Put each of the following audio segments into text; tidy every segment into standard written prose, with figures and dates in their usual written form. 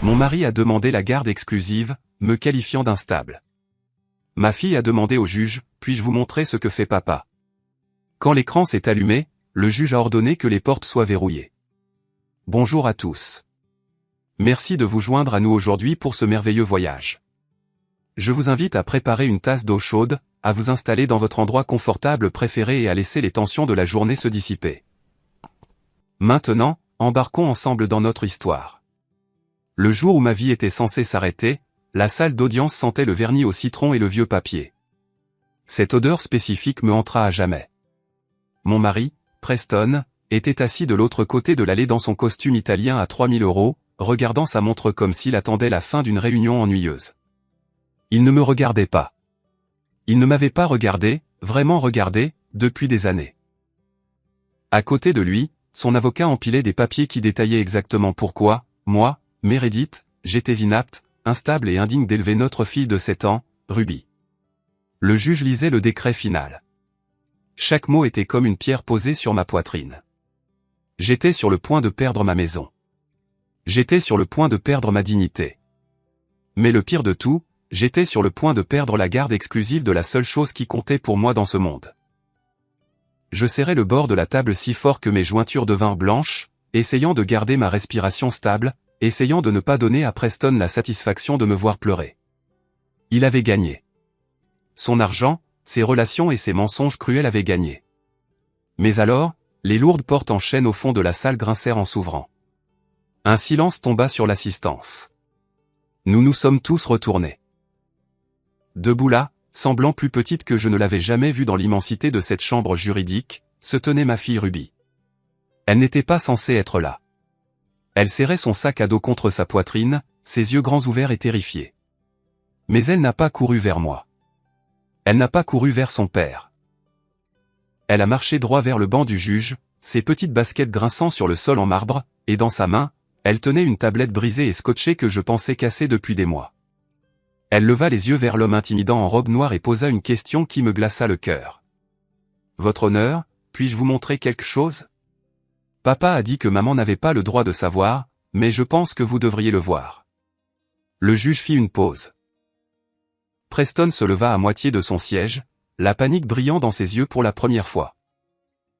Mon mari a demandé la garde exclusive, me qualifiant d'instable. Ma fille a demandé au juge, puis-je vous montrer ce que fait papa? Quand l'écran s'est allumé, le juge a ordonné que les portes soient verrouillées. Bonjour à tous. Merci de vous joindre à nous aujourd'hui pour ce merveilleux voyage. Je vous invite à préparer une tasse d'eau chaude, à vous installer dans votre endroit confortable préféré et à laisser les tensions de la journée se dissiper. Maintenant, embarquons ensemble dans notre histoire. Le jour où ma vie était censée s'arrêter, la salle d'audience sentait le vernis au citron et le vieux papier. Cette odeur spécifique me hantera à jamais. Mon mari, Preston, était assis de l'autre côté de l'allée dans son costume italien à 3000 €, regardant sa montre comme s'il attendait la fin d'une réunion ennuyeuse. Il ne me regardait pas. Il ne m'avait pas regardé, vraiment regardé, depuis des années. À côté de lui, son avocat empilait des papiers qui détaillaient exactement pourquoi, moi, Meredith, j'étais inapte, instable et indigne d'élever notre fille de 7 ans, Ruby. Le juge lisait le décret final. Chaque mot était comme une pierre posée sur ma poitrine. J'étais sur le point de perdre ma maison. J'étais sur le point de perdre ma dignité. Mais le pire de tout, j'étais sur le point de perdre la garde exclusive de la seule chose qui comptait pour moi dans ce monde. Je serrais le bord de la table si fort que mes jointures devinrent blanches, essayant de garder ma respiration stable, essayant de ne pas donner à Preston la satisfaction de me voir pleurer. Il avait gagné. Son argent, ses relations et ses mensonges cruels avaient gagné. Mais alors, les lourdes portes en chaîne au fond de la salle grincèrent en s'ouvrant. Un silence tomba sur l'assistance. Nous nous sommes tous retournés. Debout là, semblant plus petite que je ne l'avais jamais vue dans l'immensité de cette chambre juridique, se tenait ma fille Ruby. Elle n'était pas censée être là. Elle serrait son sac à dos contre sa poitrine, ses yeux grands ouverts et terrifiés. Mais elle n'a pas couru vers moi. Elle n'a pas couru vers son père. Elle a marché droit vers le banc du juge, ses petites baskets grinçant sur le sol en marbre, et dans sa main, elle tenait une tablette brisée et scotchée que je pensais cassée depuis des mois. Elle leva les yeux vers l'homme intimidant en robe noire et posa une question qui me glaça le cœur. « Votre honneur, puis-je vous montrer quelque chose ? Papa a dit que maman n'avait pas le droit de savoir, mais je pense que vous devriez le voir. » Le juge fit une pause. Preston se leva à moitié de son siège, la panique brillant dans ses yeux pour la première fois.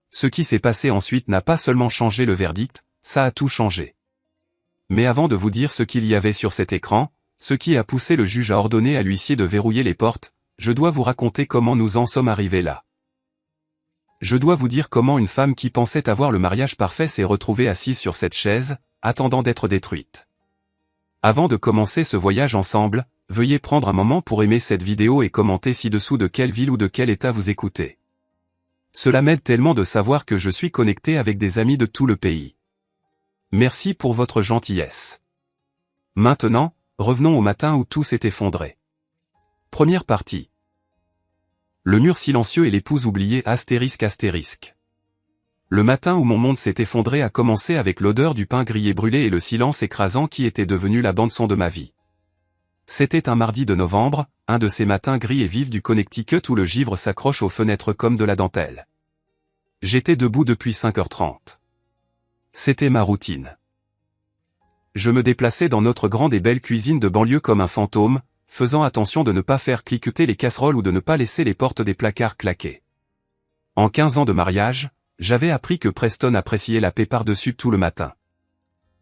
Ce qui s'est passé ensuite n'a pas seulement changé le verdict, ça a tout changé. Mais avant de vous dire ce qu'il y avait sur cet écran, ce qui a poussé le juge à ordonner à l'huissier de verrouiller les portes, je dois vous raconter comment nous en sommes arrivés là. Je dois vous dire comment une femme qui pensait avoir le mariage parfait s'est retrouvée assise sur cette chaise, attendant d'être détruite. Avant de commencer ce voyage ensemble, veuillez prendre un moment pour aimer cette vidéo et commenter ci-dessous de quelle ville ou de quel état vous écoutez. Cela m'aide tellement de savoir que je suis connecté avec des amis de tout le pays. Merci pour votre gentillesse. Maintenant, revenons au matin où tout s'est effondré. Première partie. Le mur silencieux et l'épouse oubliée ***. Le matin où mon monde s'est effondré a commencé avec l'odeur du pain grillé brûlé et le silence écrasant qui était devenu la bande-son de ma vie. C'était un mardi de novembre, un de ces matins gris et vifs du Connecticut où le givre s'accroche aux fenêtres comme de la dentelle. J'étais debout depuis 5h30. C'était ma routine. Je me déplaçais dans notre grande et belle cuisine de banlieue comme un fantôme, faisant attention de ne pas faire cliqueter les casseroles ou de ne pas laisser les portes des placards claquer. En 15 ans de mariage, j'avais appris que Preston appréciait la paix par-dessus tout le matin.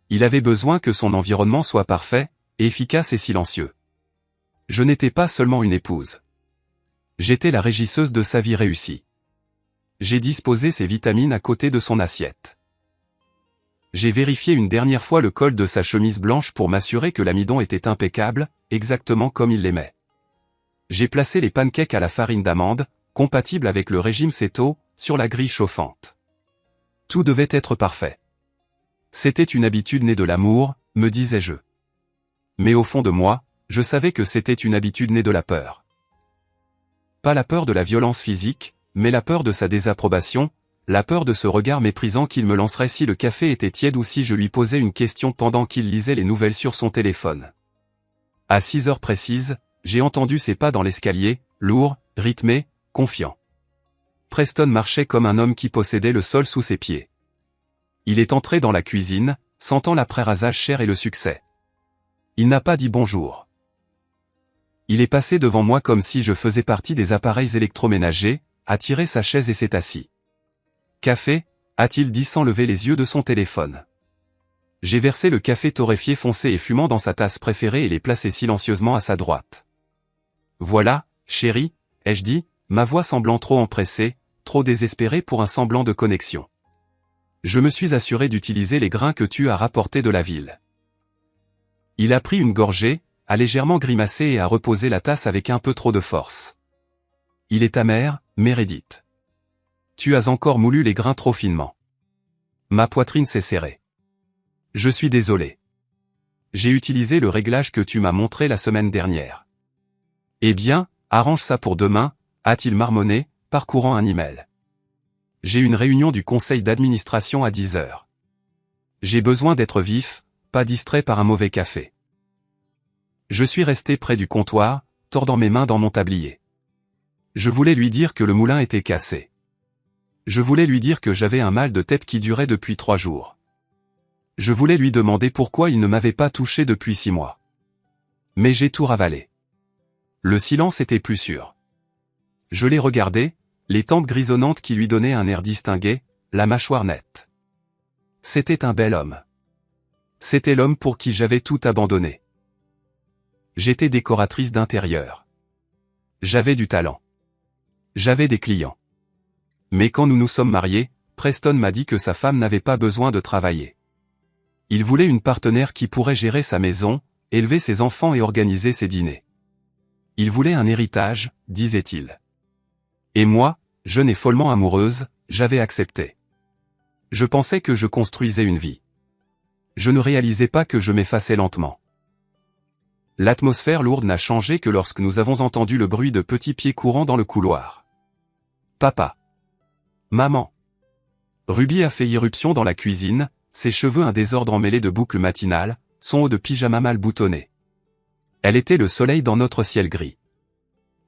Il avait besoin que son environnement soit parfait, efficace et silencieux. Je n'étais pas seulement une épouse. J'étais la régisseuse de sa vie réussie. J'ai disposé ses vitamines à côté de son assiette. J'ai vérifié une dernière fois le col de sa chemise blanche pour m'assurer que l'amidon était impeccable, exactement comme il l'aimait. J'ai placé les pancakes à la farine d'amande, compatible avec le régime céto, sur la grille chauffante. Tout devait être parfait. C'était une habitude née de l'amour, me disais-je. Mais au fond de moi, je savais que c'était une habitude née de la peur. Pas la peur de la violence physique, mais la peur de sa désapprobation, la peur de ce regard méprisant qu'il me lancerait si le café était tiède ou si je lui posais une question pendant qu'il lisait les nouvelles sur son téléphone. À 6 heures précises, j'ai entendu ses pas dans l'escalier, lourds, rythmés, confiants. Preston marchait comme un homme qui possédait le sol sous ses pieds. Il est entré dans la cuisine, sentant l'après-rasage cher et le succès. Il n'a pas dit bonjour. Il est passé devant moi comme si je faisais partie des appareils électroménagers, a tiré sa chaise et s'est assis. Café, a-t-il dit sans lever les yeux de son téléphone. J'ai versé le café torréfié foncé et fumant dans sa tasse préférée et l'ai placé silencieusement à sa droite. Voilà, chérie, ai-je dit, ma voix semblant trop empressée, trop désespérée pour un semblant de connexion. Je me suis assuré d'utiliser les grains que tu as rapportés de la ville. Il a pris une gorgée, a légèrement grimacé et a reposé la tasse avec un peu trop de force. Il est amer, Meredith. Tu as encore moulu les grains trop finement. Ma poitrine s'est serrée. Je suis désolé. J'ai utilisé le réglage que tu m'as montré la semaine dernière. Eh bien, arrange ça pour demain, a-t-il marmonné, parcourant un email. J'ai une réunion du conseil d'administration à 10 heures. J'ai besoin d'être vif, pas distrait par un mauvais café. Je suis resté près du comptoir, tordant mes mains dans mon tablier. Je voulais lui dire que le moulin était cassé. Je voulais lui dire que j'avais un mal de tête qui durait depuis 3 jours. Je voulais lui demander pourquoi il ne m'avait pas touché depuis 6 mois. Mais j'ai tout ravalé. Le silence était plus sûr. Je l'ai regardé, les tempes grisonnantes qui lui donnaient un air distingué, la mâchoire nette. C'était un bel homme. C'était l'homme pour qui j'avais tout abandonné. J'étais décoratrice d'intérieur. J'avais du talent. J'avais des clients. Mais quand nous nous sommes mariés, Preston m'a dit que sa femme n'avait pas besoin de travailler. Il voulait une partenaire qui pourrait gérer sa maison, élever ses enfants et organiser ses dîners. Il voulait un héritage, disait-il. Et moi, jeune et follement amoureuse, j'avais accepté. Je pensais que je construisais une vie. Je ne réalisais pas que je m'effaçais lentement. L'atmosphère lourde n'a changé que lorsque nous avons entendu le bruit de petits pieds courant dans le couloir. Papa. Maman. Ruby a fait irruption dans la cuisine, ses cheveux un désordre emmêlé de boucles matinales, son haut de pyjama mal boutonné. Elle était le soleil dans notre ciel gris.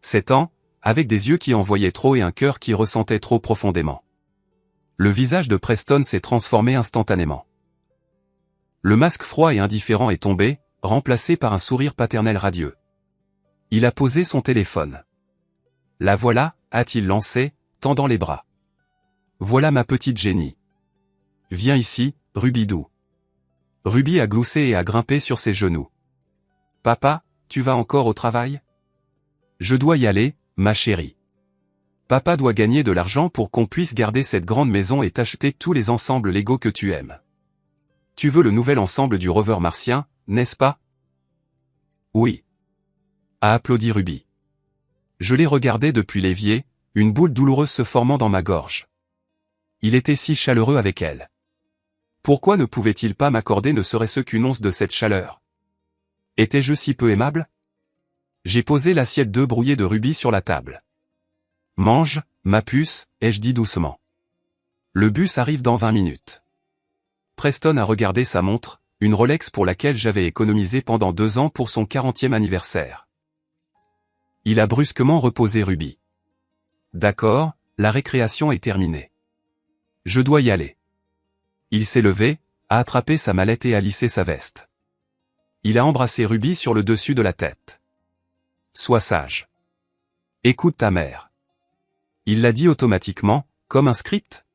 7 ans, avec des yeux qui en voyaient trop et un cœur qui ressentait trop profondément. Le visage de Preston s'est transformé instantanément. Le masque froid et indifférent est tombé, remplacé par un sourire paternel radieux. Il a posé son téléphone. La voilà, a-t-il lancé, tendant les bras. Voilà ma petite Jenny. Viens ici, Rubidou. Ruby a gloussé et a grimpé sur ses genoux. Papa, tu vas encore au travail? Je dois y aller, ma chérie. Papa doit gagner de l'argent pour qu'on puisse garder cette grande maison et t'acheter tous les ensembles Lego que tu aimes. Tu veux le nouvel ensemble du rover martien, n'est-ce pas? Oui. A applaudi Ruby. Je l'ai regardé depuis l'évier, une boule douloureuse se formant dans ma gorge. Il était si chaleureux avec elle. Pourquoi ne pouvait-il pas m'accorder ne serait-ce qu'une once de cette chaleur? Étais-je si peu aimable? J'ai posé l'assiette d'œufs brouillés de Ruby sur la table. Mange, ma puce, ai-je dit doucement. Le bus arrive dans 20 minutes. Preston a regardé sa montre, une Rolex pour laquelle j'avais économisé pendant 2 ans pour son 40e anniversaire. Il a brusquement reposé Ruby. D'accord, la récréation est terminée. Je dois y aller. Il s'est levé, a attrapé sa mallette et a lissé sa veste. Il a embrassé Ruby sur le dessus de la tête. Sois sage. Écoute ta mère. Il l'a dit automatiquement, comme un script.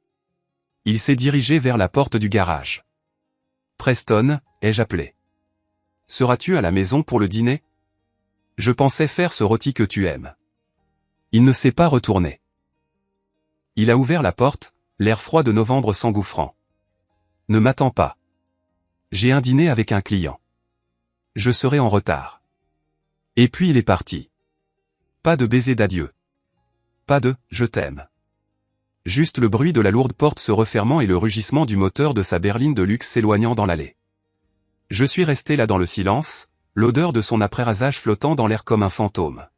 Il s'est dirigé vers la porte du garage. Preston, ai-je appelé. Seras-tu à la maison pour le dîner? Je pensais faire ce rôti que tu aimes. Il ne s'est pas retourné. Il a ouvert la porte, l'air froid de novembre s'engouffrant. Ne m'attends pas. J'ai un dîner avec un client. Je serai en retard. Et puis il est parti. Pas de baiser d'adieu. Pas de « je t'aime ». Juste le bruit de la lourde porte se refermant et le rugissement du moteur de sa berline de luxe s'éloignant dans l'allée. Je suis resté là dans le silence, l'odeur de son après-rasage flottant dans l'air comme un fantôme.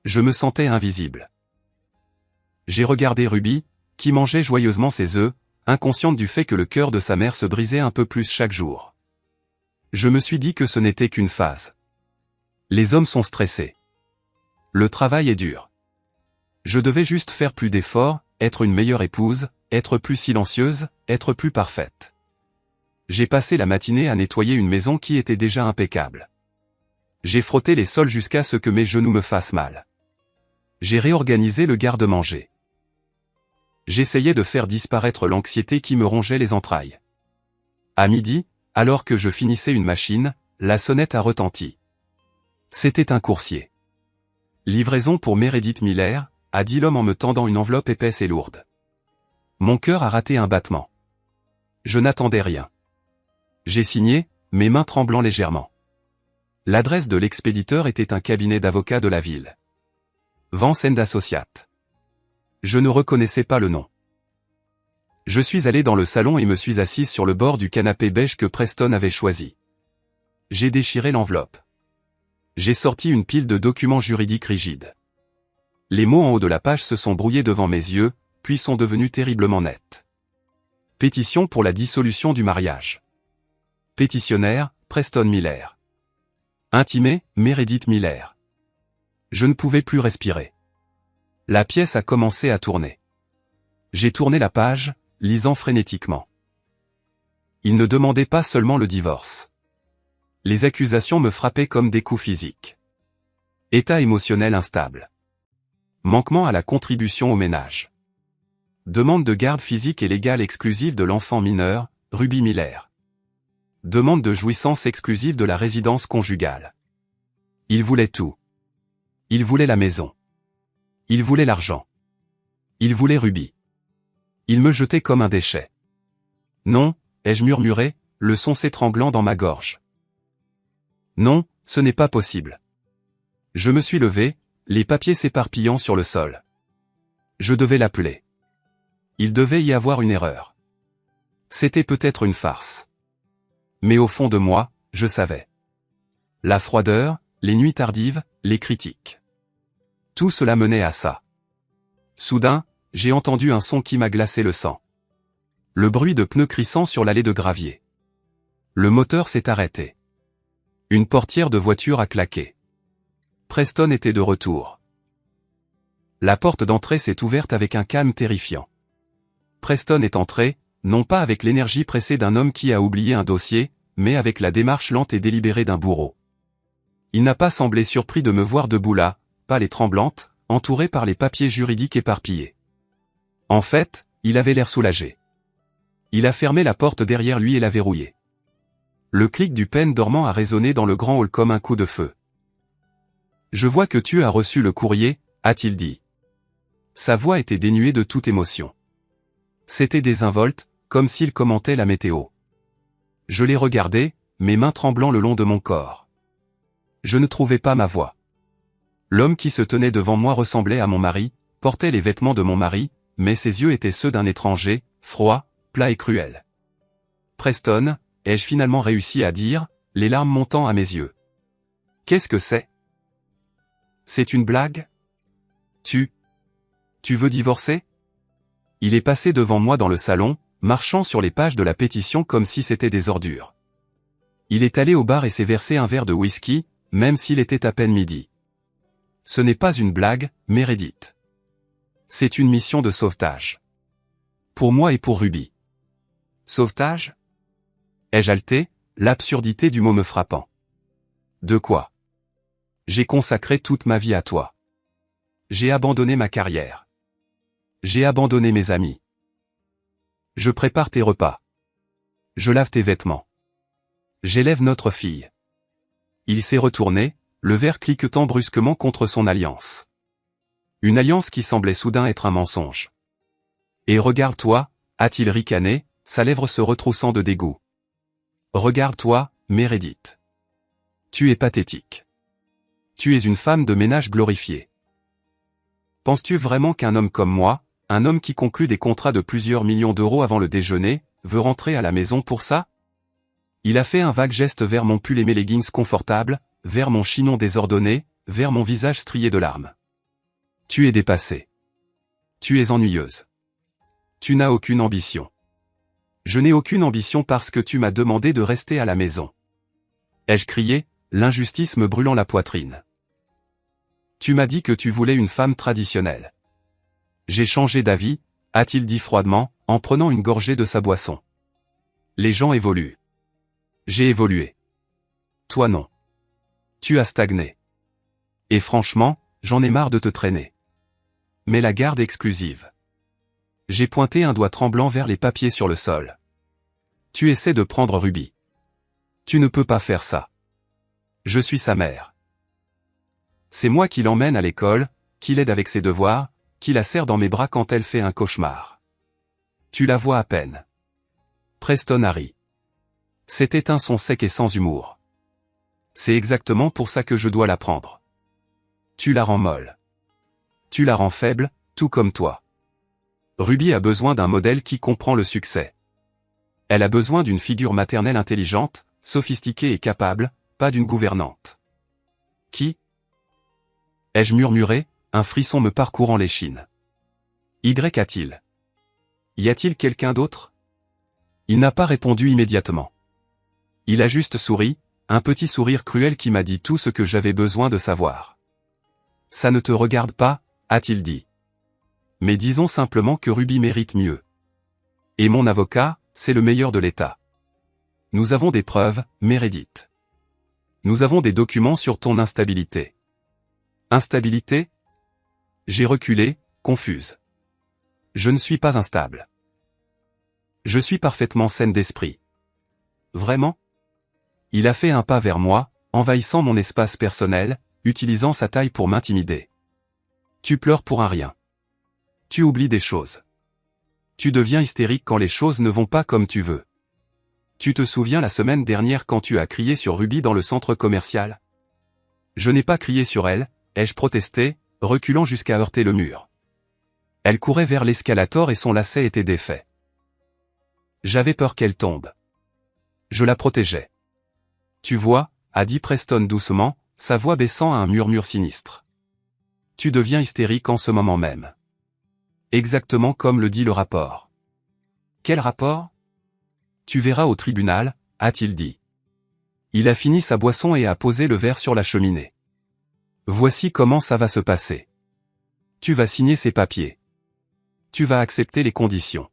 Je me sentais invisible. J'ai regardé Ruby, qui mangeait joyeusement ses œufs, inconsciente du fait que le cœur de sa mère se brisait un peu plus chaque jour. Je me suis dit que ce n'était qu'une phase. Les hommes sont stressés. Le travail est dur. Je devais juste faire plus d'efforts, être une meilleure épouse, être plus silencieuse, être plus parfaite. J'ai passé la matinée à nettoyer une maison qui était déjà impeccable. J'ai frotté les sols jusqu'à ce que mes genoux me fassent mal. J'ai réorganisé le garde-manger. J'essayais de faire disparaître l'anxiété qui me rongeait les entrailles. À midi, alors que je finissais une machine, la sonnette a retenti. C'était un coursier. Livraison pour Meredith Miller, a dit l'homme en me tendant une enveloppe épaisse et lourde. Mon cœur a raté un battement. Je n'attendais rien. J'ai signé, mes mains tremblant légèrement. L'adresse de l'expéditeur était un cabinet d'avocats de la ville. Vance & Associates. Je ne reconnaissais pas le nom. Je suis allé dans le salon et me suis assise sur le bord du canapé beige que Preston avait choisi. J'ai déchiré l'enveloppe. J'ai sorti une pile de documents juridiques rigides. Les mots en haut de la page se sont brouillés devant mes yeux, puis sont devenus terriblement nets. Pétition pour la dissolution du mariage. Pétitionnaire, Preston Miller. Intimé, Meredith Miller. Je ne pouvais plus respirer. La pièce a commencé à tourner. J'ai tourné la page, lisant frénétiquement. Il ne demandait pas seulement le divorce. Les accusations me frappaient comme des coups physiques. État émotionnel instable. Manquement à la contribution au ménage. Demande de garde physique et légale exclusive de l'enfant mineur, Ruby Miller. Demande de jouissance exclusive de la résidence conjugale. Il voulait tout. Il voulait la maison. Il voulait l'argent. Il voulait Ruby. Il me jetait comme un déchet. Non, ai-je murmuré, le son s'étranglant dans ma gorge. Non, ce n'est pas possible. Je me suis levé, les papiers s'éparpillant sur le sol. Je devais l'appeler. Il devait y avoir une erreur. C'était peut-être une farce. Mais au fond de moi, je savais. La froideur, les nuits tardives, les critiques. Tout cela menait à ça. Soudain, j'ai entendu un son qui m'a glacé le sang. Le bruit de pneus crissant sur l'allée de gravier. Le moteur s'est arrêté. Une portière de voiture a claqué. Preston était de retour. La porte d'entrée s'est ouverte avec un calme terrifiant. Preston est entré, non pas avec l'énergie pressée d'un homme qui a oublié un dossier, mais avec la démarche lente et délibérée d'un bourreau. Il n'a pas semblé surpris de me voir debout là, pâle et tremblante, entouré par les papiers juridiques éparpillés. En fait, il avait l'air soulagé. Il a fermé la porte derrière lui et l'a verrouillée. Le clic du pen dormant a résonné dans le grand hall comme un coup de feu. « Je vois que tu as reçu le courrier », a-t-il dit. Sa voix était dénuée de toute émotion. C'était désinvolte, comme s'il commentait la météo. Je l'ai regardé, mes mains tremblant le long de mon corps. Je ne trouvais pas ma voix. L'homme qui se tenait devant moi ressemblait à mon mari, portait les vêtements de mon mari, mais ses yeux étaient ceux d'un étranger, froid, plat et cruel. Preston, ai-je finalement réussi à dire, les larmes montant à mes yeux. Qu'est-ce que c'est? C'est une blague? Tu veux divorcer? Il est passé devant moi dans le salon, marchant sur les pages de la pétition comme si c'était des ordures. Il est allé au bar et s'est versé un verre de whisky, même s'il était à peine midi. Ce n'est pas une blague, Meredith. C'est une mission de sauvetage. Pour moi et pour Ruby. Sauvetage? Ai-je haleté, l'absurdité du mot me frappant. De quoi? J'ai consacré toute ma vie à toi. J'ai abandonné ma carrière. J'ai abandonné mes amis. Je prépare tes repas. Je lave tes vêtements. J'élève notre fille. Il s'est retourné, le verre cliquetant brusquement contre son alliance. Une alliance qui semblait soudain être un mensonge. Et regarde-toi, a-t-il ricané, sa lèvre se retroussant de dégoût. Regarde-toi, Meredith. Tu es pathétique. Tu es une femme de ménage glorifiée. Penses-tu vraiment qu'un homme comme moi, un homme qui conclut des contrats de plusieurs millions d'euros avant le déjeuner, veut rentrer à la maison pour ça? Il a fait un vague geste vers mon pull et mes leggings confortables, vers mon chignon désordonné, vers mon visage strié de larmes. Tu es dépassée. Tu es ennuyeuse. Tu n'as aucune ambition. Je n'ai aucune ambition parce que tu m'as demandé de rester à la maison. Ai-je crié, l'injustice me brûlant la poitrine. Tu m'as dit que tu voulais une femme traditionnelle. J'ai changé d'avis, a-t-il dit froidement, en prenant une gorgée de sa boisson. Les gens évoluent. J'ai évolué. Toi non. Tu as stagné. Et franchement, j'en ai marre de te traîner. Mais la garde exclusive. J'ai pointé un doigt tremblant vers les papiers sur le sol. Tu essaies de prendre Ruby. Tu ne peux pas faire ça. Je suis sa mère. C'est moi qui l'emmène à l'école, qui l'aide avec ses devoirs, qui la serre dans mes bras quand elle fait un cauchemar. Tu la vois à peine. Preston a ri. C'était un son sec et sans humour. C'est exactement pour ça que je dois la prendre. Tu la rends molle. Tu la rends faible, tout comme toi. Ruby a besoin d'un modèle qui comprend le succès. Elle a besoin d'une figure maternelle intelligente, sophistiquée et capable, pas d'une gouvernante. Qui ? Ai-je murmuré, un frisson me parcourant l'échine. Y a-t-il ? Y a-t-il quelqu'un d'autre ? Il n'a pas répondu immédiatement. Il a juste souri, un petit sourire cruel qui m'a dit tout ce que j'avais besoin de savoir. Ça ne te regarde pas, a-t-il dit. Mais disons simplement que Ruby mérite mieux. Et mon avocat, c'est le meilleur de l'État. Nous avons des preuves, Meredith. Nous avons des documents sur ton instabilité. Instabilité ? J'ai reculé, confuse. Je ne suis pas instable. Je suis parfaitement saine d'esprit. Vraiment ? Il a fait un pas vers moi, envahissant mon espace personnel, utilisant sa taille pour m'intimider. Tu pleures pour un rien. Tu oublies des choses. Tu deviens hystérique quand les choses ne vont pas comme tu veux. Tu te souviens la semaine dernière quand tu as crié sur Ruby dans le centre commercial ? Je n'ai pas crié sur elle, ai-je protesté, reculant jusqu'à heurter le mur. Elle courait vers l'escalator et son lacet était défait. J'avais peur qu'elle tombe. Je la protégeais. Tu vois, a dit Preston doucement, sa voix baissant à un murmure sinistre. Tu deviens hystérique en ce moment même. Exactement comme le dit le rapport. Quel rapport ? Tu verras au tribunal, a-t-il dit. Il a fini sa boisson et a posé le verre sur la cheminée. Voici comment ça va se passer. Tu vas signer ces papiers. Tu vas accepter les conditions.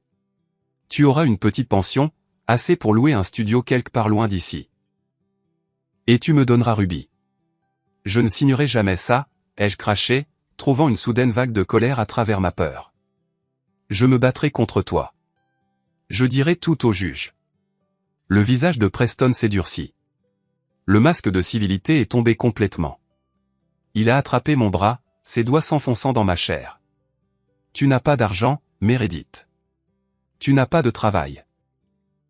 Tu auras une petite pension, assez pour louer un studio quelque part loin d'ici. Et tu me donneras Ruby. Je ne signerai jamais ça, ai-je craché, trouvant une soudaine vague de colère à travers ma peur. Je me battrai contre toi. Je dirai tout au juge. Le visage de Preston s'est durci. Le masque de civilité est tombé complètement. Il a attrapé mon bras, ses doigts s'enfonçant dans ma chair. Tu n'as pas d'argent, Meredith. Tu n'as pas de travail.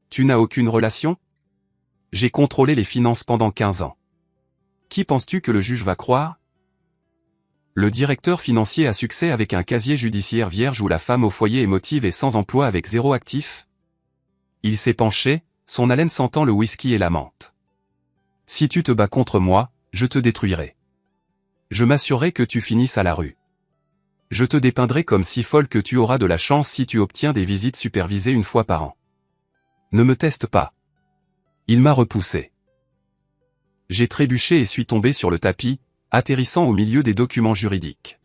Tu n'as aucune relation ? J'ai contrôlé les finances pendant 15 ans. Qui penses-tu que le juge va croire ? Le directeur financier a succès avec un casier judiciaire vierge ou la femme au foyer émotive et sans emploi avec 0 actif ? Il s'est penché, son haleine sentant le whisky et la menthe. Si tu te bats contre moi, je te détruirai. Je m'assurerai que tu finisses à la rue. Je te dépeindrai comme si folle que tu auras de la chance si tu obtiens des visites supervisées 1 fois par an. Ne me teste pas. Il m'a repoussé. J'ai trébuché et suis tombé sur le tapis, atterrissant au milieu des documents juridiques.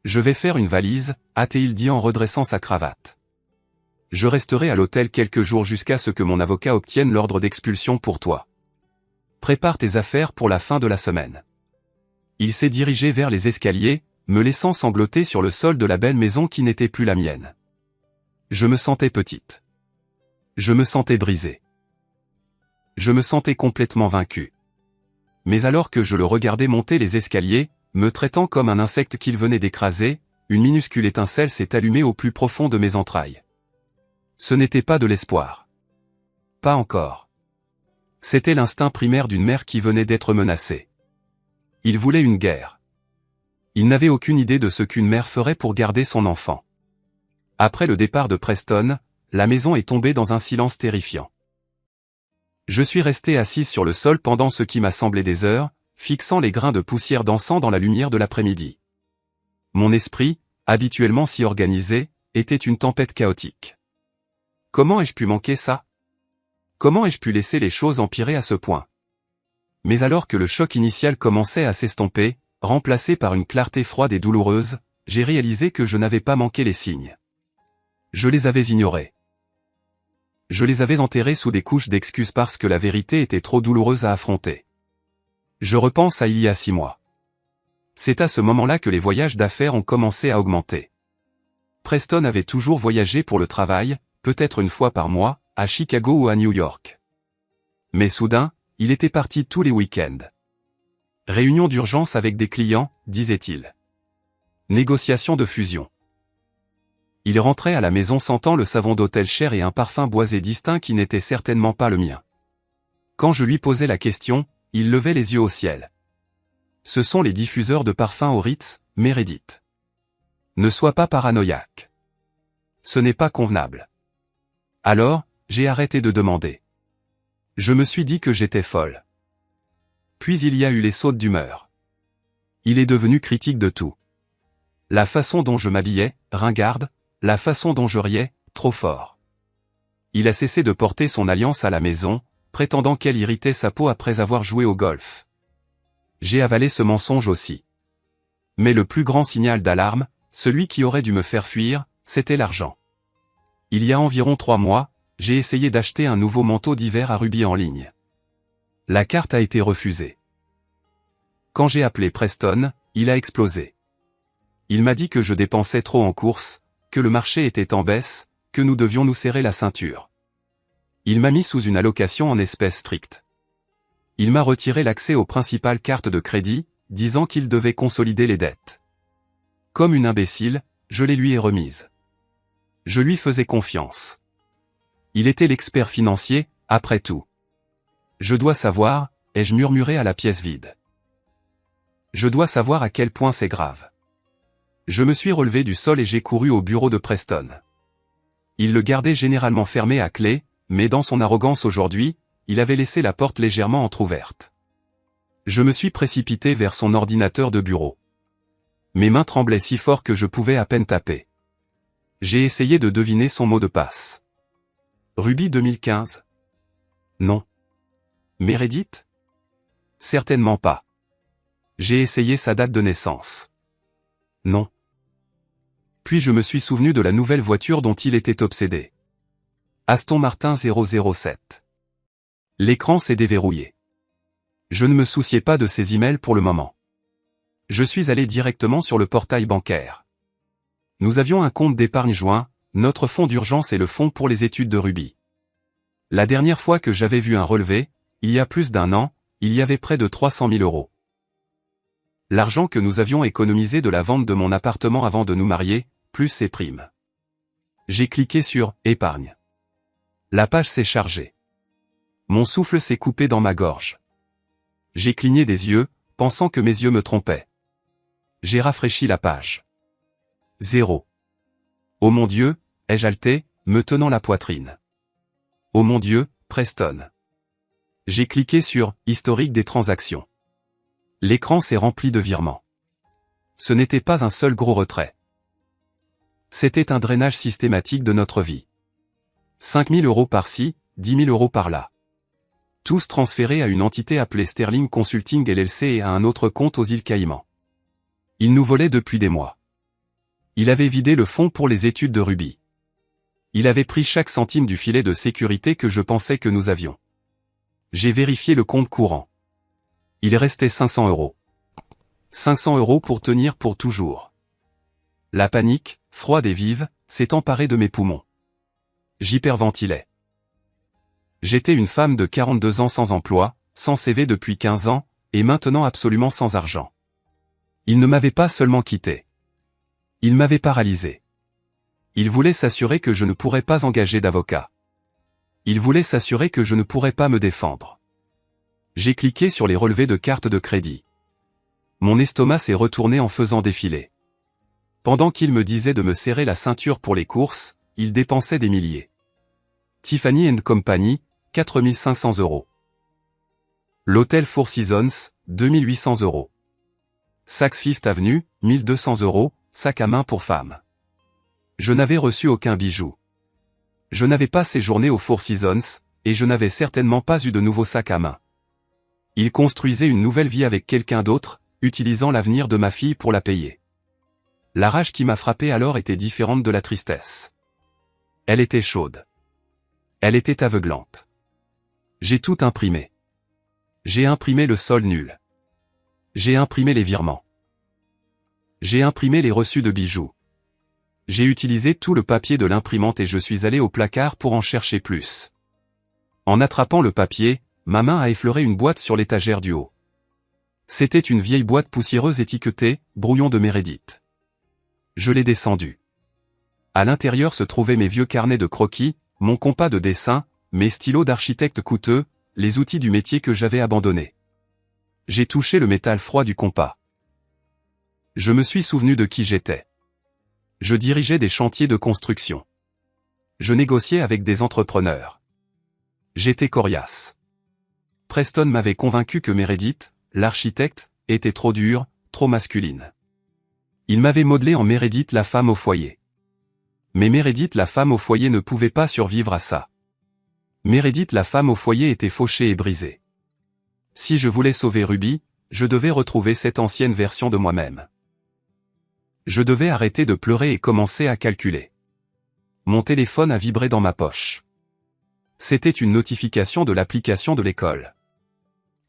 Je vais faire une valise, a-t-il dit en redressant sa cravate. Je resterai à l'hôtel quelques jours jusqu'à ce que mon avocat obtienne l'ordre d'expulsion pour toi. Prépare tes affaires pour la fin de la semaine. Il s'est dirigé vers les escaliers, me laissant sangloter sur le sol de la belle maison qui n'était plus la mienne. Je me sentais petite. Je me sentais brisée. Je me sentais complètement vaincu. Mais alors que je le regardais monter les escaliers, me traitant comme un insecte qu'il venait d'écraser, une minuscule étincelle s'est allumée au plus profond de mes entrailles. Ce n'était pas de l'espoir. Pas encore. C'était l'instinct primaire d'une mère qui venait d'être menacée. Il voulait une guerre. Il n'avait aucune idée de ce qu'une mère ferait pour garder son enfant. Après le départ de Preston, la maison est tombée dans un silence terrifiant. Je suis resté assise sur le sol pendant ce qui m'a semblé des heures, fixant les grains de poussière dansant dans la lumière de l'après-midi. Mon esprit, habituellement si organisé, était une tempête chaotique. Comment ai-je pu manquer ça ? Comment ai-je pu laisser les choses empirer à ce point ? Mais alors que le choc initial commençait à s'estomper, remplacé par une clarté froide et douloureuse, j'ai réalisé que je n'avais pas manqué les signes. Je les avais ignorés. Je les avais enterrés sous des couches d'excuses parce que la vérité était trop douloureuse à affronter. Je repense à il y a 6 mois. C'est à ce moment-là que les voyages d'affaires ont commencé à augmenter. Preston avait toujours voyagé pour le travail, peut-être une fois par mois, à Chicago ou à New York. Mais soudain, il était parti tous les week-ends. Réunion d'urgence avec des clients, disait-il. Négociation de fusion. Il rentrait à la maison sentant le savon d'hôtel cher et un parfum boisé distinct qui n'était certainement pas le mien. Quand je lui posais la question, il levait les yeux au ciel. Ce sont les diffuseurs de parfums au Ritz, Meredith. Ne sois pas paranoïaque. Ce n'est pas convenable. Alors, j'ai arrêté de demander. Je me suis dit que j'étais folle. Puis il y a eu les sautes d'humeur. Il est devenu critique de tout. La façon dont je m'habillais, ringarde, la façon dont je riais, trop fort. Il a cessé de porter son alliance à la maison, prétendant qu'elle irritait sa peau après avoir joué au golf. J'ai avalé ce mensonge aussi. Mais le plus grand signal d'alarme, celui qui aurait dû me faire fuir, c'était l'argent. Il y a environ 3 mois, j'ai essayé d'acheter un nouveau manteau d'hiver à Ruby en ligne. La carte a été refusée. Quand j'ai appelé Preston, il a explosé. Il m'a dit que je dépensais trop en courses, que le marché était en baisse, que nous devions nous serrer la ceinture. Il m'a mis sous une allocation en espèces strictes. Il m'a retiré l'accès aux principales cartes de crédit, disant qu'il devait consolider les dettes. Comme une imbécile, je les lui ai remises. Je lui faisais confiance. Il était l'expert financier, après tout. Je dois savoir, ai-je murmuré à la pièce vide. Je dois savoir à quel point c'est grave. Je me suis relevé du sol et j'ai couru au bureau de Preston. Il le gardait généralement fermé à clé, mais dans son arrogance aujourd'hui, il avait laissé la porte légèrement entr'ouverte. Je me suis précipité vers son ordinateur de bureau. Mes mains tremblaient si fort que je pouvais à peine taper. J'ai essayé de deviner son mot de passe. Ruby 2015. Non. Meredith? Certainement pas. J'ai essayé sa date de naissance. Non. Puis je me suis souvenu de la nouvelle voiture dont il était obsédé. Aston Martin 007. L'écran s'est déverrouillé. Je ne me souciais pas de ces emails pour le moment. Je suis allé directement sur le portail bancaire. Nous avions un compte d'épargne joint, notre fonds d'urgence et le fonds pour les études de Ruby. La dernière fois que j'avais vu un relevé, il y a plus d'1 an, il y avait près de 300 000 €. L'argent que nous avions économisé de la vente de mon appartement avant de nous marier, plus ses primes. J'ai cliqué sur « Épargne ». La page s'est chargée. Mon souffle s'est coupé dans ma gorge. J'ai cligné des yeux, pensant que mes yeux me trompaient. J'ai rafraîchi la page. 0. Oh mon Dieu, ai-je haleté, me tenant la poitrine. Oh mon Dieu, Preston. J'ai cliqué sur « Historique des transactions ». L'écran s'est rempli de virements. Ce n'était pas un seul gros retrait. C'était un drainage systématique de notre vie. 5 000 € par-ci, 10 000 € par-là. Tous transférés à une entité appelée Sterling Consulting LLC et à un autre compte aux îles Caïmans. Il nous volait depuis des mois. Il avait vidé le fonds pour les études de Ruby. Il avait pris chaque centime du filet de sécurité que je pensais que nous avions. J'ai vérifié le compte courant. Il restait 500 €. 500 € pour tenir pour toujours. La panique, froide et vive, s'est emparée de mes poumons. J'hyperventilais. J'étais une femme de 42 ans sans emploi, sans CV depuis 15 ans, et maintenant absolument sans argent. Il ne m'avait pas seulement quitté. Il m'avait paralysé. Il voulait s'assurer que je ne pourrais pas engager d'avocat. Il voulait s'assurer que je ne pourrais pas me défendre. J'ai cliqué sur les relevés de cartes de crédit. Mon estomac s'est retourné en faisant défiler. Pendant qu'il me disait de me serrer la ceinture pour les courses, il dépensait des milliers. Tiffany & Company, 4 500 €. L'hôtel Four Seasons, 2 800 €. Saks Fifth Avenue, 1 200 €, sac à main pour femme. Je n'avais reçu aucun bijou. Je n'avais pas séjourné au Four Seasons, et je n'avais certainement pas eu de nouveau sac à main. Il construisait une nouvelle vie avec quelqu'un d'autre, utilisant l'avenir de ma fille pour la payer. La rage qui m'a frappé alors était différente de la tristesse. Elle était chaude. Elle était aveuglante. J'ai tout imprimé. J'ai imprimé le sol nul. J'ai imprimé les virements. J'ai imprimé les reçus de bijoux. J'ai utilisé tout le papier de l'imprimante et je suis allé au placard pour en chercher plus. En attrapant le papier, ma main a effleuré une boîte sur l'étagère du haut. C'était une vieille boîte poussiéreuse étiquetée « Brouillon de Meredith ». Je l'ai descendue. À l'intérieur se trouvaient mes vieux carnets de croquis, mon compas de dessin, mes stylos d'architecte coûteux, les outils du métier que j'avais abandonnés. J'ai touché le métal froid du compas. Je me suis souvenu de qui j'étais. Je dirigeais des chantiers de construction. Je négociais avec des entrepreneurs. J'étais coriace. Preston m'avait convaincu que Meredith, l'architecte, était trop dure, trop masculine. Il m'avait modelé en Meredith la femme au foyer. Mais Meredith la femme au foyer ne pouvait pas survivre à ça. Meredith la femme au foyer était fauchée et brisée. Si je voulais sauver Ruby, je devais retrouver cette ancienne version de moi-même. Je devais arrêter de pleurer et commencer à calculer. Mon téléphone a vibré dans ma poche. C'était une notification de l'application de l'école.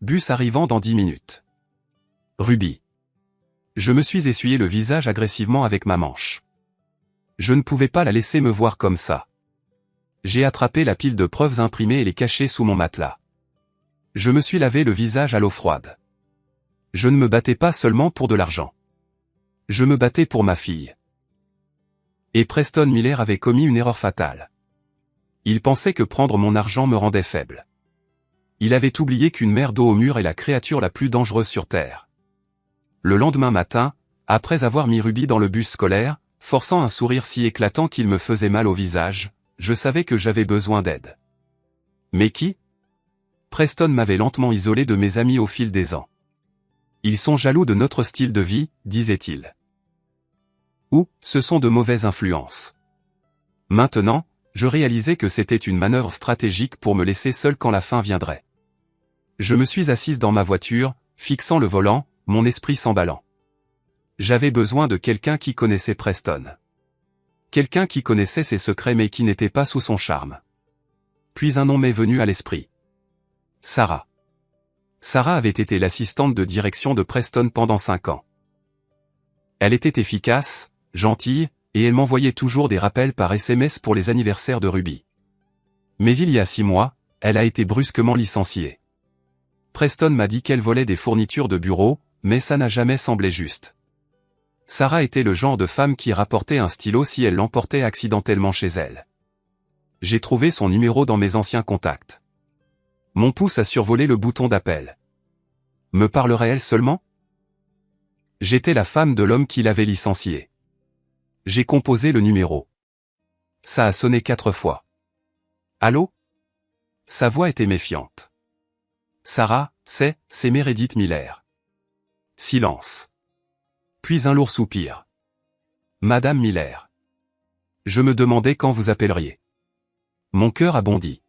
Bus arrivant dans 10 minutes. Ruby. Je me suis essuyé le visage agressivement avec ma manche. Je ne pouvais pas la laisser me voir comme ça. J'ai attrapé la pile de preuves imprimées et les caché sous mon matelas. Je me suis lavé le visage à l'eau froide. Je ne me battais pas seulement pour de l'argent. Je me battais pour ma fille. Et Preston Miller avait commis une erreur fatale. Il pensait que prendre mon argent me rendait faible. Il avait oublié qu'une mère dos au mur est la créature la plus dangereuse sur Terre. Le lendemain matin, après avoir mis Ruby dans le bus scolaire, forçant un sourire si éclatant qu'il me faisait mal au visage, je savais que j'avais besoin d'aide. Mais qui ? Preston m'avait lentement isolé de mes amis au fil des ans. Ils sont jaloux de notre style de vie, disait-il. Ou, ce sont de mauvaises influences. Maintenant, je réalisais que c'était une manœuvre stratégique pour me laisser seul quand la fin viendrait. Je me suis assise dans ma voiture, fixant le volant, mon esprit s'emballant. J'avais besoin de quelqu'un qui connaissait Preston. Quelqu'un qui connaissait ses secrets mais qui n'était pas sous son charme. Puis un nom m'est venu à l'esprit. Sarah. Sarah avait été l'assistante de direction de Preston pendant 5 ans. Elle était efficace, gentille, et elle m'envoyait toujours des rappels par SMS pour les anniversaires de Ruby. Mais il y a 6 mois, elle a été brusquement licenciée. Preston m'a dit qu'elle volait des fournitures de bureau, mais ça n'a jamais semblé juste. Sarah était le genre de femme qui rapportait un stylo si elle l'emportait accidentellement chez elle. J'ai trouvé son numéro dans mes anciens contacts. Mon pouce a survolé le bouton d'appel. Me parlerait-elle seulement ? J'étais la femme de l'homme qui l'avait licenciée. J'ai composé le numéro. Ça a sonné 4 fois. Allô ? Sa voix était méfiante. Sarah, c'est Meredith Miller. Silence. Puis un lourd soupir. Madame Miller. Je me demandais quand vous appelleriez. Mon cœur a bondi.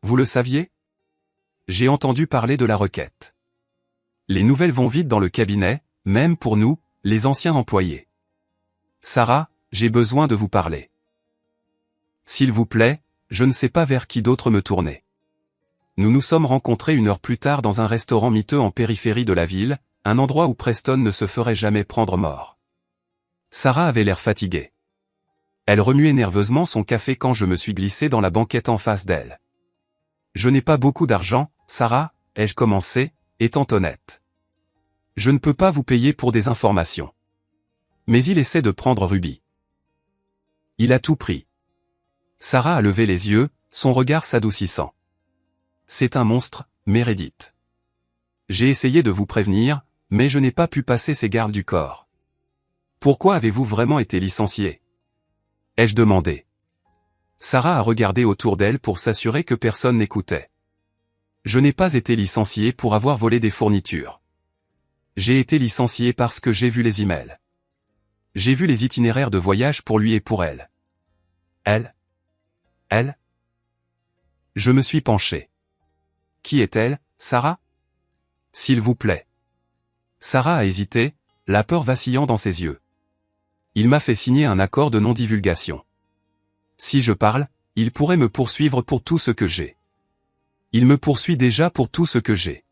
Vous le saviez ? J'ai entendu parler de la requête. Les nouvelles vont vite dans le cabinet, même pour nous, les anciens employés. Sarah, j'ai besoin de vous parler. S'il vous plaît, je ne sais pas vers qui d'autre me tourner. Nous nous sommes rencontrés 1 heure plus tard dans un restaurant miteux en périphérie de la ville, un endroit où Preston ne se ferait jamais prendre mort. Sarah avait l'air fatiguée. Elle remuait nerveusement son café quand je me suis glissé dans la banquette en face d'elle. Je n'ai pas beaucoup d'argent, Sarah, ai-je commencé, étant honnête. Je ne peux pas vous payer pour des informations. Mais il essaie de prendre Ruby. Il a tout pris. Sarah a levé les yeux, son regard s'adoucissant. C'est un monstre, Meredith. J'ai essayé de vous prévenir, mais je n'ai pas pu passer ces gardes du corps. Pourquoi avez-vous vraiment été licencié ? Ai-je demandé. Sarah a regardé autour d'elle pour s'assurer que personne n'écoutait. Je n'ai pas été licencié pour avoir volé des fournitures. J'ai été licencié parce que j'ai vu les emails. J'ai vu les itinéraires de voyage pour lui et pour elle. Elle ? Je me suis penché. Qui est-elle, Sarah ? S'il vous plaît. Sarah a hésité, la peur vacillant dans ses yeux. Il m'a fait signer un accord de non-divulgation. Si je parle, Il pourrait me poursuivre pour tout ce que j'ai. Il me poursuit déjà pour tout ce que j'ai.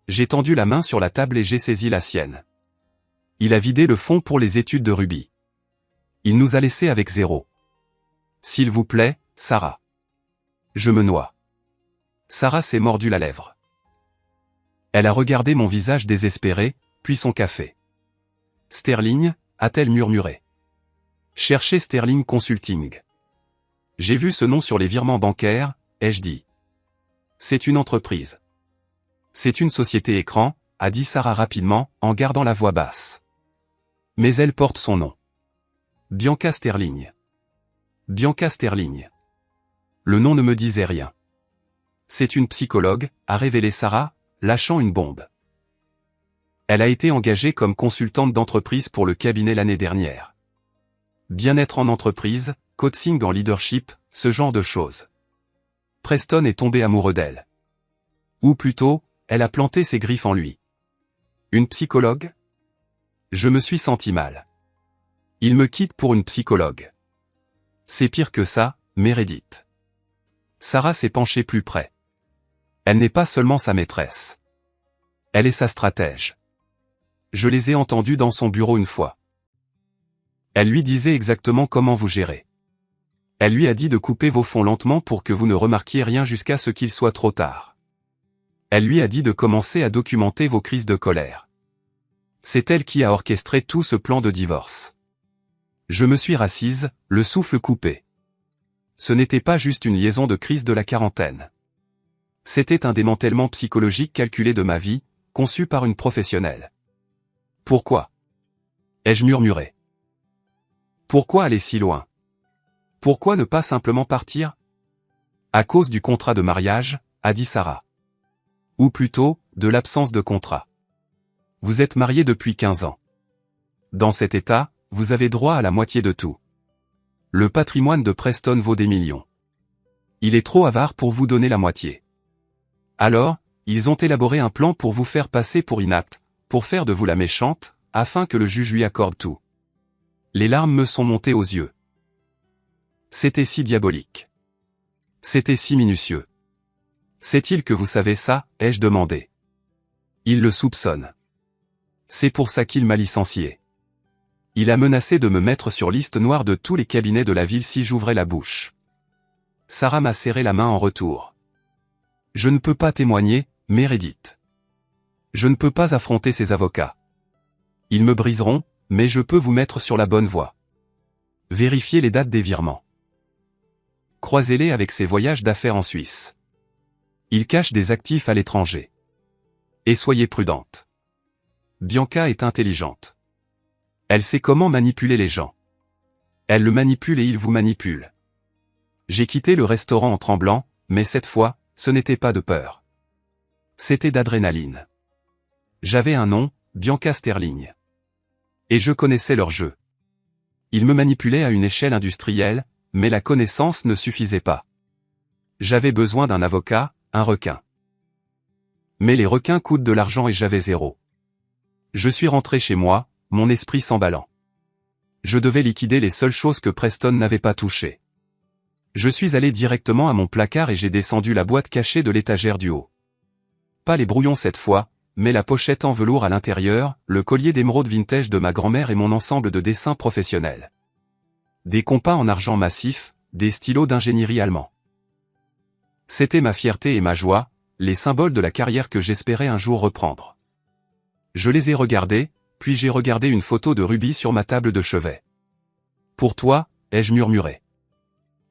J'ai tendu la main sur la table et j'ai saisi la sienne. Il a vidé le fonds pour les études de Ruby. Il nous a laissés avec 0. S'il vous plaît, Sarah. Je me noie. Sarah s'est mordu la lèvre. Elle a regardé mon visage désespéré, puis son café. Sterling, a-t-elle murmuré. Cherchez Sterling Consulting. J'ai vu ce nom sur les virements bancaires, ai-je dit. C'est une entreprise. C'est une société écran, a dit Sarah rapidement, en gardant la voix basse. Mais elle porte son nom. Bianca Sterling. Bianca Sterling. Le nom ne me disait rien. C'est une psychologue, a révélé Sarah, lâchant une bombe. Elle a été engagée comme consultante d'entreprise pour le cabinet l'année dernière. Bien-être en entreprise, coaching en leadership, ce genre de choses. Preston est tombé amoureux d'elle. Ou plutôt, elle a planté ses griffes en lui. Une psychologue? Je me suis senti mal. Il me quitte pour une psychologue. C'est pire que ça, Meredith. Sarah s'est penchée plus près. Elle n'est pas seulement sa maîtresse. Elle est sa stratège. Je les ai entendus dans son bureau une fois. Elle lui disait exactement comment vous gérer. Elle lui a dit de couper vos fonds lentement pour que vous ne remarquiez rien jusqu'à ce qu'il soit trop tard. Elle lui a dit de commencer à documenter vos crises de colère. C'est elle qui a orchestré tout ce plan de divorce. Je me suis rassise, le souffle coupé. Ce n'était pas juste une liaison de crise de la quarantaine. C'était un démantèlement psychologique calculé de ma vie, conçu par une professionnelle. Pourquoi? Ai-je murmuré. Pourquoi aller si loin? Pourquoi ne pas simplement partir? À cause du contrat de mariage, a dit Sarah. Ou plutôt, de l'absence de contrat. Vous êtes mariés depuis 15 ans. Dans cet état, vous avez droit à la moitié de tout. Le patrimoine de Preston vaut des millions. Il est trop avare pour vous donner la moitié. Alors, ils ont élaboré un plan pour vous faire passer pour inapte, pour faire de vous la méchante, afin que le juge lui accorde tout. Les larmes me sont montées aux yeux. C'était si diabolique. C'était si minutieux. Sait-il que vous savez ça, ai-je demandé. Il le soupçonne. C'est pour ça qu'il m'a licencié. Il a menacé de me mettre sur liste noire de tous les cabinets de la ville si j'ouvrais la bouche. Sarah m'a serré la main en retour. Je ne peux pas témoigner, Meredith. Je ne peux pas affronter ces avocats. Ils me briseront, mais je peux vous mettre sur la bonne voie. Vérifiez les dates des virements. Croisez-les avec ses voyages d'affaires en Suisse. Il cache des actifs à l'étranger. Et soyez prudente. Bianca est intelligente. Elle sait comment manipuler les gens. Elle le manipule et il vous manipule. J'ai quitté le restaurant en tremblant, mais cette fois, ce n'était pas de peur. C'était d'adrénaline. J'avais un nom, Bianca Sterling. Et je connaissais leur jeu. Ils me manipulaient à une échelle industrielle, mais la connaissance ne suffisait pas. J'avais besoin d'un avocat, un requin. Mais les requins coûtent de l'argent et j'avais 0. Je suis rentré chez moi, mon esprit s'emballant. Je devais liquider les seules choses que Preston n'avait pas touchées. Je suis allé directement à mon placard et j'ai descendu la boîte cachée de l'étagère du haut. Pas les brouillons cette fois, mais la pochette en velours à l'intérieur, le collier d'émeraude vintage de ma grand-mère et mon ensemble de dessins professionnels. Des compas en argent massif, des stylos d'ingénierie allemands. C'était ma fierté et ma joie, les symboles de la carrière que j'espérais un jour reprendre. Je les ai regardés, puis j'ai regardé une photo de Ruby sur ma table de chevet. Pour toi, ai-je murmuré.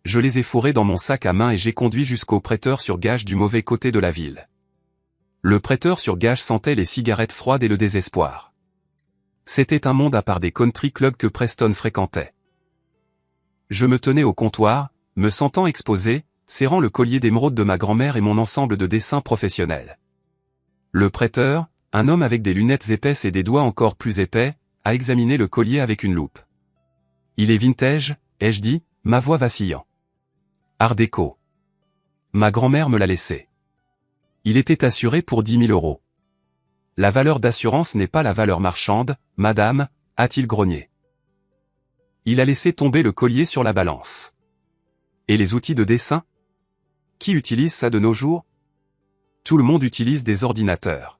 Je les ai fourrés dans mon sac à main et j'ai conduit jusqu'au prêteur sur gage du mauvais côté de la ville. Le prêteur sur gage sentait les cigarettes froides et le désespoir. C'était un monde à part des country clubs que Preston fréquentait. Je me tenais au comptoir, me sentant exposé, serrant le collier d'émeraude de ma grand-mère et mon ensemble de dessins professionnels. Le prêteur, un homme avec des lunettes épaisses et des doigts encore plus épais, a examiné le collier avec une loupe. Il est vintage, ai-je dit, ma voix vacillant. Art déco. Ma grand-mère me l'a laissé. Il était assuré pour 10 000 €. La valeur d'assurance n'est pas la valeur marchande, madame, a-t-il grogné. Il a laissé tomber le collier sur la balance. Et les outils de dessin? Qui utilise ça de nos jours? Tout le monde utilise des ordinateurs.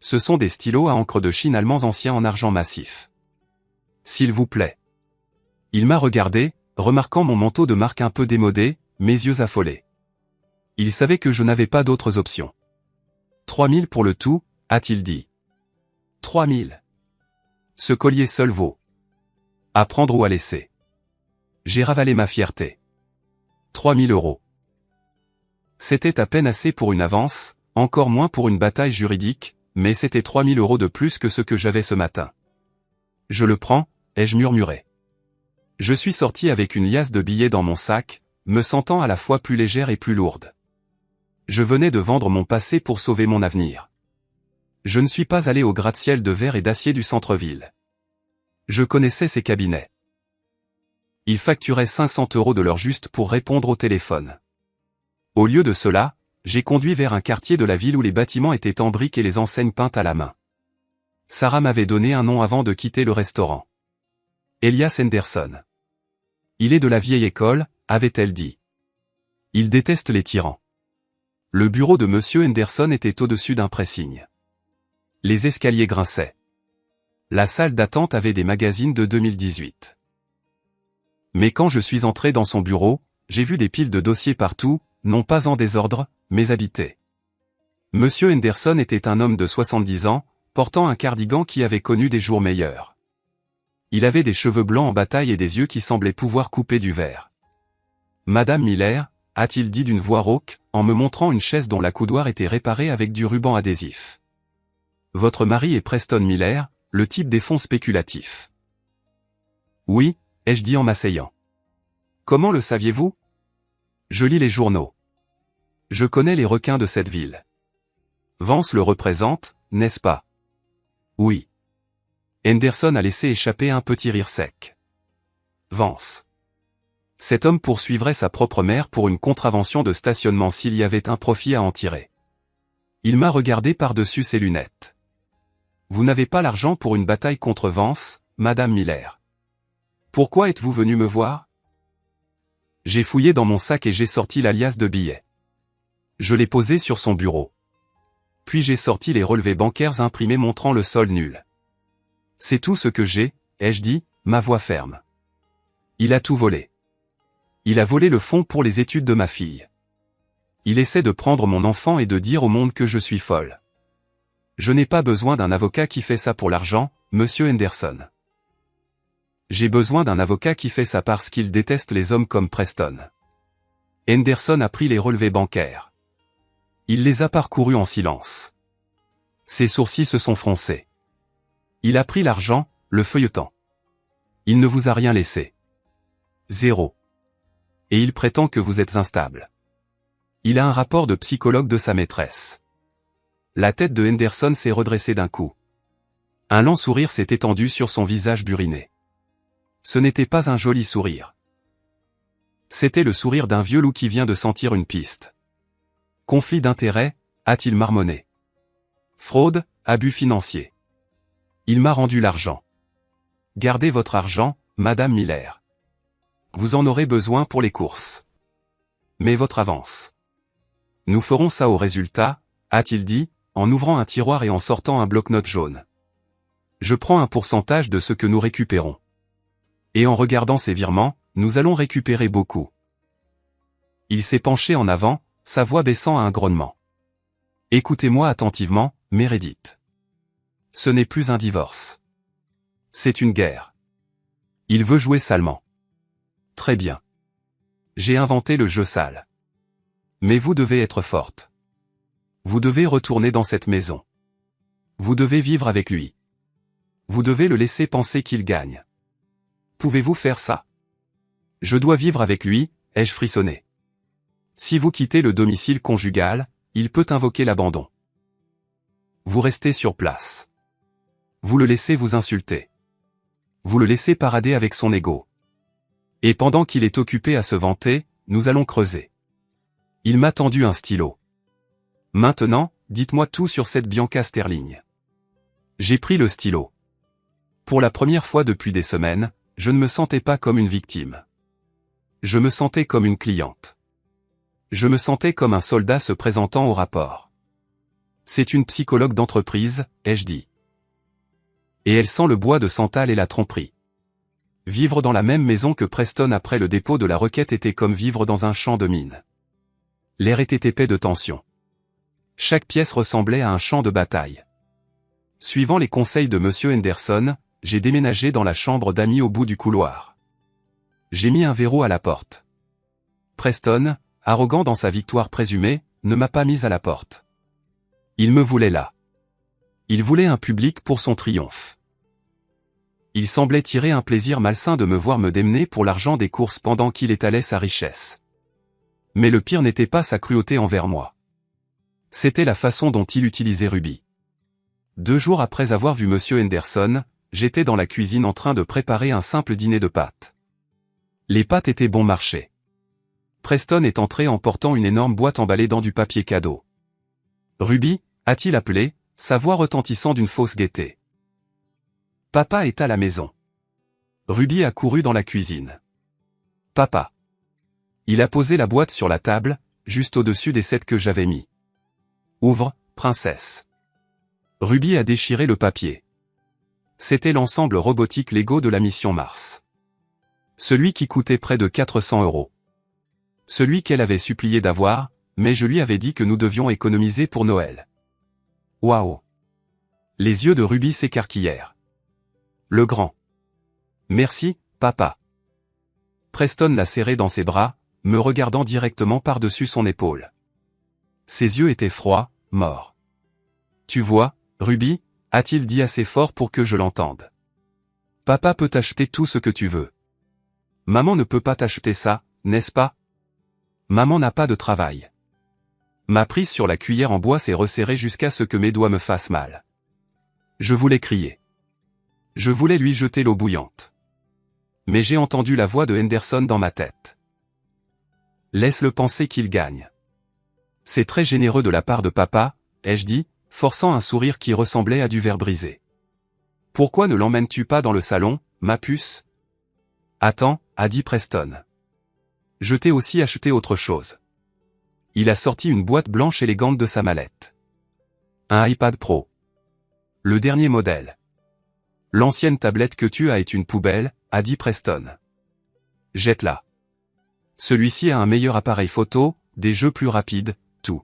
Ce sont des stylos à encre de Chine allemands anciens en argent massif. S'il vous plaît. Il m'a regardé, remarquant mon manteau de marque un peu démodé, mes yeux affolés. Il savait que je n'avais pas d'autres options. 3000 pour le tout, a-t-il dit. 3000. Ce collier seul vaut. À prendre ou à laisser. J'ai ravalé ma fierté. 3000 €. C'était à peine assez pour une avance, encore moins pour une bataille juridique, mais c'était 3000 € de plus que ce que j'avais ce matin. Je le prends, ai-je murmuré. Je suis sorti avec une liasse de billets dans mon sac, me sentant à la fois plus légère et plus lourde. Je venais de vendre mon passé pour sauver mon avenir. Je ne suis pas allé au gratte-ciel de verre et d'acier du centre-ville. Je connaissais ces cabinets. Ils facturaient 500 € de leur juste pour répondre au téléphone. Au lieu de cela, j'ai conduit vers un quartier de la ville où les bâtiments étaient en briques et les enseignes peintes à la main. Sarah m'avait donné un nom avant de quitter le restaurant. Elias Henderson. Il est de la vieille école, avait-elle dit. Il déteste les tyrans. Le bureau de Monsieur Henderson était au-dessus d'un pressing. Les escaliers grinçaient. La salle d'attente avait des magazines de 2018. Mais quand je suis entré dans son bureau, j'ai vu des piles de dossiers partout, non pas en désordre, mais habités. Monsieur Henderson était un homme de 70 ans, portant un cardigan qui avait connu des jours meilleurs. Il avait des cheveux blancs en bataille et des yeux qui semblaient pouvoir couper du verre. Madame Miller, a-t-il dit d'une voix rauque, en me montrant une chaise dont la coudoir était réparée avec du ruban adhésif. Votre mari est Preston Miller, le type des fonds spéculatifs. Oui, ai-je dit en m'asseyant. Comment le saviez-vous? Je lis les journaux. Je connais les requins de cette ville. Vance le représente, n'est-ce pas? Oui. Henderson a laissé échapper un petit rire sec. Vance. Cet homme poursuivrait sa propre mère pour une contravention de stationnement s'il y avait un profit à en tirer. Il m'a regardé par-dessus ses lunettes. Vous n'avez pas l'argent pour une bataille contre Vance, Madame Miller. Pourquoi êtes-vous venu me voir? J'ai fouillé dans mon sac et j'ai sorti la liasse de billets. Je l'ai posée sur son bureau. Puis j'ai sorti les relevés bancaires imprimés montrant le solde nul. C'est tout ce que j'ai, ai-je dit, ma voix ferme. Il a tout volé. Il a volé le fonds pour les études de ma fille. Il essaie de prendre mon enfant et de dire au monde que je suis folle. Je n'ai pas besoin d'un avocat qui fait ça pour l'argent, Monsieur Henderson. J'ai besoin d'un avocat qui fait ça parce qu'il déteste les hommes comme Preston. Henderson a pris les relevés bancaires. Il les a parcourus en silence. Ses sourcils se sont froncés. Il a pris l'argent, le feuilletant. Il ne vous a rien laissé. 0. Et il prétend que vous êtes instable. Il a un rapport de psychologue de sa maîtresse. La tête de Henderson s'est redressée d'un coup. Un lent sourire s'est étendu sur son visage buriné. Ce n'était pas un joli sourire. C'était le sourire d'un vieux loup qui vient de sentir une piste. Conflit d'intérêts, a-t-il marmonné. Fraude, abus financier. Il m'a rendu l'argent. Gardez votre argent, Madame Miller. Vous en aurez besoin pour les courses. Mais votre avance. Nous ferons ça au résultat, a-t-il dit, en ouvrant un tiroir et en sortant un bloc-notes jaune. Je prends un pourcentage de ce que nous récupérons. Et en regardant ces virements, nous allons récupérer beaucoup. Il s'est penché en avant, sa voix baissant à un grognement. Écoutez-moi attentivement, Meredith. Ce n'est plus un divorce. C'est une guerre. Il veut jouer salement. Très bien. J'ai inventé le jeu sale. Mais vous devez être forte. Vous devez retourner dans cette maison. Vous devez vivre avec lui. Vous devez le laisser penser qu'il gagne. Pouvez-vous faire ça? Je dois vivre avec lui, ai-je frissonné. Si vous quittez le domicile conjugal, il peut invoquer l'abandon. Vous restez sur place. Vous le laissez vous insulter. Vous le laissez parader avec son ego. Et pendant qu'il est occupé à se vanter, nous allons creuser. Il m'a tendu un stylo. Maintenant, dites-moi tout sur cette Bianca Sterling. J'ai pris le stylo. Pour la première fois depuis des semaines, je ne me sentais pas comme une victime. Je me sentais comme une cliente. Je me sentais comme un soldat se présentant au rapport. C'est une psychologue d'entreprise, ai-je dit. Et elle sent le bois de santal et la tromperie. Vivre dans la même maison que Preston après le dépôt de la requête était comme vivre dans un champ de mine. L'air était épais de tension. Chaque pièce ressemblait à un champ de bataille. Suivant les conseils de Monsieur Henderson, j'ai déménagé dans la chambre d'amis au bout du couloir. J'ai mis un verrou à la porte. Preston, arrogant dans sa victoire présumée, ne m'a pas mise à la porte. Il me voulait là. Il voulait un public pour son triomphe. Il semblait tirer un plaisir malsain de me voir me démener pour l'argent des courses pendant qu'il étalait sa richesse. Mais le pire n'était pas sa cruauté envers moi. C'était la façon dont il utilisait Ruby. 2 jours après avoir vu Monsieur Henderson, j'étais dans la cuisine en train de préparer un simple dîner de pâtes. Les pâtes étaient bon marché. Preston est entré en portant une énorme boîte emballée dans du papier cadeau. « Ruby » a-t-il appelé, sa voix retentissant d'une fausse gaieté. Papa est à la maison. Ruby a couru dans la cuisine. Papa. Il a posé la boîte sur la table, juste au-dessus des 7 que j'avais mis. Ouvre, princesse. Ruby a déchiré le papier. C'était l'ensemble robotique Lego de la mission Mars. Celui qui coûtait près de 400 €. Celui qu'elle avait supplié d'avoir, mais je lui avais dit que nous devions économiser pour Noël. Waouh! Les yeux de Ruby s'écarquillèrent. Le grand. Merci, papa. Preston l'a serré dans ses bras, me regardant directement par-dessus son épaule. Ses yeux étaient froids, morts. Tu vois, Ruby, a-t-il dit assez fort pour que je l'entende. Papa peut t'acheter tout ce que tu veux. Maman ne peut pas t'acheter ça, n'est-ce pas? Maman n'a pas de travail. Ma prise sur la cuillère en bois s'est resserrée jusqu'à ce que mes doigts me fassent mal. Je voulais crier. Je voulais lui jeter l'eau bouillante. Mais j'ai entendu la voix de Henderson dans ma tête. Laisse-le penser qu'il gagne. C'est très généreux de la part de papa, ai-je dit, forçant un sourire qui ressemblait à du verre brisé. Pourquoi ne l'emmènes-tu pas dans le salon, ma puce? Attends, a dit Preston. Je t'ai aussi acheté autre chose. Il a sorti une boîte blanche élégante de sa mallette. Un iPad Pro. Le dernier modèle. L'ancienne tablette que tu as est une poubelle, a dit Preston. Jette-la. Celui-ci a un meilleur appareil photo, des jeux plus rapides, tout.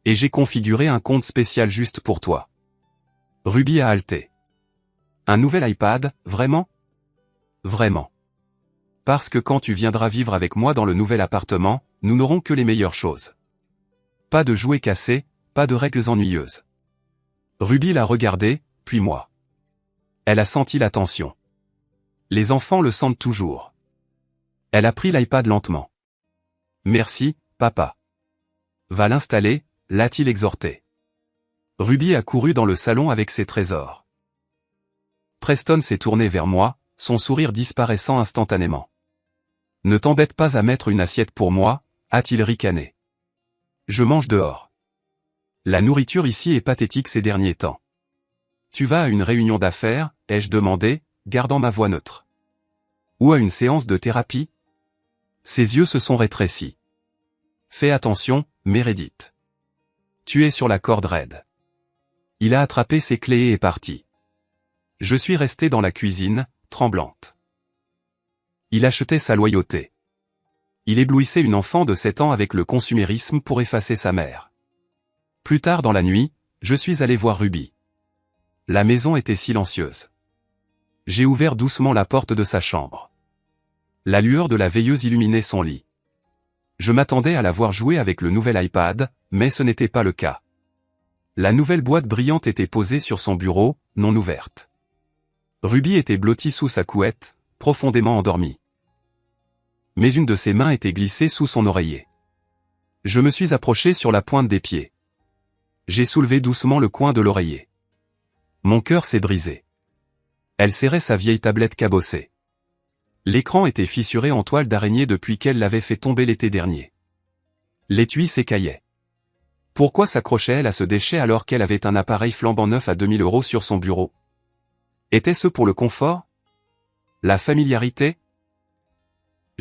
Et j'ai configuré un compte spécial juste pour toi. Ruby a halté. Un nouvel iPad, vraiment? Vraiment. Parce que quand tu viendras vivre avec moi dans le nouvel appartement, nous n'aurons que les meilleures choses. Pas de jouets cassés, pas de règles ennuyeuses. Ruby l'a regardé, puis moi. Elle a senti la tension. Les enfants le sentent toujours. Elle a pris l'iPad lentement. Merci, papa. Va l'installer, l'a-t-il exhorté. Ruby a couru dans le salon avec ses trésors. Preston s'est tourné vers moi, son sourire disparaissant instantanément. Ne t'embête pas à mettre une assiette pour moi, a-t-il ricané. Je mange dehors. La nourriture ici est pathétique ces derniers temps. Tu vas à une réunion d'affaires, ai-je demandé, gardant ma voix neutre. Ou à une séance de thérapie? Ses yeux se sont rétrécis. Fais attention, Meredith. Tu es sur la corde raide. Il a attrapé ses clés et est parti. Je suis restée dans la cuisine, tremblante. Il achetait sa loyauté. Il éblouissait une enfant de 7 ans avec le consumérisme pour effacer sa mère. Plus tard dans la nuit, je suis allé voir Ruby. La maison était silencieuse. J'ai ouvert doucement la porte de sa chambre. La lueur de la veilleuse illuminait son lit. Je m'attendais à la voir jouer avec le nouvel iPad, mais ce n'était pas le cas. La nouvelle boîte brillante était posée sur son bureau, non ouverte. Ruby était blottie sous sa couette, profondément endormie. Mais une de ses mains était glissée sous son oreiller. Je me suis approché sur la pointe des pieds. J'ai soulevé doucement le coin de l'oreiller. Mon cœur s'est brisé. Elle serrait sa vieille tablette cabossée. L'écran était fissuré en toile d'araignée depuis qu'elle l'avait fait tomber l'été dernier. L'étui s'écaillait. Pourquoi s'accrochait-elle à ce déchet alors qu'elle avait un appareil flambant neuf à 2000 € sur son bureau? Était-ce pour le confort? La familiarité?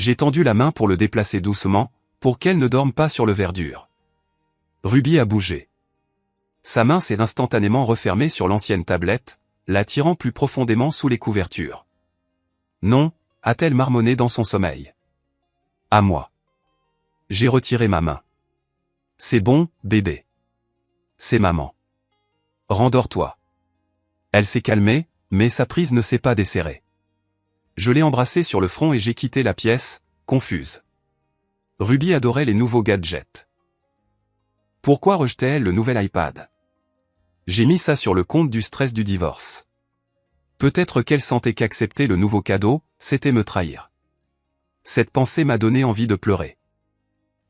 J'ai tendu la main pour le déplacer doucement, pour qu'elle ne dorme pas sur le verdure. Ruby a bougé. Sa main s'est instantanément refermée sur l'ancienne tablette, l'attirant plus profondément sous les couvertures. Non, a-t-elle marmonné dans son sommeil. À moi. J'ai retiré ma main. C'est bon, bébé. C'est maman. Rendors-toi. Elle s'est calmée, mais sa prise ne s'est pas desserrée. Je l'ai embrassée sur le front et j'ai quitté la pièce, confuse. Ruby adorait les nouveaux gadgets. Pourquoi rejetait-elle le nouvel iPad? J'ai mis ça sur le compte du stress du divorce. Peut-être qu'elle sentait qu'accepter le nouveau cadeau, c'était me trahir. Cette pensée m'a donné envie de pleurer.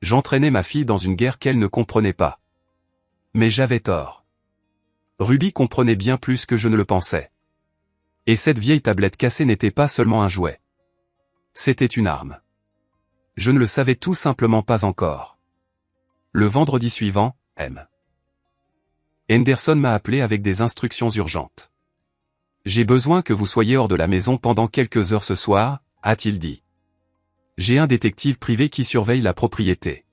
J'entraînais ma fille dans une guerre qu'elle ne comprenait pas. Mais j'avais tort. Ruby comprenait bien plus que je ne le pensais. Et cette vieille tablette cassée n'était pas seulement un jouet. C'était une arme. Je ne le savais tout simplement pas encore. Le vendredi suivant, M. Henderson m'a appelé avec des instructions urgentes. J'ai besoin que vous soyez hors de la maison pendant quelques heures ce soir, a-t-il dit. J'ai un détective privé qui surveille la propriété.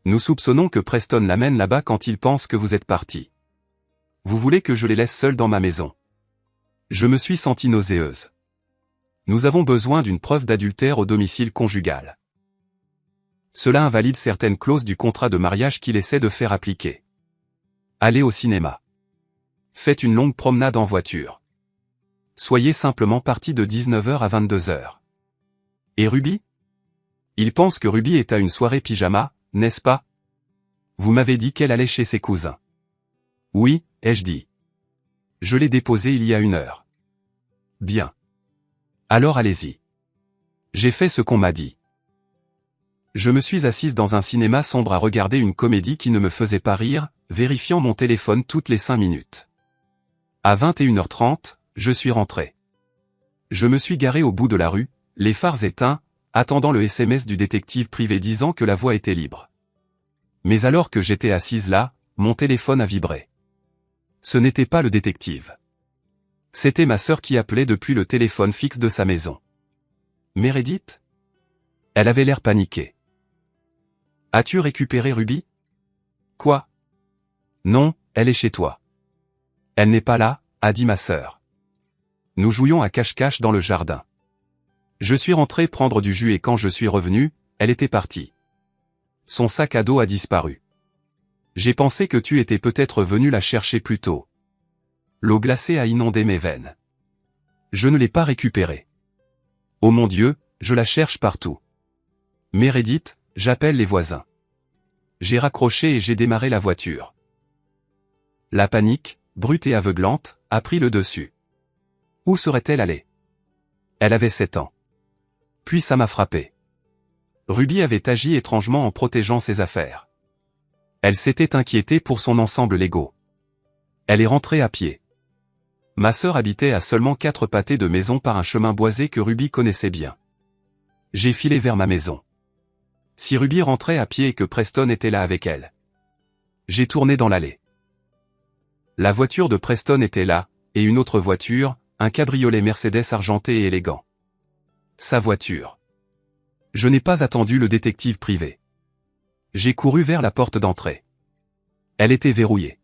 Nous soupçonnons que Preston l'amène là-bas quand il pense que vous êtes parti. Vous voulez que je les laisse seuls dans ma maison? Je me suis sentie nauséeuse. Nous avons besoin d'une preuve d'adultère au domicile conjugal. Cela invalide certaines clauses du contrat de mariage qu'il essaie de faire appliquer. Allez au cinéma. Faites une longue promenade en voiture. Soyez simplement partis de 19h à 22h. Et Ruby? Il pense que Ruby est à une soirée pyjama, n'est-ce pas? Vous m'avez dit qu'elle allait chez ses cousins. Oui, ai-je dit. Je l'ai déposée il y a 1 heure. Bien. Alors allez-y. J'ai fait ce qu'on m'a dit. Je me suis assise dans un cinéma sombre à regarder une comédie qui ne me faisait pas rire, vérifiant mon téléphone toutes les 5 minutes. À 21h30, je suis rentré. Je me suis garé au bout de la rue, les phares éteints, attendant le SMS du détective privé disant que la voie était libre. Mais alors que j'étais assise là, mon téléphone a vibré. Ce n'était pas le détective. C'était ma sœur qui appelait depuis le téléphone fixe de sa maison. Meredith? Elle avait l'air paniquée. As-tu récupéré Ruby? Quoi? Non, elle est chez toi. Elle n'est pas là, a dit ma sœur. Nous jouions à cache-cache dans le jardin. Je suis rentré prendre du jus et quand je suis revenu, elle était partie. Son sac à dos a disparu. J'ai pensé que tu étais peut-être venu la chercher plus tôt. L'eau glacée a inondé mes veines. Je ne l'ai pas récupérée. Oh mon Dieu, je la cherche partout. Meredith, j'appelle les voisins. J'ai raccroché et j'ai démarré la voiture. La panique, brute et aveuglante, a pris le dessus. Où serait-elle allée? Elle avait 7 ans. Puis ça m'a frappé. Ruby avait agi étrangement en protégeant ses affaires. Elle s'était inquiétée pour son ensemble Lego. Elle est rentrée à pied. Ma sœur habitait à seulement 4 pâtés de maison par un chemin boisé que Ruby connaissait bien. J'ai filé vers ma maison. Si Ruby rentrait à pied et que Preston était là avec elle. J'ai tourné dans l'allée. La voiture de Preston était là, et une autre voiture, un cabriolet Mercedes argenté et élégant. Sa voiture. Je n'ai pas attendu le détective privé. J'ai couru vers la porte d'entrée. Elle était verrouillée.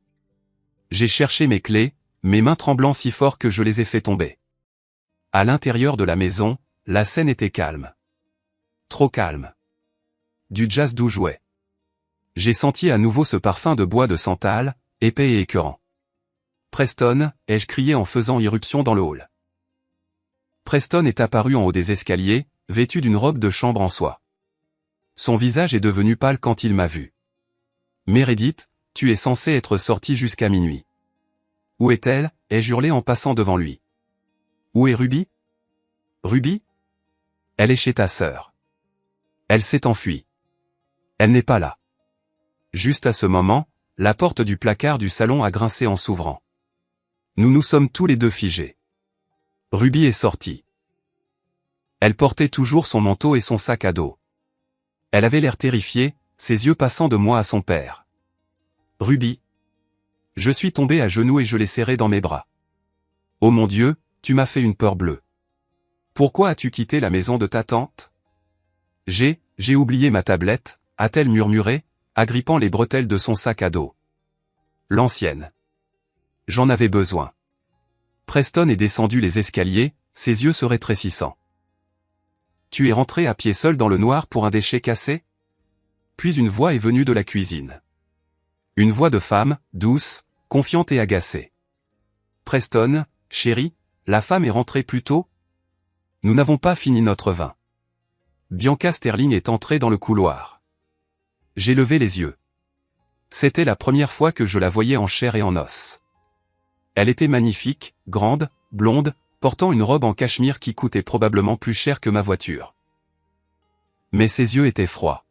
J'ai cherché mes clés, mes mains tremblant si fort que je les ai fait tomber. À l'intérieur de la maison, la scène était calme. Trop calme. Du jazz doux jouait. J'ai senti à nouveau ce parfum de bois de santal, épais et écœurant. Preston, ai-je crié en faisant irruption dans le hall. Preston est apparu en haut des escaliers, vêtu d'une robe de chambre en soie. Son visage est devenu pâle quand il m'a vu. Meredith, tu es censée être sortie jusqu'à minuit. Où est-elle? Ai-je hurlé en passant devant lui. Où est Ruby? Ruby? Elle est chez ta sœur. Elle s'est enfuie. Elle n'est pas là. Juste à ce moment, la porte du placard du salon a grincé en s'ouvrant. Nous nous sommes tous les deux figés. Ruby est sortie. Elle portait toujours son manteau et son sac à dos. Elle avait l'air terrifiée, ses yeux passant de moi à son père. Ruby. Je suis tombé à genoux et je l'ai serré dans mes bras. Oh mon Dieu, tu m'as fait une peur bleue. Pourquoi as-tu quitté la maison de ta tante? J'ai oublié ma tablette, a-t-elle murmuré, agrippant les bretelles de son sac à dos. L'ancienne. J'en avais besoin. Preston est descendu les escaliers, ses yeux se rétrécissant. Tu es rentré à pied seul dans le noir pour un déchet cassé? Puis une voix est venue de la cuisine. Une voix de femme, douce, confiante et agacée. Preston, chérie, la femme est rentrée plus tôt? Nous n'avons pas fini notre vin. Bianca Sterling est entrée dans le couloir. J'ai levé les yeux. C'était la première fois que je la voyais en chair et en os. Elle était magnifique, grande, blonde, portant une robe en cachemire qui coûtait probablement plus cher que ma voiture. Mais ses yeux étaient froids.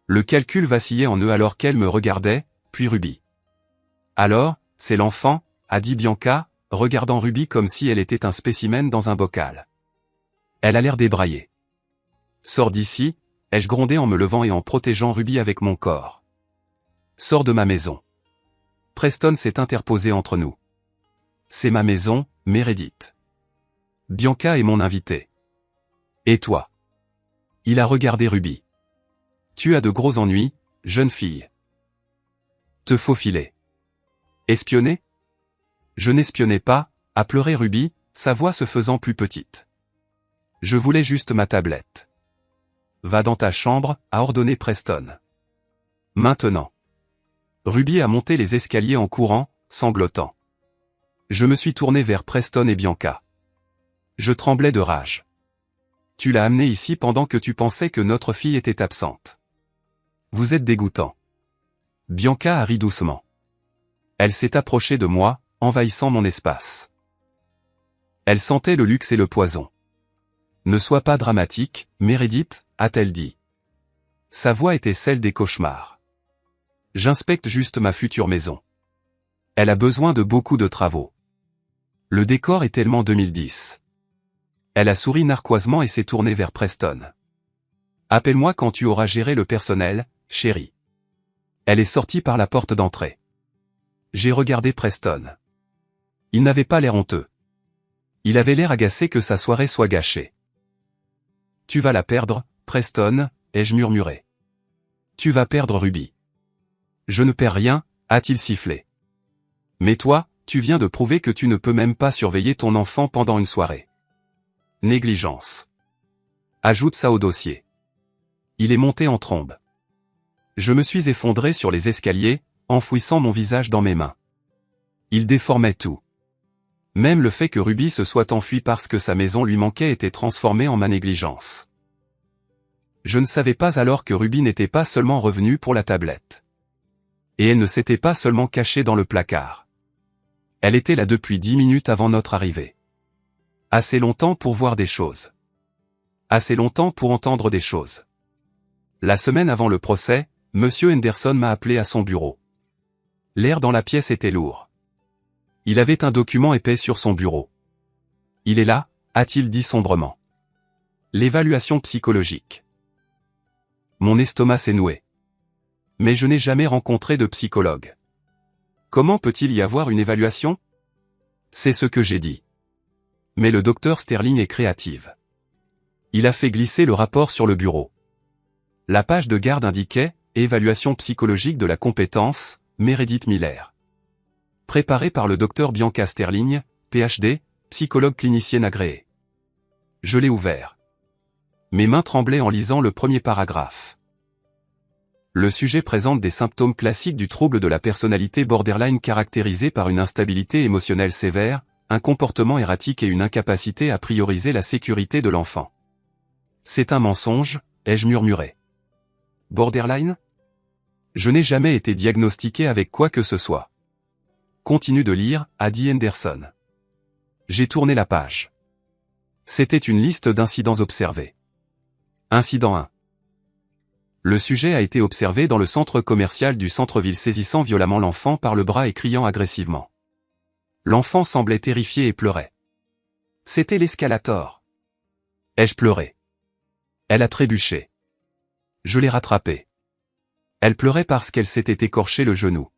Le calcul vacillait en eux alors qu'elle me regardait, puis Ruby. Alors, c'est l'enfant, a dit Bianca, regardant Ruby comme si elle était un spécimen dans un bocal. Elle a l'air débraillée. Sors d'ici, ai-je grondé en me levant et en protégeant Ruby avec mon corps. Sors de ma maison. Preston s'est interposé entre nous. C'est ma maison, Meredith. Bianca est mon invitée. Et toi? Il a regardé Ruby. Tu as de gros ennuis, jeune fille. Te faufiler. Espionner? Je n'espionnais pas, a pleuré Ruby, sa voix se faisant plus petite. Je voulais juste ma tablette. Va dans ta chambre, a ordonné Preston. Maintenant. Ruby a monté les escaliers en courant, sanglotant. Je me suis tourné vers Preston et Bianca. Je tremblais de rage. Tu l'as amenée ici pendant que tu pensais que notre fille était absente. Vous êtes dégoûtant. Bianca a ri doucement. Elle s'est approchée de moi, envahissant mon espace. Elle sentait le luxe et le poison. Ne sois pas dramatique, Meredith, a-t-elle dit. Sa voix était celle des cauchemars. J'inspecte juste ma future maison. Elle a besoin de beaucoup de travaux. Le décor est tellement 2010. Elle a souri narquoisement et s'est tournée vers Preston. Appelle-moi quand tu auras géré le personnel, chérie. Elle est sortie par la porte d'entrée. J'ai regardé Preston. Il n'avait pas l'air honteux. Il avait l'air agacé que sa soirée soit gâchée. Tu vas la perdre, Preston, ai-je murmuré. Tu vas perdre Ruby. Je ne perds rien, a-t-il sifflé. Mais toi, tu viens de prouver que tu ne peux même pas surveiller ton enfant pendant une soirée. Négligence. Ajoute ça au dossier. Il est monté en trombe. Je me suis effondré sur les escaliers, enfouissant mon visage dans mes mains. Il déformait tout. Même le fait que Ruby se soit enfuie parce que sa maison lui manquait était transformé en ma négligence. Je ne savais pas alors que Ruby n'était pas seulement revenue pour la tablette. Et elle ne s'était pas seulement cachée dans le placard. Elle était là depuis 10 minutes avant notre arrivée. Assez longtemps pour voir des choses. Assez longtemps pour entendre des choses. La semaine avant le procès, Monsieur Henderson m'a appelé à son bureau. L'air dans la pièce était lourd. Il avait un document épais sur son bureau. Il est là, a-t-il dit sombrement. L'évaluation psychologique. Mon estomac s'est noué. Mais je n'ai jamais rencontré de psychologue. Comment peut-il y avoir une évaluation? C'est ce que j'ai dit. Mais le docteur Sterling est créative. Il a fait glisser le rapport sur le bureau. La page de garde indiquait « Évaluation psychologique de la compétence, Meredith Miller ». Préparé par le docteur Bianca Sterling, PhD, psychologue clinicienne agréée. Je l'ai ouvert. Mes mains tremblaient en lisant le premier paragraphe. Le sujet présente des symptômes classiques du trouble de la personnalité borderline caractérisé par une instabilité émotionnelle sévère, un comportement erratique et une incapacité à prioriser la sécurité de l'enfant. C'est un mensonge, ai-je murmuré. Borderline? Je n'ai jamais été diagnostiqué avec quoi que ce soit. Continue de lire, a dit Henderson. J'ai tourné la page. C'était une liste d'incidents observés. Incident 1. Le sujet a été observé dans le centre commercial du centre-ville saisissant violemment l'enfant par le bras et criant agressivement. L'enfant semblait terrifié et pleurait. C'était l'escalator. Ai-je pleuré? Elle a trébuché. Je l'ai rattrapée. Elle pleurait parce qu'elle s'était écorché le genou.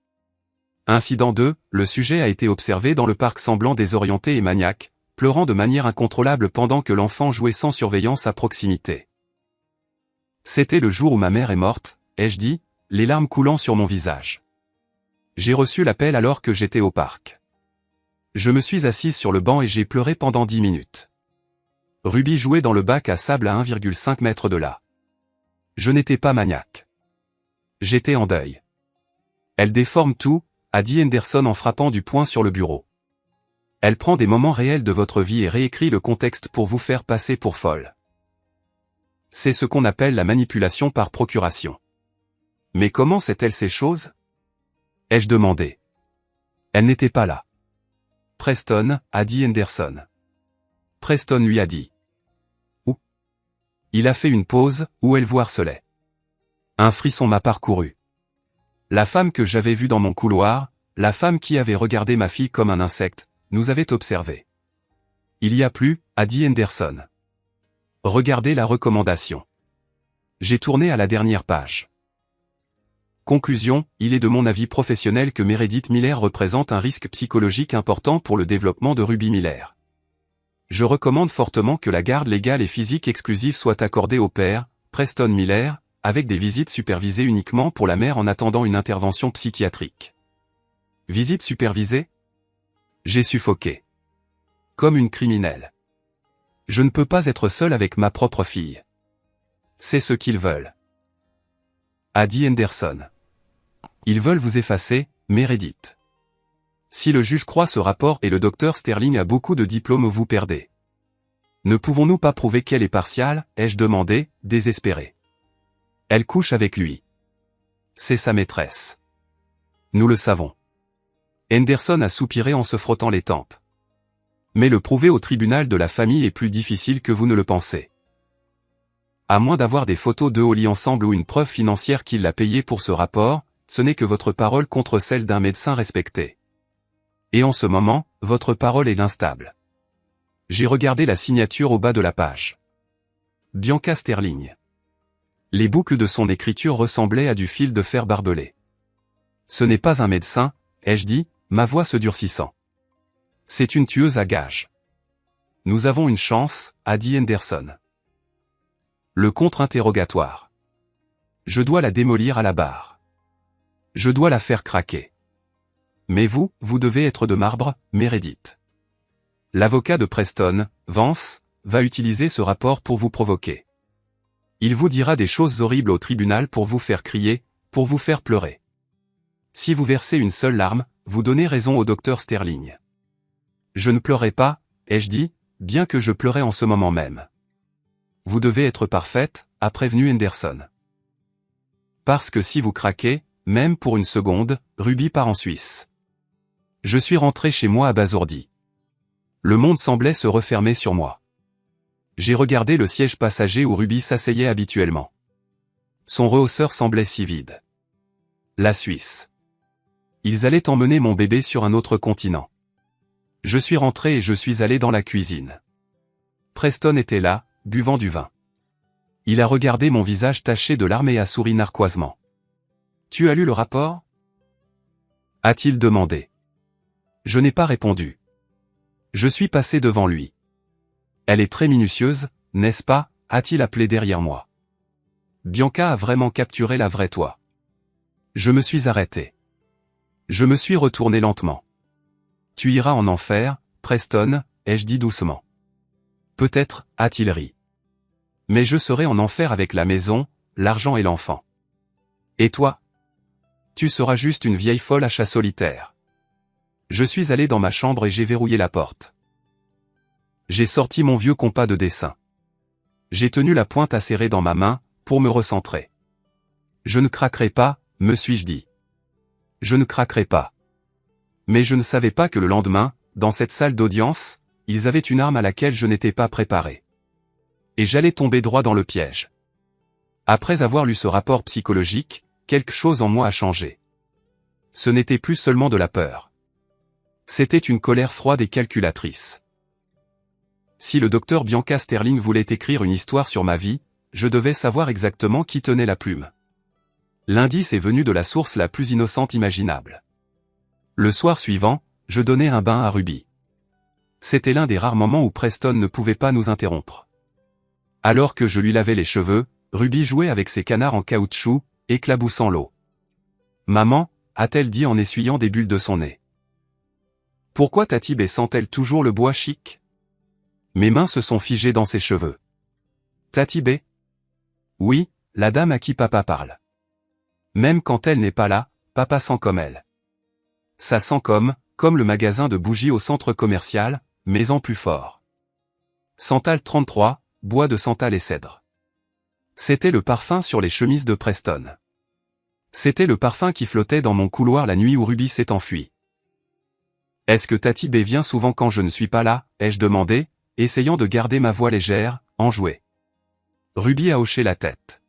Incident 2, le sujet a été observé dans le parc semblant désorienté et maniaque, pleurant de manière incontrôlable pendant que l'enfant jouait sans surveillance à proximité. C'était le jour où ma mère est morte, ai-je dit, les larmes coulant sur mon visage. J'ai reçu l'appel alors que j'étais au parc. Je me suis assise sur le banc et j'ai pleuré pendant 10 minutes. Ruby jouait dans le bac à sable à 1,5 mètre de là. Je n'étais pas maniaque. J'étais en deuil. Elle déforme tout, a dit Henderson en frappant du poing sur le bureau. Elle prend des moments réels de votre vie et réécrit le contexte pour vous faire passer pour folle. C'est ce qu'on appelle la manipulation par procuration. Mais comment sait-elle ces choses? Ai-je demandé. Elle n'était pas là. Preston, a dit Henderson. Preston lui a dit. Où? Il a fait une pause, où elle vous harcelait. Un frisson m'a parcouru. La femme que j'avais vue dans mon couloir, la femme qui avait regardé ma fille comme un insecte, nous avait observé. Il y a plus, a dit Henderson. Regardez la recommandation. J'ai tourné à la dernière page. Conclusion, il est de mon avis professionnel que Meredith Miller représente un risque psychologique important pour le développement de Ruby Miller. Je recommande fortement que la garde légale et physique exclusive soit accordée au père, Preston Miller, avec des visites supervisées uniquement pour la mère en attendant une intervention psychiatrique. Visite supervisée? J'ai suffoqué. Comme une criminelle. Je ne peux pas être seul avec ma propre fille. C'est ce qu'ils veulent. A dit Henderson. Ils veulent vous effacer, Meredith. Si le juge croit ce rapport et le docteur Sterling a beaucoup de diplômes, vous perdez. Ne pouvons-nous pas prouver qu'elle est partiale, ai-je demandé, désespéré. Elle couche avec lui. C'est sa maîtresse. Nous le savons. Henderson a soupiré en se frottant les tempes. Mais le prouver au tribunal de la famille est plus difficile que vous ne le pensez. À moins d'avoir des photos d'eux au lit ensemble ou une preuve financière qu'il l'a payé pour ce rapport, ce n'est que votre parole contre celle d'un médecin respecté. Et en ce moment, votre parole est instable. J'ai regardé la signature au bas de la page. Bianca Sterling. Les boucles de son écriture ressemblaient à du fil de fer barbelé. Ce n'est pas un médecin, ai-je dit, ma voix se durcissant. C'est une tueuse à gages. Nous avons une chance, a dit Henderson. Le contre-interrogatoire. Je dois la démolir à la barre. Je dois la faire craquer. Mais vous devez être de marbre, Meredith. L'avocat de Preston, Vance, va utiliser ce rapport pour vous provoquer. Il vous dira des choses horribles au tribunal pour vous faire crier, pour vous faire pleurer. Si vous versez une seule larme, vous donnez raison au docteur Sterling. Je ne pleurais pas, ai-je dit, bien que je pleurais en ce moment même. Vous devez être parfaite, a prévenu Henderson. Parce que si vous craquez, même pour une seconde, Ruby part en Suisse. Je suis rentré chez moi abasourdi. Le monde semblait se refermer sur moi. J'ai regardé le siège passager où Ruby s'asseyait habituellement. Son rehausseur semblait si vide. La Suisse. Ils allaient emmener mon bébé sur un autre continent. Je suis rentré et je suis allé dans la cuisine. Preston était là, buvant du vin. Il a regardé mon visage taché de larmes et a souri narquoisement. « Tu as lu le rapport » a-t-il demandé. Je n'ai pas répondu. Je suis passé devant lui. Elle est très minutieuse, n'est-ce pas, a-t-il appelé derrière moi. Bianca a vraiment capturé la vraie toi. Je me suis arrêté. Je me suis retourné lentement. Tu iras en enfer, Preston, ai-je dit doucement. Peut-être, a-t-il ri. Mais je serai en enfer avec la maison, l'argent et l'enfant. Et toi? Tu seras juste une vieille folle à chat solitaire. Je suis allé dans ma chambre et j'ai verrouillé la porte. J'ai sorti mon vieux compas de dessin. J'ai tenu la pointe acérée dans ma main, pour me recentrer. Je ne craquerai pas, me suis-je dit. Je ne craquerai pas. Mais je ne savais pas que le lendemain, dans cette salle d'audience, ils avaient une arme à laquelle je n'étais pas préparé. Et j'allais tomber droit dans le piège. Après avoir lu ce rapport psychologique, quelque chose en moi a changé. Ce n'était plus seulement de la peur. C'était une colère froide et calculatrice. Si le docteur Bianca Sterling voulait écrire une histoire sur ma vie, je devais savoir exactement qui tenait la plume. L'indice est venu de la source la plus innocente imaginable. Le soir suivant, je donnais un bain à Ruby. C'était l'un des rares moments où Preston ne pouvait pas nous interrompre. Alors que je lui lavais les cheveux, Ruby jouait avec ses canards en caoutchouc, éclaboussant l'eau. Maman, a-t-elle dit en essuyant des bulles de son nez. Pourquoi Tatibé sent-elle toujours le bois chic? Mes mains se sont figées dans ses cheveux. Tatibé? Oui, la dame à qui papa parle. Même quand elle n'est pas là, papa sent comme elle. Ça sent comme le magasin de bougies au centre commercial, mais en plus fort. Santal 33, bois de santal et cèdre. C'était le parfum sur les chemises de Preston. C'était le parfum qui flottait dans mon couloir la nuit où Ruby s'est enfuie. Est-ce que Tatibé vient souvent quand je ne suis pas là, ai-je demandé, essayant de garder ma voix légère, enjouée. Ruby a hoché la tête.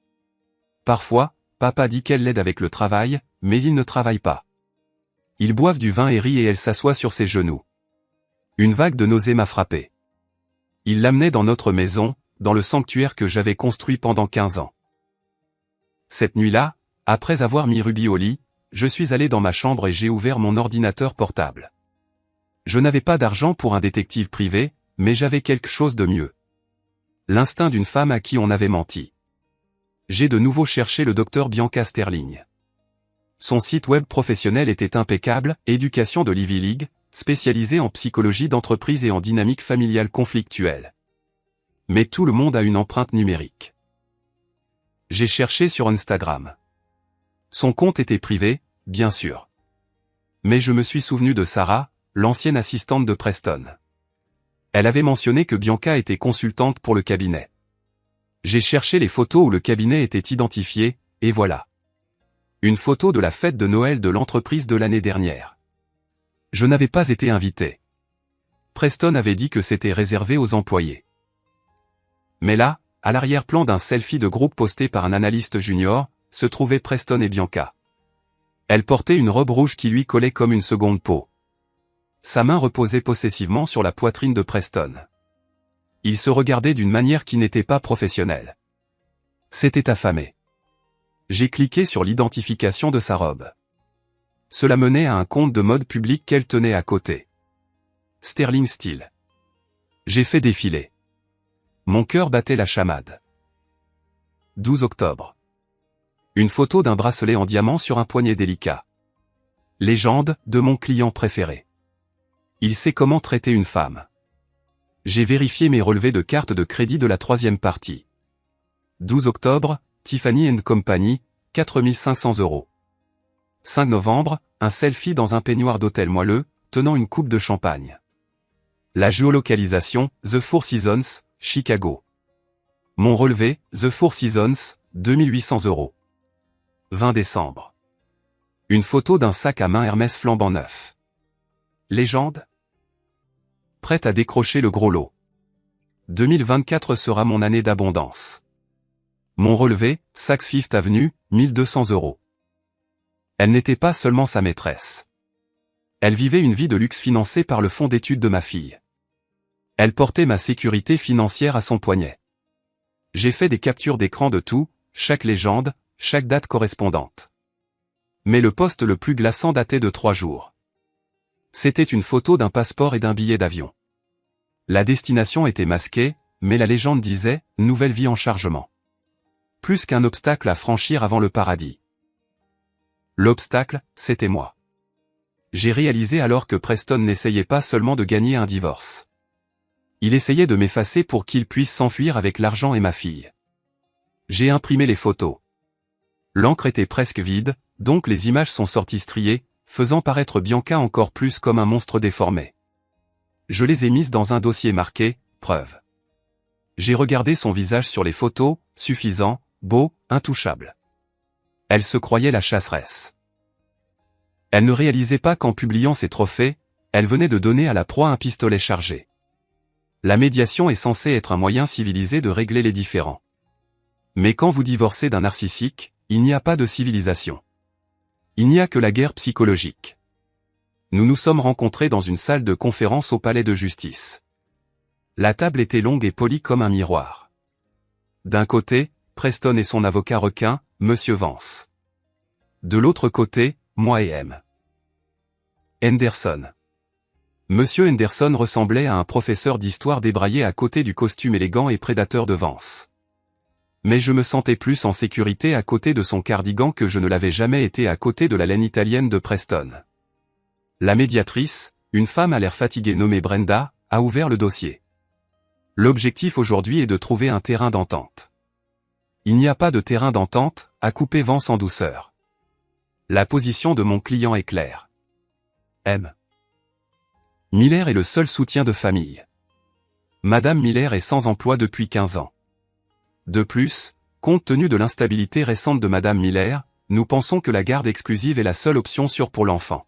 Parfois, papa dit qu'elle l'aide avec le travail, mais il ne travaille pas. Ils boivent du vin et rient et elle s'assoit sur ses genoux. Une vague de nausée m'a frappé. Il l'amenait dans notre maison, dans le sanctuaire que j'avais construit pendant 15 ans. Cette nuit-là, après avoir mis Ruby au lit, je suis allé dans ma chambre et j'ai ouvert mon ordinateur portable. Je n'avais pas d'argent pour un détective privé, mais j'avais quelque chose de mieux. L'instinct d'une femme à qui on avait menti. J'ai de nouveau cherché le docteur Bianca Sterling. Son site web professionnel était impeccable, éducation de l'Ivy League, spécialisé en psychologie d'entreprise et en dynamique familiale conflictuelle. Mais tout le monde a une empreinte numérique. J'ai cherché sur Instagram. Son compte était privé, bien sûr. Mais je me suis souvenu de Sarah, l'ancienne assistante de Preston. Elle avait mentionné que Bianca était consultante pour le cabinet. J'ai cherché les photos où le cabinet était identifié, et voilà. Une photo de la fête de Noël de l'entreprise de l'année dernière. Je n'avais pas été invité. Preston avait dit que c'était réservé aux employés. Mais là, à l'arrière-plan d'un selfie de groupe posté par un analyste junior, se trouvaient Preston et Bianca. Elle portait une robe rouge qui lui collait comme une seconde peau. Sa main reposait possessivement sur la poitrine de Preston. Ils se regardaient d'une manière qui n'était pas professionnelle. C'était affamé. J'ai cliqué sur l'identification de sa robe. Cela menait à un compte de mode public qu'elle tenait à côté. Sterling Style. J'ai fait défiler. Mon cœur battait la chamade. 12 octobre. Une photo d'un bracelet en diamant sur un poignet délicat. Légende de mon client préféré. Il sait comment traiter une femme. J'ai vérifié mes relevés de carte de crédit de la 3e partie. 12 octobre, Tiffany & Company, 4500 €. 5 novembre, un selfie dans un peignoir d'hôtel moelleux, tenant une coupe de champagne. La géolocalisation, The Four Seasons, Chicago. Mon relevé, The Four Seasons, 2800 €. 20 décembre. Une photo d'un sac à main Hermès flambant neuf. Légende? Prête à décrocher le gros lot. 2024 sera mon année d'abondance. Mon relevé, Saks Fifth Avenue, 1200 €. Elle n'était pas seulement sa maîtresse. Elle vivait une vie de luxe financée par le fonds d'études de ma fille. Elle portait ma sécurité financière à son poignet. J'ai fait des captures d'écran de tout, chaque légende, chaque date correspondante. Mais le poste le plus glaçant datait de 3 jours. C'était une photo d'un passeport et d'un billet d'avion. La destination était masquée, mais la légende disait « Nouvelle vie en chargement ». Plus qu'un obstacle à franchir avant le paradis. L'obstacle, c'était moi. J'ai réalisé alors que Preston n'essayait pas seulement de gagner un divorce. Il essayait de m'effacer pour qu'il puisse s'enfuir avec l'argent et ma fille. J'ai imprimé les photos. L'encre était presque vide, donc les images sont sorties striées, faisant paraître Bianca encore plus comme un monstre déformé. Je les ai mises dans un dossier marqué « Preuve ». J'ai regardé son visage sur les photos, suffisant, beau, intouchable. Elle se croyait la chasseresse. Elle ne réalisait pas qu'en publiant ses trophées, elle venait de donner à la proie un pistolet chargé. La médiation est censée être un moyen civilisé de régler les différends. Mais quand vous divorcez d'un narcissique, il n'y a pas de civilisation. Il n'y a que la guerre psychologique. Nous nous sommes rencontrés dans une salle de conférence au palais de justice. La table était longue et polie comme un miroir. D'un côté, Preston et son avocat requin, Monsieur Vance. De l'autre côté, moi et M. Henderson. Monsieur Henderson ressemblait à un professeur d'histoire débraillé à côté du costume élégant et prédateur de Vance. mais je me sentais plus en sécurité à côté de son cardigan que je ne l'avais jamais été à côté de la laine italienne de Preston. La médiatrice, une femme à l'air fatiguée nommée Brenda, a ouvert le dossier. L'objectif aujourd'hui est de trouver un terrain d'entente. Il n'y a pas de terrain d'entente, a coupé Vance en douceur. La position de mon client est claire. M. Miller est le seul soutien de famille. Madame Miller est sans emploi depuis 15 ans. De plus, compte tenu de l'instabilité récente de Madame Miller, nous pensons que la garde exclusive est la seule option sûre pour l'enfant.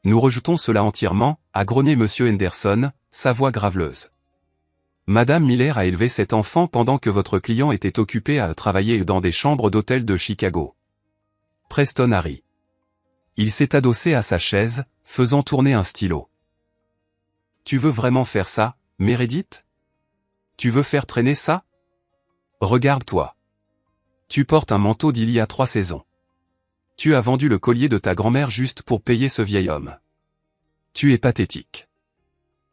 Nous rejetons cela entièrement, a grogné Monsieur Henderson, sa voix graveleuse. Madame Miller a élevé cet enfant pendant que votre client était occupé à travailler dans des chambres d'hôtel de Chicago. Preston a ri. Il s'est adossé à sa chaise, faisant tourner un stylo. Tu veux vraiment faire ça, Meredith? Tu veux faire traîner ça? Regarde-toi. Tu portes un manteau d'il y a 3 saisons. Tu as vendu le collier de ta grand-mère juste pour payer ce vieil homme. Tu es pathétique.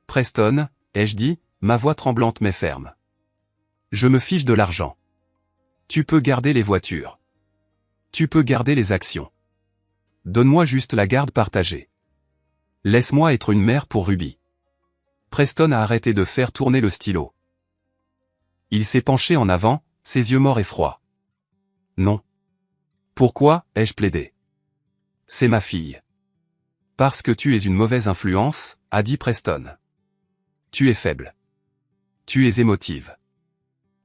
Preston, ai-je dit, ma voix tremblante mais ferme. Je me fiche de l'argent. Tu peux garder les voitures. Tu peux garder les actions. Donne-moi juste la garde partagée. Laisse-moi être une mère pour Ruby. Preston a arrêté de faire tourner le stylo. Il s'est penché en avant, ses yeux morts et froids. Non. Pourquoi, ai-je plaidé? C'est ma fille. Parce que tu es une mauvaise influence, a dit Preston. Tu es faible. Tu es émotive.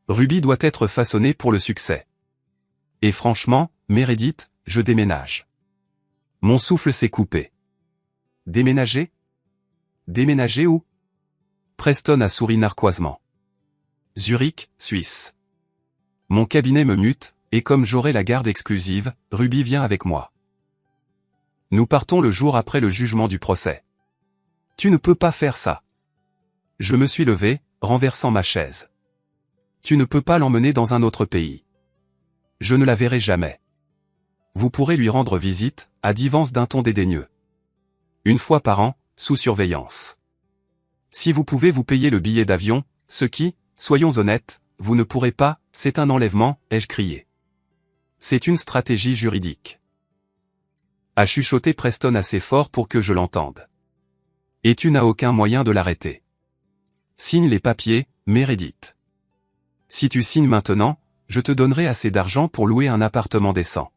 Ruby doit être façonnée pour le succès. Et franchement, Meredith, je déménage. Mon souffle s'est coupé. Déménager? Déménager où? Preston a souri narquoisement. Zurich, Suisse. Mon cabinet me mute, et comme j'aurai la garde exclusive, Ruby vient avec moi. Nous partons le jour après le jugement du procès. Tu ne peux pas faire ça. Je me suis levé, renversant ma chaise. Tu ne peux pas l'emmener dans un autre pays. Je ne la verrai jamais. Vous pourrez lui rendre visite, a dit Vance d'un ton dédaigneux. Une fois par an, sous surveillance. Si vous pouvez vous payer le billet d'avion, ce qui, soyons honnêtes, vous ne pourrez pas, c'est un enlèvement, ai-je crié. C'est une stratégie juridique. A chuchoté Preston assez fort pour que je l'entende. Et tu n'as aucun moyen de l'arrêter. Signe les papiers, Meredith. Si tu signes maintenant, je te donnerai assez d'argent pour louer un appartement décent.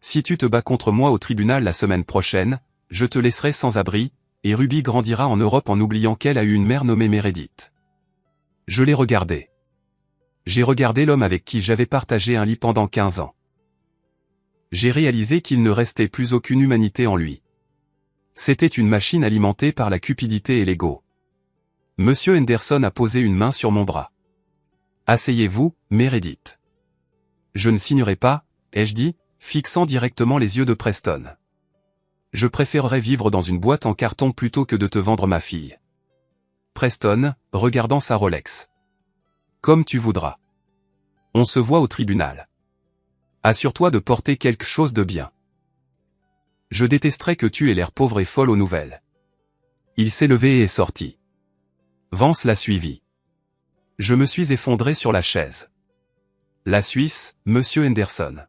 Si tu te bats contre moi au tribunal la semaine prochaine, je te laisserai sans abri, et Ruby grandira en Europe en oubliant qu'elle a eu une mère nommée Meredith. Je l'ai regardé. J'ai regardé l'homme avec qui j'avais partagé un lit pendant 15 ans. J'ai réalisé qu'il ne restait plus aucune humanité en lui. C'était une machine alimentée par la cupidité et l'ego. Monsieur Henderson a posé une main sur mon bras. Asseyez-vous, Meredith. Je ne signerai pas, ai-je dit, fixant directement les yeux de Preston. Je préférerais vivre dans une boîte en carton plutôt que de te vendre ma fille. Preston, regardant sa Rolex. Comme tu voudras. On se voit au tribunal. Assure-toi de porter quelque chose de bien. Je détesterais que tu aies l'air pauvre et folle aux nouvelles. Il s'est levé et est sorti. Vance l'a suivi. Je me suis effondré sur la chaise. La Suisse, Monsieur Henderson.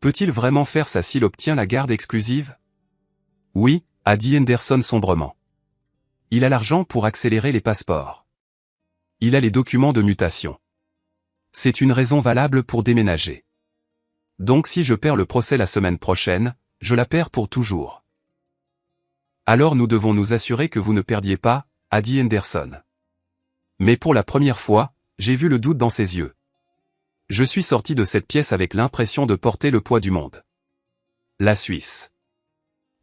Peut-il vraiment faire ça s'il obtient la garde exclusive? Oui, a dit Henderson sombrement. Il a l'argent pour accélérer les passeports. Il a les documents de mutation. C'est une raison valable pour déménager. Donc si je perds le procès la semaine prochaine, je la perds pour toujours. Alors nous devons nous assurer que vous ne perdiez pas, a dit Henderson. Mais pour la première fois, j'ai vu le doute dans ses yeux. Je suis sorti de cette pièce avec l'impression de porter le poids du monde. La Suisse.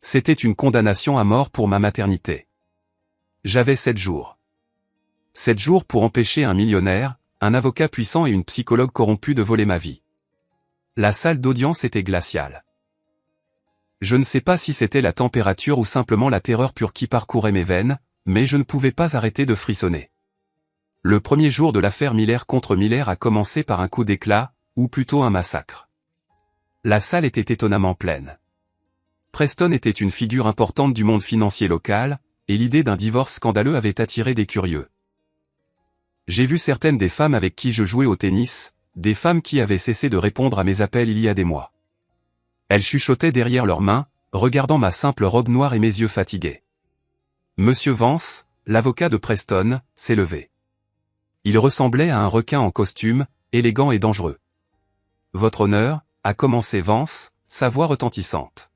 C'était une condamnation à mort pour ma maternité. J'avais 7 jours. 7 jours pour empêcher un millionnaire, un avocat puissant et une psychologue corrompue de voler ma vie. La salle d'audience était glaciale. Je ne sais pas si c'était la température ou simplement la terreur pure qui parcourait mes veines, mais je ne pouvais pas arrêter de frissonner. Le premier jour de l'affaire Miller contre Miller a commencé par un coup d'éclat, ou plutôt un massacre. La salle était étonnamment pleine. Preston était une figure importante du monde financier local, et l'idée d'un divorce scandaleux avait attiré des curieux. J'ai vu certaines des femmes avec qui je jouais au tennis, des femmes qui avaient cessé de répondre à mes appels il y a des mois. Elles chuchotaient derrière leurs mains, regardant ma simple robe noire et mes yeux fatigués. Monsieur Vance, l'avocat de Preston, s'est levé. Il ressemblait à un requin en costume, élégant et dangereux. Votre honneur, a commencé Vance, sa voix retentissante.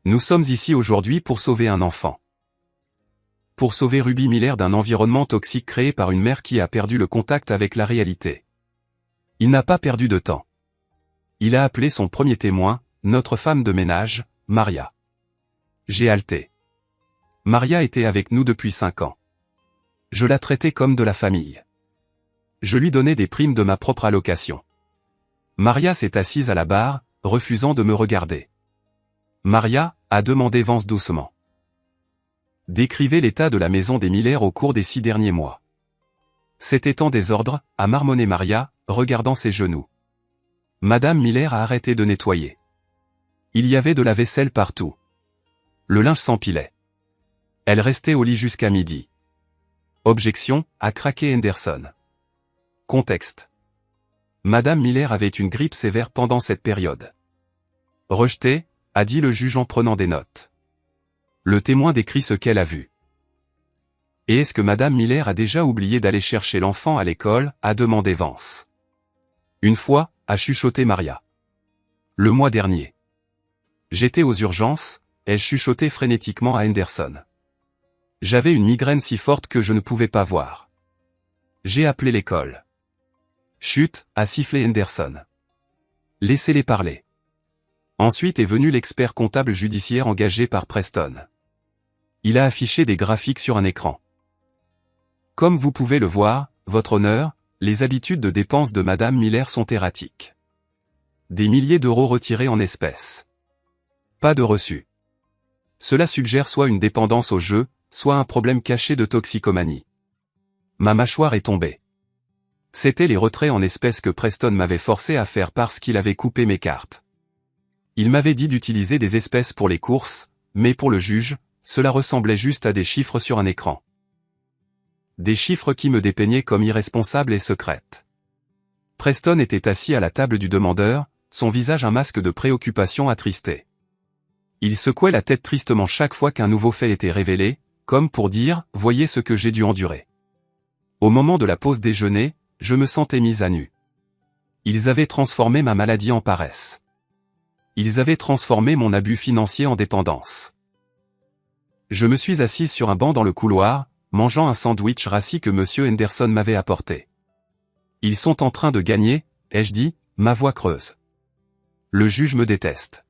Nous sommes ici aujourd'hui pour sauver un enfant. Pour sauver Ruby Miller d'un environnement toxique créé par une mère qui a perdu le contact avec la réalité. Il n'a pas perdu de temps. Il a appelé son premier témoin, notre femme de ménage, Maria. J'ai halté. Maria était avec nous depuis 5 ans. Je la traitais comme de la famille. Je lui donnais des primes de ma propre allocation. Maria s'est assise à la barre, refusant de me regarder. Maria, a demandé Vance doucement. Décrivez l'état de la maison des Miller au cours des 6 derniers mois. C'était en désordre, a marmonné Maria, regardant ses genoux. Madame Miller a arrêté de nettoyer. Il y avait de la vaisselle partout. Le linge s'empilait. Elle restait au lit jusqu'à midi. Objection, a craqué Henderson. Contexte. Madame Miller avait une grippe sévère pendant cette période. Rejeté, a dit le juge en prenant des notes. Le témoin décrit ce qu'elle a vu. Et est-ce que Madame Miller a déjà oublié d'aller chercher l'enfant à l'école, a demandé Vance. Une fois, a chuchoté Maria. Le mois dernier. J'étais aux urgences, elle chuchotait frénétiquement à Henderson. J'avais une migraine si forte que je ne pouvais pas voir. J'ai appelé l'école. Chut, a sifflé Henderson. Laissez-les parler. Ensuite est venu l'expert comptable judiciaire engagé par Preston. Il a affiché des graphiques sur un écran. Comme vous pouvez le voir, votre honneur, les habitudes de dépenses de Madame Miller sont erratiques. Des milliers d'euros retirés en espèces. Pas de reçu. Cela suggère soit une dépendance au jeu, soit un problème caché de toxicomanie. Ma mâchoire est tombée. C'étaient les retraits en espèces que Preston m'avait forcé à faire parce qu'il avait coupé mes cartes. Il m'avait dit d'utiliser des espèces pour les courses, mais pour le juge, cela ressemblait juste à des chiffres sur un écran. Des chiffres qui me dépeignaient comme irresponsable et secrète. Preston était assis à la table du demandeur, son visage un masque de préoccupation attristé. Il secouait la tête tristement chaque fois qu'un nouveau fait était révélé, comme pour dire « Voyez ce que j'ai dû endurer ». Au moment de la pause déjeuner, je me sentais mise à nu. Ils avaient transformé ma maladie en paresse. Ils avaient transformé mon abus financier en dépendance. Je me suis assise sur un banc dans le couloir, mangeant un sandwich rassis que Monsieur Henderson m'avait apporté. Ils sont en train de gagner, ai-je dit, ma voix creuse. Le juge me déteste.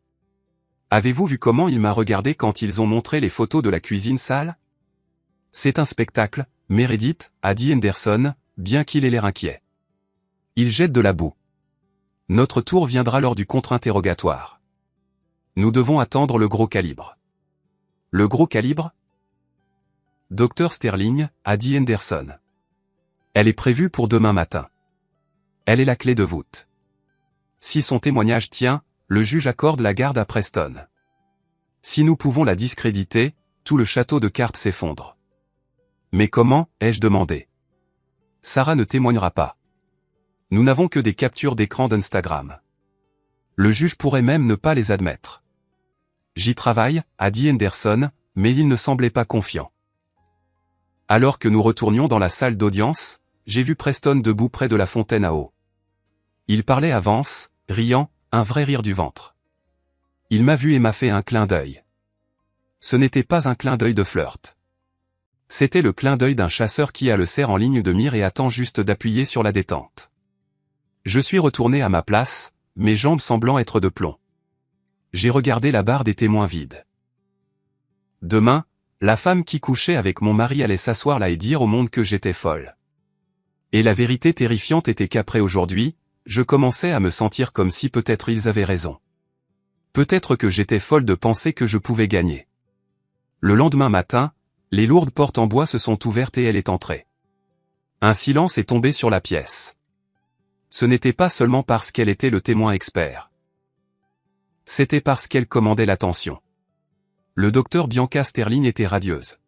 Avez-vous vu comment il m'a regardé quand ils ont montré les photos de la cuisine sale? C'est un spectacle, Meredith, a dit Henderson, bien qu'il ait l'air inquiet. Il jette de la boue. Notre tour viendra lors du contre-interrogatoire. Nous devons attendre le gros calibre. Le gros calibre? Dr Sterling, a dit Henderson. Elle est prévue pour demain matin. Elle est la clé de voûte. Si son témoignage tient, le juge accorde la garde à Preston. Si nous pouvons la discréditer, tout le château de cartes s'effondre. Mais comment, ai-je demandé. Sarah ne témoignera pas. Nous n'avons que des captures d'écran d'Instagram. Le juge pourrait même ne pas les admettre. J'y travaille, a dit Henderson, mais il ne semblait pas confiant. Alors que nous retournions dans la salle d'audience, j'ai vu Preston debout près de la fontaine à eau. Il parlait à Vance, riant, un vrai rire du ventre. Il m'a vu et m'a fait un clin d'œil. Ce n'était pas un clin d'œil de flirt. C'était le clin d'œil d'un chasseur qui a le cerf en ligne de mire et attend juste d'appuyer sur la détente. Je suis retourné à ma place, mes jambes semblant être de plomb. J'ai regardé la barre des témoins vide. Demain, la femme qui couchait avec mon mari allait s'asseoir là et dire au monde que j'étais folle. Et la vérité terrifiante était qu'après aujourd'hui, je commençais à me sentir comme si peut-être ils avaient raison. Peut-être que j'étais folle de penser que je pouvais gagner. Le lendemain matin, les lourdes portes en bois se sont ouvertes et elle est entrée. Un silence est tombé sur la pièce. Ce n'était pas seulement parce qu'elle était le témoin expert. C'était parce qu'elle commandait l'attention. Le docteur Bianca Sterling était radieuse.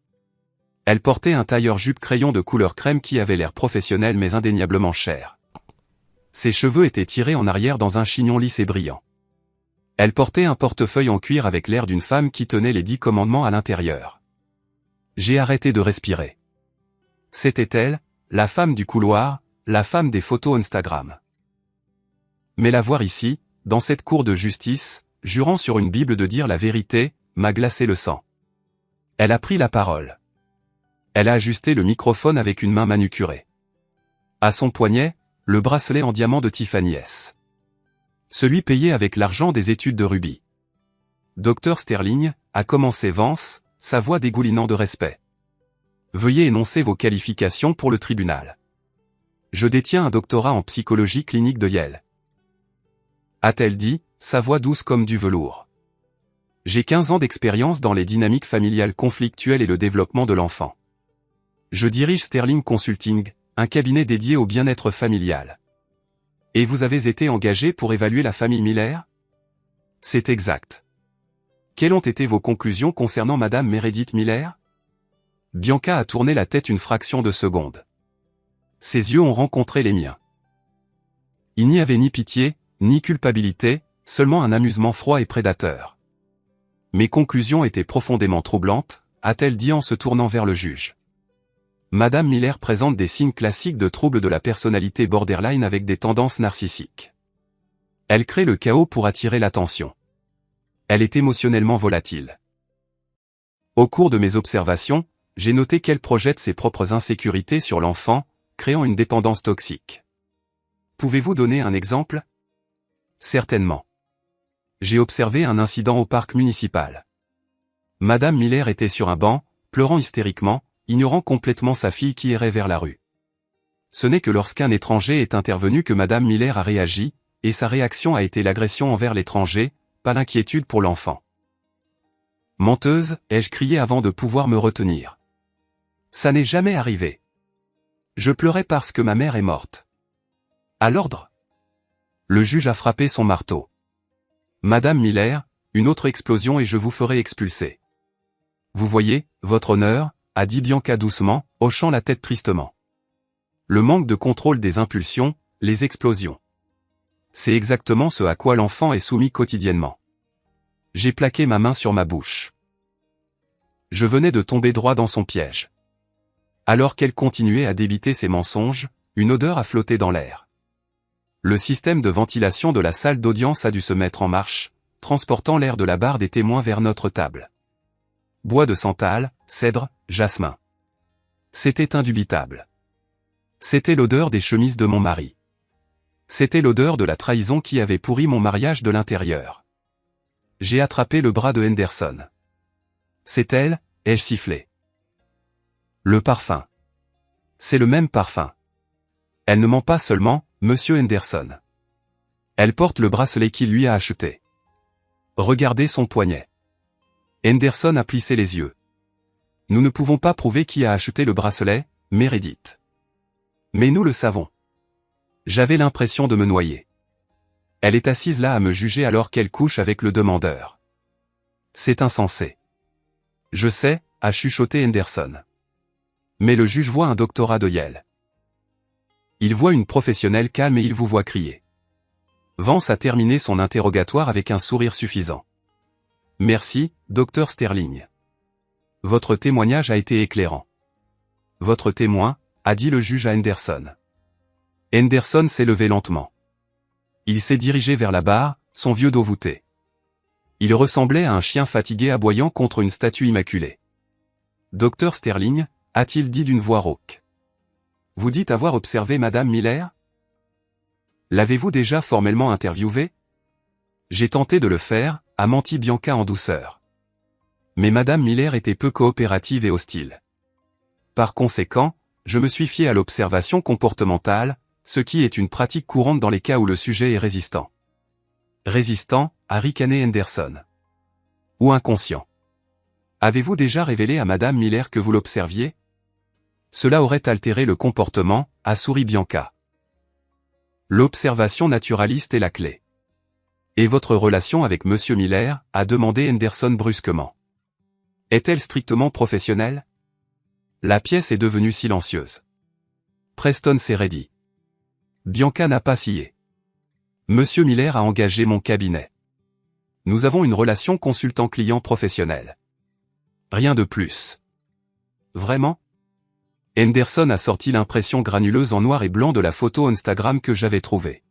Elle portait un tailleur-jupe crayon de couleur crème qui avait l'air professionnel mais indéniablement cher. Ses cheveux étaient tirés en arrière dans un chignon lisse et brillant. Elle portait un portefeuille en cuir avec l'air d'une femme qui tenait les 10 commandements à l'intérieur. J'ai arrêté de respirer. C'était elle, la femme du couloir, la femme des photos Instagram. Mais la voir ici, dans cette cour de justice, jurant sur une Bible de dire la vérité, m'a glacé le sang. Elle a pris la parole. Elle a ajusté le microphone avec une main manucurée. À son poignet, le bracelet en diamant de Tiffany S. Celui payé avec l'argent des études de Ruby. Dr Sterling, a commencé Vance, sa voix dégoulinant de respect. Veuillez énoncer vos qualifications pour le tribunal. Je détiens un doctorat en psychologie clinique de Yale. A-t-elle dit, sa voix douce comme du velours. J'ai 15 ans d'expérience dans les dynamiques familiales conflictuelles et le développement de l'enfant. Je dirige Sterling Consulting, un cabinet dédié au bien-être familial. Et vous avez été engagé pour évaluer la famille Miller? C'est exact. Quelles ont été vos conclusions concernant Madame Meredith Miller? Bianca a tourné la tête une fraction de seconde. Ses yeux ont rencontré les miens. Il n'y avait ni pitié, ni culpabilité, seulement un amusement froid et prédateur. Mes conclusions étaient profondément troublantes, a-t-elle dit en se tournant vers le juge. Madame Miller présente des signes classiques de troubles de la personnalité borderline avec des tendances narcissiques. Elle crée le chaos pour attirer l'attention. Elle est émotionnellement volatile. Au cours de mes observations, j'ai noté qu'elle projette ses propres insécurités sur l'enfant, créant une dépendance toxique. Pouvez-vous donner un exemple? Certainement. J'ai observé un incident au parc municipal. Madame Miller était sur un banc, pleurant hystériquement, ignorant complètement sa fille qui errait vers la rue. Ce n'est que lorsqu'un étranger est intervenu que Madame Miller a réagi, et sa réaction a été l'agression envers l'étranger, pas l'inquiétude pour l'enfant. Menteuse, ai-je crié avant de pouvoir me retenir. Ça n'est jamais arrivé. Je pleurais parce que ma mère est morte. À l'ordre. Le juge a frappé son marteau. Madame Miller, une autre explosion et je vous ferai expulser. Vous voyez, votre honneur, a dit Bianca doucement, hochant la tête tristement. Le manque de contrôle des impulsions, les explosions. C'est exactement ce à quoi l'enfant est soumis quotidiennement. J'ai plaqué ma main sur ma bouche. Je venais de tomber droit dans son piège. Alors qu'elle continuait à débiter ses mensonges, une odeur a flotté dans l'air. Le système de ventilation de la salle d'audience a dû se mettre en marche, transportant l'air de la barre des témoins vers notre table. Bois de santal, cèdre, jasmin. C'était indubitable. C'était l'odeur des chemises de mon mari. C'était l'odeur de la trahison qui avait pourri mon mariage de l'intérieur. J'ai attrapé le bras de Henderson. C'est elle, ai-je sifflé. Le parfum. C'est le même parfum. Elle ne ment pas seulement, monsieur Henderson. Elle porte le bracelet qu'il lui a acheté. Regardez son poignet. Henderson a plissé les yeux. Nous ne pouvons pas prouver qui a acheté le bracelet, Meredith. Mais nous le savons. J'avais l'impression de me noyer. Elle est assise là à me juger alors qu'elle couche avec le demandeur. C'est insensé. Je sais, a chuchoté Henderson. Mais le juge voit un doctorat de Yale. Il voit une professionnelle calme et il vous voit crier. Vance a terminé son interrogatoire avec un sourire suffisant. Merci, docteur Sterling. Votre témoignage a été éclairant. Votre témoin, a dit le juge à Henderson. Henderson s'est levé lentement. Il s'est dirigé vers la barre, son vieux dos voûté. Il ressemblait à un chien fatigué aboyant contre une statue immaculée. Docteur Sterling, a-t-il dit d'une voix rauque. Vous dites avoir observé Madame Miller? L'avez-vous déjà formellement interviewée? J'ai tenté de le faire, a menti Bianca en douceur. Mais Madame Miller était peu coopérative et hostile. Par conséquent, je me suis fié à l'observation comportementale, ce qui est une pratique courante dans les cas où le sujet est résistant. Résistant, a ricané Henderson. Ou inconscient. Avez-vous déjà révélé à Madame Miller que vous l'observiez? Cela aurait altéré le comportement, a souri Bianca. L'observation naturaliste est la clé. Et votre relation avec Monsieur Miller, a demandé Henderson brusquement. Est-elle strictement professionnelle? La pièce est devenue silencieuse. Preston s'est raidi. Bianca n'a pas scié. Monsieur Miller a engagé mon cabinet. Nous avons une relation consultant-client professionnelle. Rien de plus. Vraiment? Henderson a sorti l'impression granuleuse en noir et blanc de la photo Instagram que j'avais trouvée.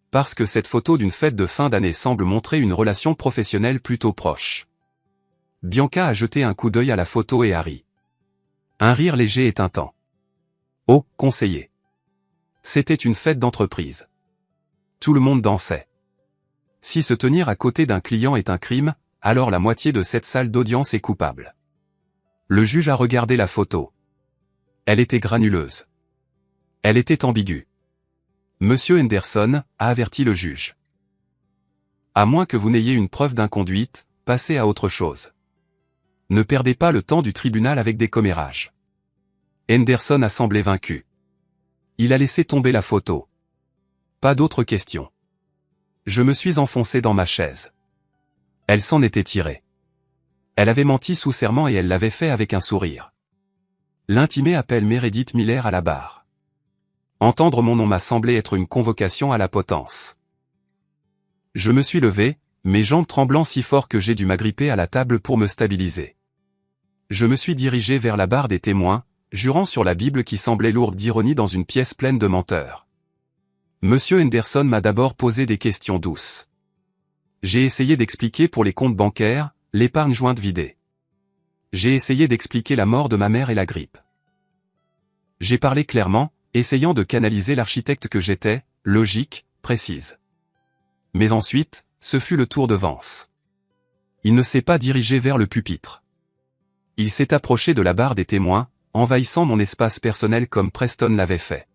Parce que cette photo d'une fête de fin d'année semble montrer une relation professionnelle plutôt proche. Bianca a jeté un coup d'œil à la photo et a ri. Un rire léger et tintant. Oh, conseiller. C'était une fête d'entreprise. Tout le monde dansait. Si se tenir à côté d'un client est un crime, alors la moitié de cette salle d'audience est coupable. Le juge a regardé la photo. Elle était granuleuse. Elle était ambiguë. Monsieur Henderson, a averti le juge. À moins que vous n'ayez une preuve d'inconduite, passez à autre chose. Ne perdez pas le temps du tribunal avec des commérages. Henderson a semblé vaincu. Il a laissé tomber la photo. Pas d'autres questions. Je me suis enfoncé dans ma chaise. Elle s'en était tirée. Elle avait menti sous serment et elle l'avait fait avec un sourire. L'intimé appelle Meredith Miller à la barre. Entendre mon nom m'a semblé être une convocation à la potence. Je me suis levé, mes jambes tremblant si fort que j'ai dû m'agripper à la table pour me stabiliser. Je me suis dirigé vers la barre des témoins, jurant sur la Bible qui semblait lourde d'ironie dans une pièce pleine de menteurs. Monsieur Henderson m'a d'abord posé des questions douces. J'ai essayé d'expliquer pour les comptes bancaires, l'épargne jointe vidée. J'ai essayé d'expliquer la mort de ma mère et la grippe. J'ai parlé clairement, essayant de canaliser l'architecte que j'étais, logique, précise. Mais ensuite, ce fut le tour de Vance. Il ne s'est pas dirigé vers le pupitre. Il s'est approché de la barre des témoins, envahissant mon espace personnel comme Preston l'avait fait.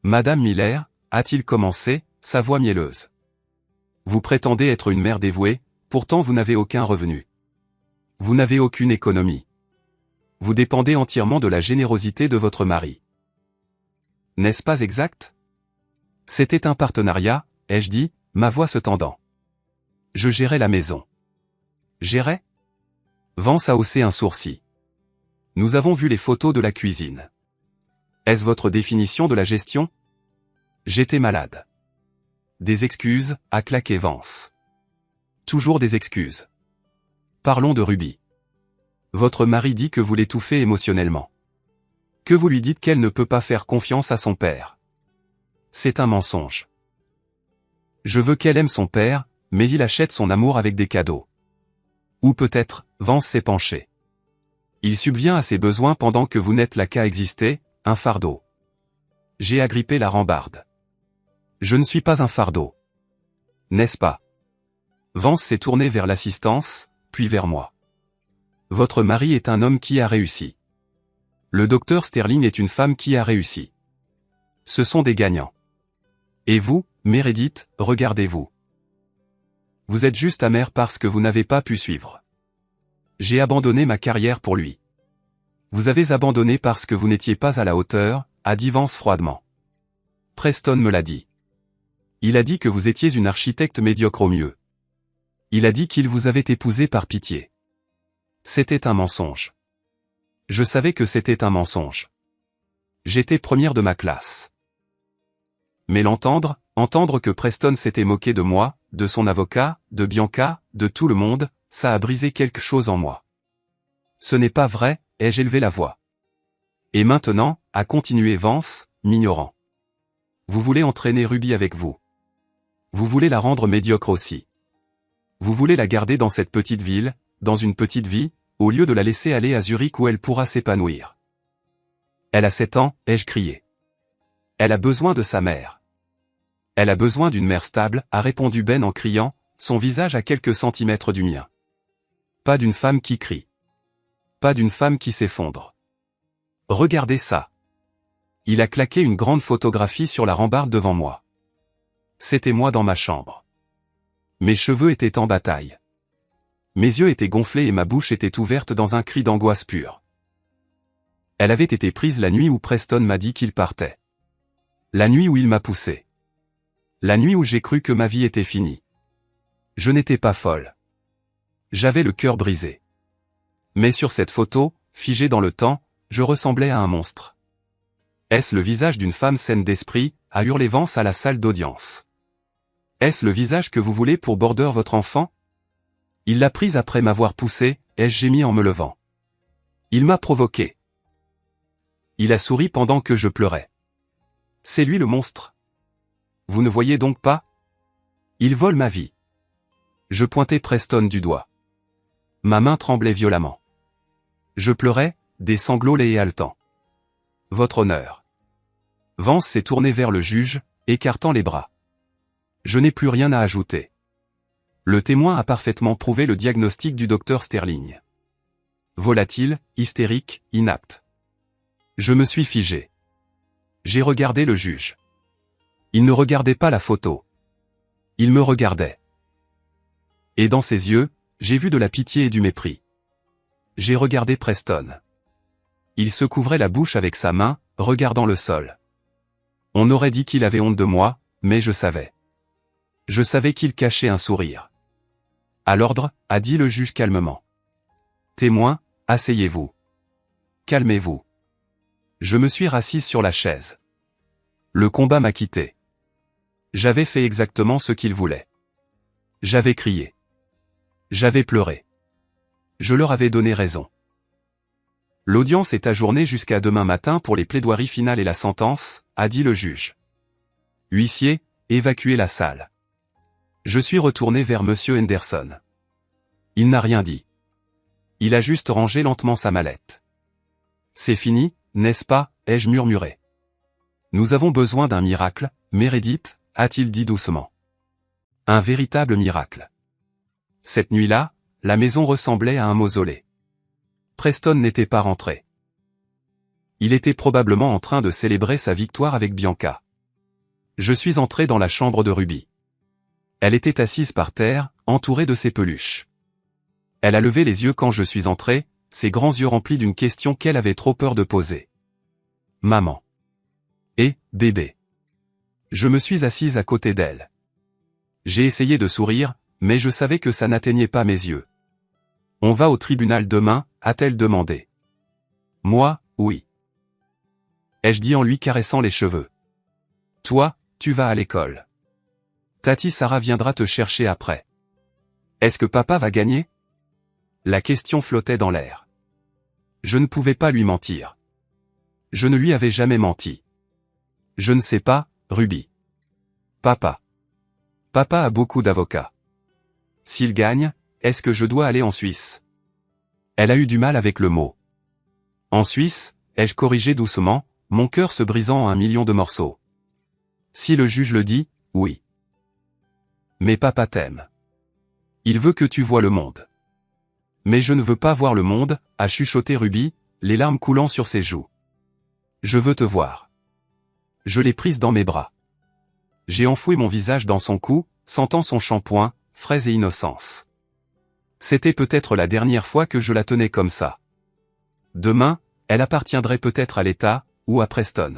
Madame Miller, a-t-il commencé, sa voix mielleuse. Vous prétendez être une mère dévouée, pourtant vous n'avez aucun revenu. Vous n'avez aucune économie. Vous dépendez entièrement de la générosité de votre mari. N'est-ce pas exact? C'était un partenariat, ai-je dit, ma voix se tendant. Je gérais la maison. Gérais? Vance a haussé un sourcil. Nous avons vu les photos de la cuisine. Est-ce votre définition de la gestion? J'étais malade. Des excuses, a claqué Vance. Toujours des excuses. Parlons de Ruby. Votre mari dit que vous l'étouffez émotionnellement. Que vous lui dites qu'elle ne peut pas faire confiance à son père. C'est un mensonge. Je veux qu'elle aime son père, mais il achète son amour avec des cadeaux. Ou peut-être, Vance s'est penché. Il subvient à ses besoins pendant que vous n'êtes là qu'à exister, un fardeau. J'ai agrippé la rambarde. Je ne suis pas un fardeau. N'est-ce pas? Vance s'est tourné vers l'assistance, puis vers moi. Votre mari est un homme qui a réussi. Le docteur Sterling est une femme qui a réussi. Ce sont des gagnants. Et vous, Meredith, regardez-vous. Vous êtes juste amère parce que vous n'avez pas pu suivre. J'ai abandonné ma carrière pour lui. Vous avez abandonné parce que vous n'étiez pas à la hauteur, a dit Vance froidement. Preston me l'a dit. Il a dit que vous étiez une architecte médiocre au mieux. Il a dit qu'il vous avait épousé par pitié. C'était un mensonge. Je savais que c'était un mensonge. J'étais première de ma classe. Mais entendre que Preston s'était moqué de moi, de son avocat, de Bianca, de tout le monde, ça a brisé quelque chose en moi. Ce n'est pas vrai, ai-je élevé la voix. Et maintenant, a continué Vance, m'ignorant. Vous voulez entraîner Ruby avec vous. Vous voulez la rendre médiocre aussi. Vous voulez la garder dans cette petite ville, dans une petite vie, au lieu de la laisser aller à Zurich où elle pourra s'épanouir. Elle a 7 ans, ai-je crié. Elle a besoin de sa mère. Elle a besoin d'une mère stable, a répondu Ben en criant, son visage à quelques centimètres du mien. Pas d'une femme qui crie. Pas d'une femme qui s'effondre. Regardez ça. Il a claqué une grande photographie sur la rambarde devant moi. C'était moi dans ma chambre. Mes cheveux étaient en bataille. Mes yeux étaient gonflés et ma bouche était ouverte dans un cri d'angoisse pure. Elle avait été prise la nuit où Preston m'a dit qu'il partait. La nuit où il m'a poussé. La nuit où j'ai cru que ma vie était finie. Je n'étais pas folle. J'avais le cœur brisé. Mais sur cette photo, figée dans le temps, je ressemblais à un monstre. Est-ce le visage d'une femme saine d'esprit, a hurlé Vance à la salle d'audience. Est-ce le visage que vous voulez pour Border votre enfant? Il l'a prise après m'avoir poussé, ai-je gémi en me levant. Il m'a provoqué. Il a souri pendant que je pleurais. C'est lui le monstre. Vous ne voyez donc pas? Il vole ma vie. Je pointais Preston du doigt. Ma main tremblait violemment. Je pleurais, des sanglots laids et haletants. Votre honneur. Vance s'est tourné vers le juge, écartant les bras. Je n'ai plus rien à ajouter. Le témoin a parfaitement prouvé le diagnostic du docteur Sterling. Volatile, hystérique, inapte. Je me suis figé. J'ai regardé le juge. Il ne regardait pas la photo. Il me regardait. Et dans ses yeux, j'ai vu de la pitié et du mépris. J'ai regardé Preston. Il se couvrait la bouche avec sa main, regardant le sol. On aurait dit qu'il avait honte de moi, mais je savais. Je savais qu'il cachait un sourire. À l'ordre, a dit le juge calmement. Témoin, asseyez-vous. Calmez-vous. Je me suis rassise sur la chaise. Le combat m'a quitté. J'avais fait exactement ce qu'il voulait. J'avais crié. J'avais pleuré. Je leur avais donné raison. L'audience est ajournée jusqu'à demain matin pour les plaidoiries finales et la sentence, a dit le juge. Huissier, évacuez la salle. Je suis retourné vers Monsieur Henderson. Il n'a rien dit. Il a juste rangé lentement sa mallette. C'est fini, n'est-ce pas, ai-je murmuré. Nous avons besoin d'un miracle, Meredith, a-t-il dit doucement. Un véritable miracle. Cette nuit-là, la maison ressemblait à un mausolée. Preston n'était pas rentré. Il était probablement en train de célébrer sa victoire avec Bianca. Je suis entré dans la chambre de Ruby. Elle était assise par terre, entourée de ses peluches. Elle a levé les yeux quand je suis entré, ses grands yeux remplis d'une question qu'elle avait trop peur de poser. Maman. Et, bébé. Je me suis assise à côté d'elle. J'ai essayé de sourire, mais je savais que ça n'atteignait pas mes yeux. On va au tribunal demain, a-t-elle demandé. Moi, oui. Ai-je dit en lui caressant les cheveux. Toi, tu vas à l'école. Tati Sarah viendra te chercher après. Est-ce que papa va gagner? La question flottait dans l'air. Je ne pouvais pas lui mentir. Je ne lui avais jamais menti. Je ne sais pas, Ruby. Papa. Papa a beaucoup d'avocats. S'il gagne, est-ce que je dois aller en Suisse? Elle a eu du mal avec le mot. En Suisse, ai-je corrigé doucement, mon cœur se brisant en 1 million de morceaux. Si le juge le dit, oui. Mais papa t'aime. Il veut que tu vois le monde. Mais je ne veux pas voir le monde, a chuchoté Ruby, les larmes coulant sur ses joues. Je veux te voir. Je l'ai prise dans mes bras. J'ai enfoui mon visage dans son cou, sentant son shampoing, fraise et innocence. C'était peut-être la dernière fois que je la tenais comme ça. Demain, elle appartiendrait peut-être à l'État, ou à Preston.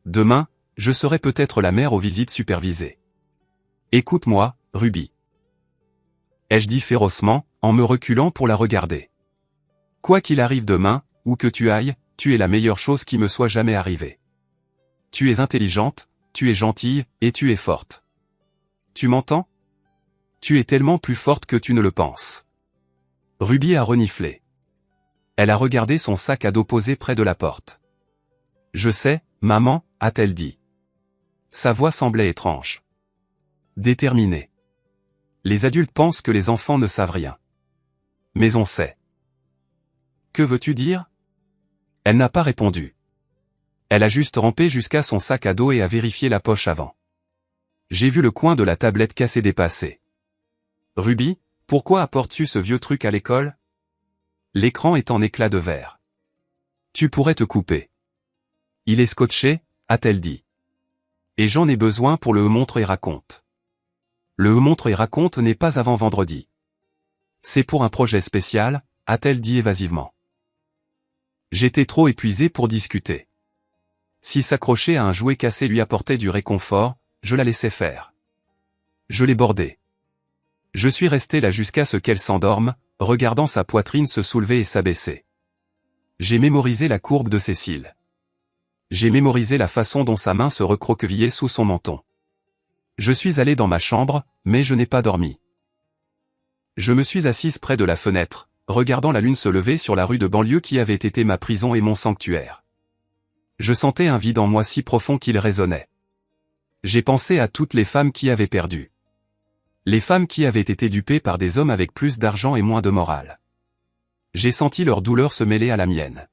Demain, je serai peut-être la mère aux visites supervisées. Écoute-moi, Ruby. Ai-je dit férocement, en me reculant pour la regarder. Quoi qu'il arrive demain, où que tu ailles, tu es la meilleure chose qui me soit jamais arrivée. Tu es intelligente, tu es gentille, et tu es forte. Tu m'entends? Tu es tellement plus forte que tu ne le penses. Ruby a reniflé. Elle a regardé son sac à dos posé près de la porte. Je sais, maman, a-t-elle dit. Sa voix semblait étrange. Déterminée. Les adultes pensent que les enfants ne savent rien. Mais on sait. Que veux-tu dire? Elle n'a pas répondu. Elle a juste rampé jusqu'à son sac à dos et a vérifié la poche avant. J'ai vu le coin de la tablette cassée dépasser. Ruby, pourquoi apportes-tu ce vieux truc à l'école? L'écran est en éclat de verre. Tu pourrais te couper. Il est scotché, a-t-elle dit. Et j'en ai besoin pour le montre et raconte. Le montre et raconte n'est pas avant vendredi. C'est pour un projet spécial, a-t-elle dit évasivement. J'étais trop épuisé pour discuter. Si s'accrocher à un jouet cassé lui apportait du réconfort, je la laissais faire. Je l'ai bordée. Je suis resté là jusqu'à ce qu'elle s'endorme, regardant sa poitrine se soulever et s'abaisser. J'ai mémorisé la courbe de ses cils. J'ai mémorisé la façon dont sa main se recroquevillait sous son menton. Je suis allé dans ma chambre, mais je n'ai pas dormi. Je me suis assise près de la fenêtre, regardant la lune se lever sur la rue de banlieue qui avait été ma prison et mon sanctuaire. Je sentais un vide en moi si profond qu'il résonnait. J'ai pensé à toutes les femmes qui avaient perdu. Les femmes qui avaient été dupées par des hommes avec plus d'argent et moins de morale. J'ai senti leur douleur se mêler à la mienne.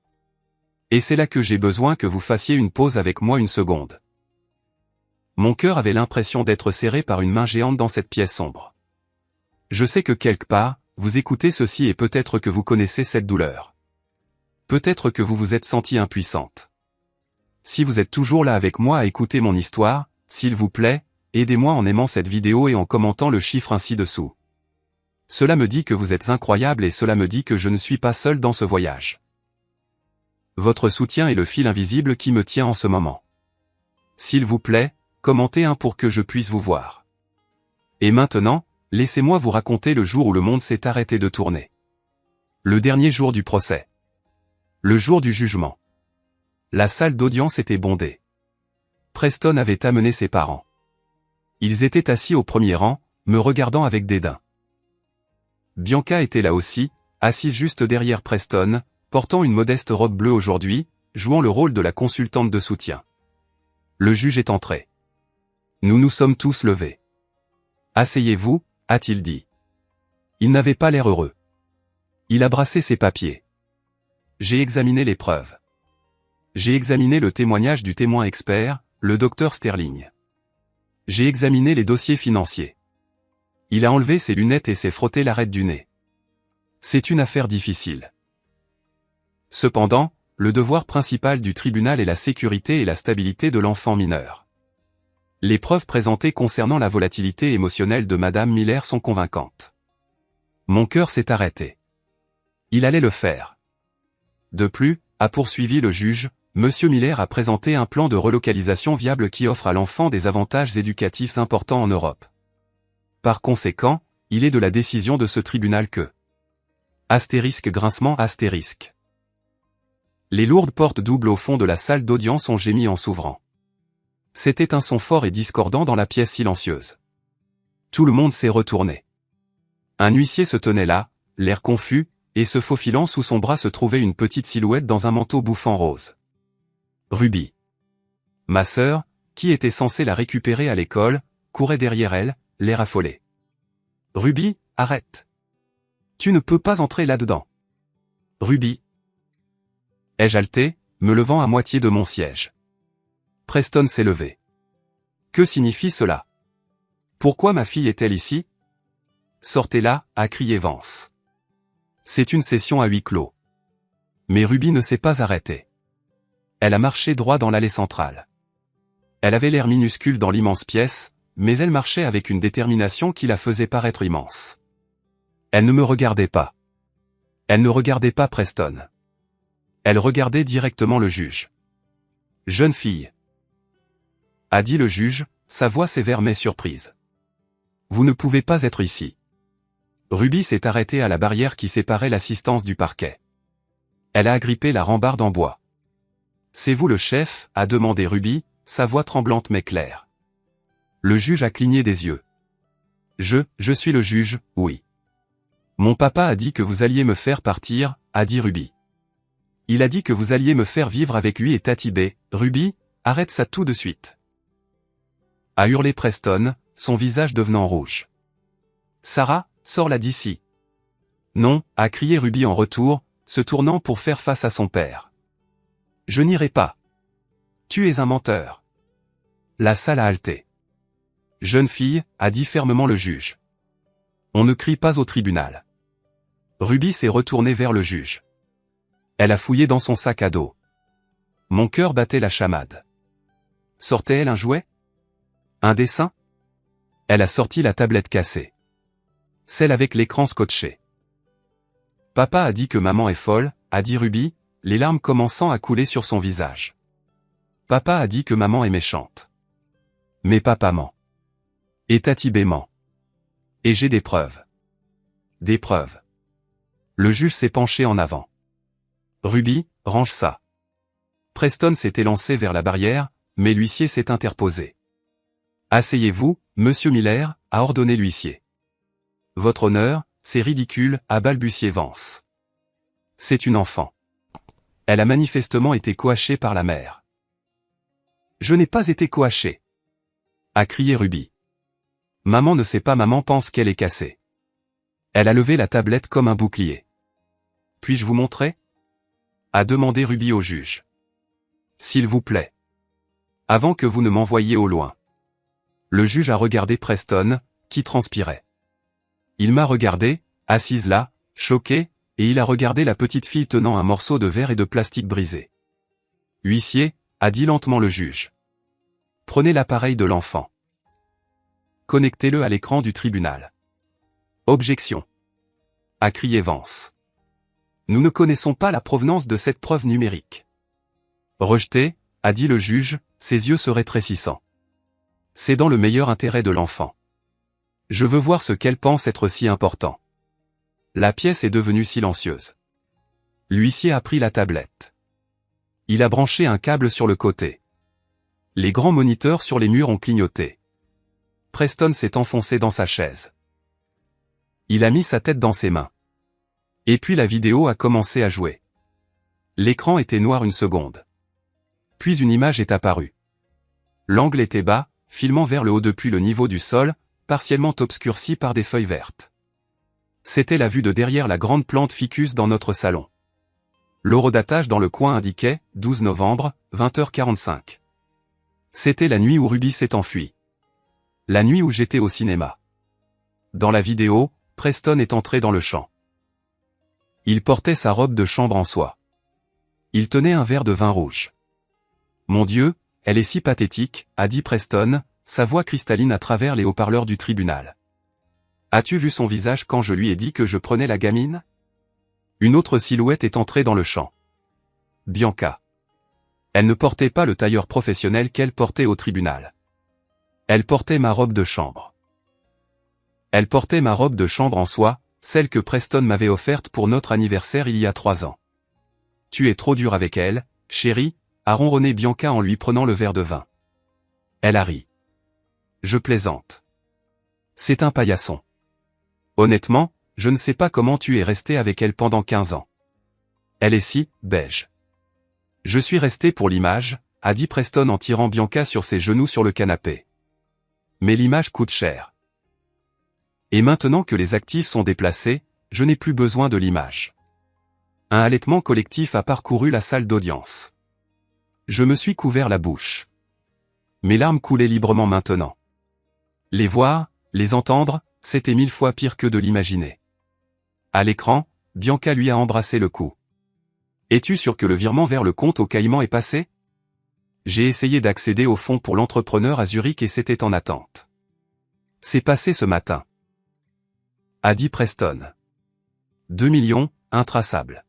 Et c'est là que j'ai besoin que vous fassiez une pause avec moi une seconde. Mon cœur avait l'impression d'être serré par une main géante dans cette pièce sombre. Je sais que quelque part, vous écoutez ceci et peut-être que vous connaissez cette douleur. Peut-être que vous vous êtes sentie impuissante. Si vous êtes toujours là avec moi à écouter mon histoire, s'il vous plaît, aidez-moi en aimant cette vidéo et en commentant le chiffre ainsi dessous. Cela me dit que vous êtes incroyable et cela me dit que je ne suis pas seul dans ce voyage. Votre soutien est le fil invisible qui me tient en ce moment. S'il vous plaît, commentez un pour que je puisse vous voir. Et maintenant, laissez-moi vous raconter le jour où le monde s'est arrêté de tourner. Le dernier jour du procès. Le jour du jugement. La salle d'audience était bondée. Preston avait amené ses parents. Ils étaient assis au premier rang, me regardant avec dédain. Bianca était là aussi, assise juste derrière Preston, portant une modeste robe bleue aujourd'hui, jouant le rôle de la consultante de soutien. Le juge est entré. Nous nous sommes tous levés. « Asseyez-vous » a-t-il dit. Il n'avait pas l'air heureux. Il a brassé ses papiers. J'ai examiné les preuves. J'ai examiné le témoignage du témoin expert, le docteur Sterling. J'ai examiné les dossiers financiers. Il a enlevé ses lunettes et s'est frotté l'arête du nez. C'est une affaire difficile. Cependant, le devoir principal du tribunal est la sécurité et la stabilité de l'enfant mineur. Les preuves présentées concernant la volatilité émotionnelle de Madame Miller sont convaincantes. Mon cœur s'est arrêté. Il allait le faire. De plus, a poursuivi le juge, Monsieur Miller a présenté un plan de relocalisation viable qui offre à l'enfant des avantages éducatifs importants en Europe. Par conséquent, il est de la décision de ce tribunal que... Astérisque grincement astérisque. Les lourdes portes doubles au fond de la salle d'audience ont gémi en s'ouvrant. C'était un son fort et discordant dans la pièce silencieuse. Tout le monde s'est retourné. Un huissier se tenait là, l'air confus, et se faufilant sous son bras se trouvait une petite silhouette dans un manteau bouffant rose. Ruby. Ma sœur, qui était censée la récupérer à l'école, courait derrière elle, l'air affolé. Ruby, arrête. Tu ne peux pas entrer là-dedans. Ruby. Ai-je haleté, me levant à moitié de mon siège. Preston s'est levé. Que signifie cela? Pourquoi ma fille est-elle ici? Sortez-la, a crié Vance. C'est une session à huis clos. Mais Ruby ne s'est pas arrêtée. Elle a marché droit dans l'allée centrale. Elle avait l'air minuscule dans l'immense pièce, mais elle marchait avec une détermination qui la faisait paraître immense. Elle ne me regardait pas. Elle ne regardait pas Preston. Elle regardait directement le juge. « Jeune fille. » a dit le juge, sa voix sévère mais surprise. « Vous ne pouvez pas être ici. » Ruby s'est arrêtée à la barrière qui séparait l'assistance du parquet. Elle a agrippé la rambarde en bois. « C'est vous le chef ?» a demandé Ruby, sa voix tremblante mais claire. Le juge a cligné des yeux. « Je suis le juge, oui. » Mon papa a dit que vous alliez me faire partir, a dit Ruby. Il a dit que vous alliez me faire vivre avec lui et Tati B. Ruby, arrête ça tout de suite. A hurlé Preston, son visage devenant rouge. Sarah, sors-la d'ici. Non, a crié Ruby en retour, se tournant pour faire face à son père. Je n'irai pas. Tu es un menteur. La salle a halté. Jeune fille, a dit fermement le juge. On ne crie pas au tribunal. Ruby s'est retournée vers le juge. Elle a fouillé dans son sac à dos. Mon cœur battait la chamade. Sortait-elle un jouet? Un dessin? Elle a sorti la tablette cassée. Celle avec l'écran scotché. Papa a dit que maman est folle, a dit Ruby, les larmes commençant à couler sur son visage. Papa a dit que maman est méchante. Mais papa ment. Et Tati B ment. Et j'ai des preuves. Des preuves. Le juge s'est penché en avant. Ruby, range ça. Preston s'est élancé vers la barrière, mais l'huissier s'est interposé. « Asseyez-vous, monsieur Miller », a ordonné l'huissier. « Votre honneur, c'est ridicule », a balbutié Vance. « C'est une enfant. Elle a manifestement été coachée par la mère. »« Je n'ai pas été coachée », a crié Ruby. « Maman ne sait pas, maman pense qu'elle est cassée. » Elle a levé la tablette comme un bouclier. « Puis-je vous montrer ?» a demandé Ruby au juge. « S'il vous plaît. Avant que vous ne m'envoyiez au loin. » Le juge a regardé Preston, qui transpirait. Il m'a regardé, assise là, choqué, et il a regardé la petite fille tenant un morceau de verre et de plastique brisé. « Huissier, » a dit lentement le juge. « Prenez l'appareil de l'enfant. Connectez-le à l'écran du tribunal. » « Objection !» a crié Vance. « Nous ne connaissons pas la provenance de cette preuve numérique. »« Rejeté !» a dit le juge, ses yeux se rétrécissant. « C'est dans le meilleur intérêt de l'enfant. Je veux voir ce qu'elle pense être si important. » La pièce est devenue silencieuse. L'huissier a pris la tablette. Il a branché un câble sur le côté. Les grands moniteurs sur les murs ont clignoté. Preston s'est enfoncé dans sa chaise. Il a mis sa tête dans ses mains. Et puis la vidéo a commencé à jouer. L'écran était noir une seconde. Puis une image est apparue. L'angle était bas, filmant vers le haut depuis le niveau du sol, partiellement obscurci par des feuilles vertes. C'était la vue de derrière la grande plante ficus dans notre salon. L'horodatage dans le coin indiquait « 12 novembre, 20h45 ». C'était la nuit où Ruby s'est enfuie. La nuit où j'étais au cinéma. Dans la vidéo, Preston est entré dans le champ. Il portait sa robe de chambre en soie. Il tenait un verre de vin rouge. « Mon Dieu, elle est si pathétique », a dit Preston, sa voix cristalline à travers les haut-parleurs du tribunal. « As-tu vu son visage quand je lui ai dit que je prenais la gamine ?» Une autre silhouette est entrée dans le champ. Bianca. Elle ne portait pas le tailleur professionnel qu'elle portait au tribunal. Elle portait ma robe de chambre. Elle portait ma robe de chambre en soie, celle que Preston m'avait offerte pour notre anniversaire il y a 3 ans. « Tu es trop dur avec elle, chérie », a ronronné Bianca en lui prenant le verre de vin. Elle a ri. « Je plaisante. C'est un paillasson. Honnêtement, je ne sais pas comment tu es resté avec elle pendant 15 ans. Elle est si beige. » « Je suis resté pour l'image », a dit Preston en tirant Bianca sur ses genoux sur le canapé. « Mais l'image coûte cher. Et maintenant que les actifs sont déplacés, je n'ai plus besoin de l'image. » Un halètement collectif a parcouru la salle d'audience. Je me suis couvert la bouche. Mes larmes coulaient librement maintenant. Les voir, les entendre, c'était 1000 fois pire que de l'imaginer. À l'écran, Bianca lui a embrassé le cou. « Es-tu sûr que le virement vers le compte au Caïman est passé ? J'ai essayé d'accéder au fonds pour l'entrepreneur à Zurich et c'était en attente. C'est passé ce matin. » A dit Preston. 2 millions, intraçable.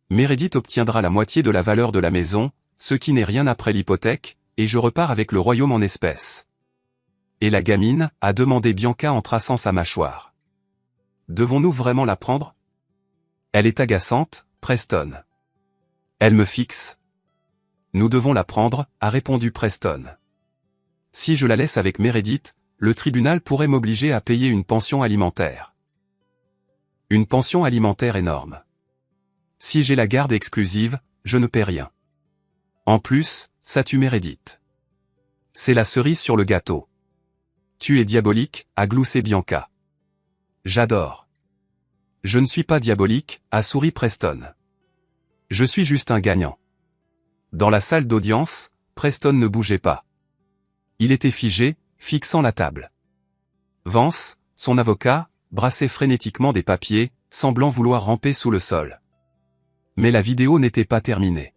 Meredith obtiendra la moitié de la valeur de la maison, ce qui n'est rien après l'hypothèque, et je repars avec le royaume en espèces. Et la gamine, a demandé Bianca en traçant sa mâchoire. Devons-nous vraiment la prendre ? Elle est agaçante, Preston. Elle me fixe. Nous devons la prendre, a répondu Preston. Si je la laisse avec Meredith, le tribunal pourrait m'obliger à payer une pension alimentaire. Une pension alimentaire énorme. Si j'ai la garde exclusive, je ne paie rien. En plus, ça tue Meredith. C'est la cerise sur le gâteau. Tu es diabolique, a gloussé Bianca. J'adore. Je ne suis pas diabolique, a souri Preston. Je suis juste un gagnant. Dans la salle d'audience, Preston ne bougeait pas. Il était figé, fixant la table. Vance, son avocat, brassait frénétiquement des papiers, semblant vouloir ramper sous le sol. Mais la vidéo n'était pas terminée.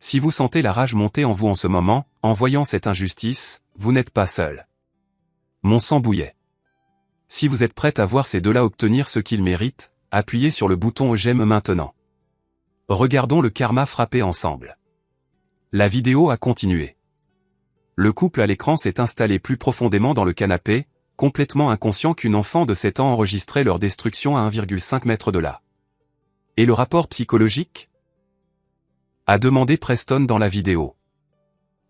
Si vous sentez la rage monter en vous en ce moment, en voyant cette injustice, vous n'êtes pas seul. Mon sang bouillait. Si vous êtes prête à voir ces deux-là obtenir ce qu'ils méritent, appuyez sur le bouton j'aime maintenant. Regardons le karma frapper ensemble. La vidéo a continué. Le couple à l'écran s'est installé plus profondément dans le canapé, complètement inconscient qu'une enfant de 7 ans enregistrait leur destruction à 1,5 mètre de là. Et le rapport psychologique ? a demandé Preston dans la vidéo.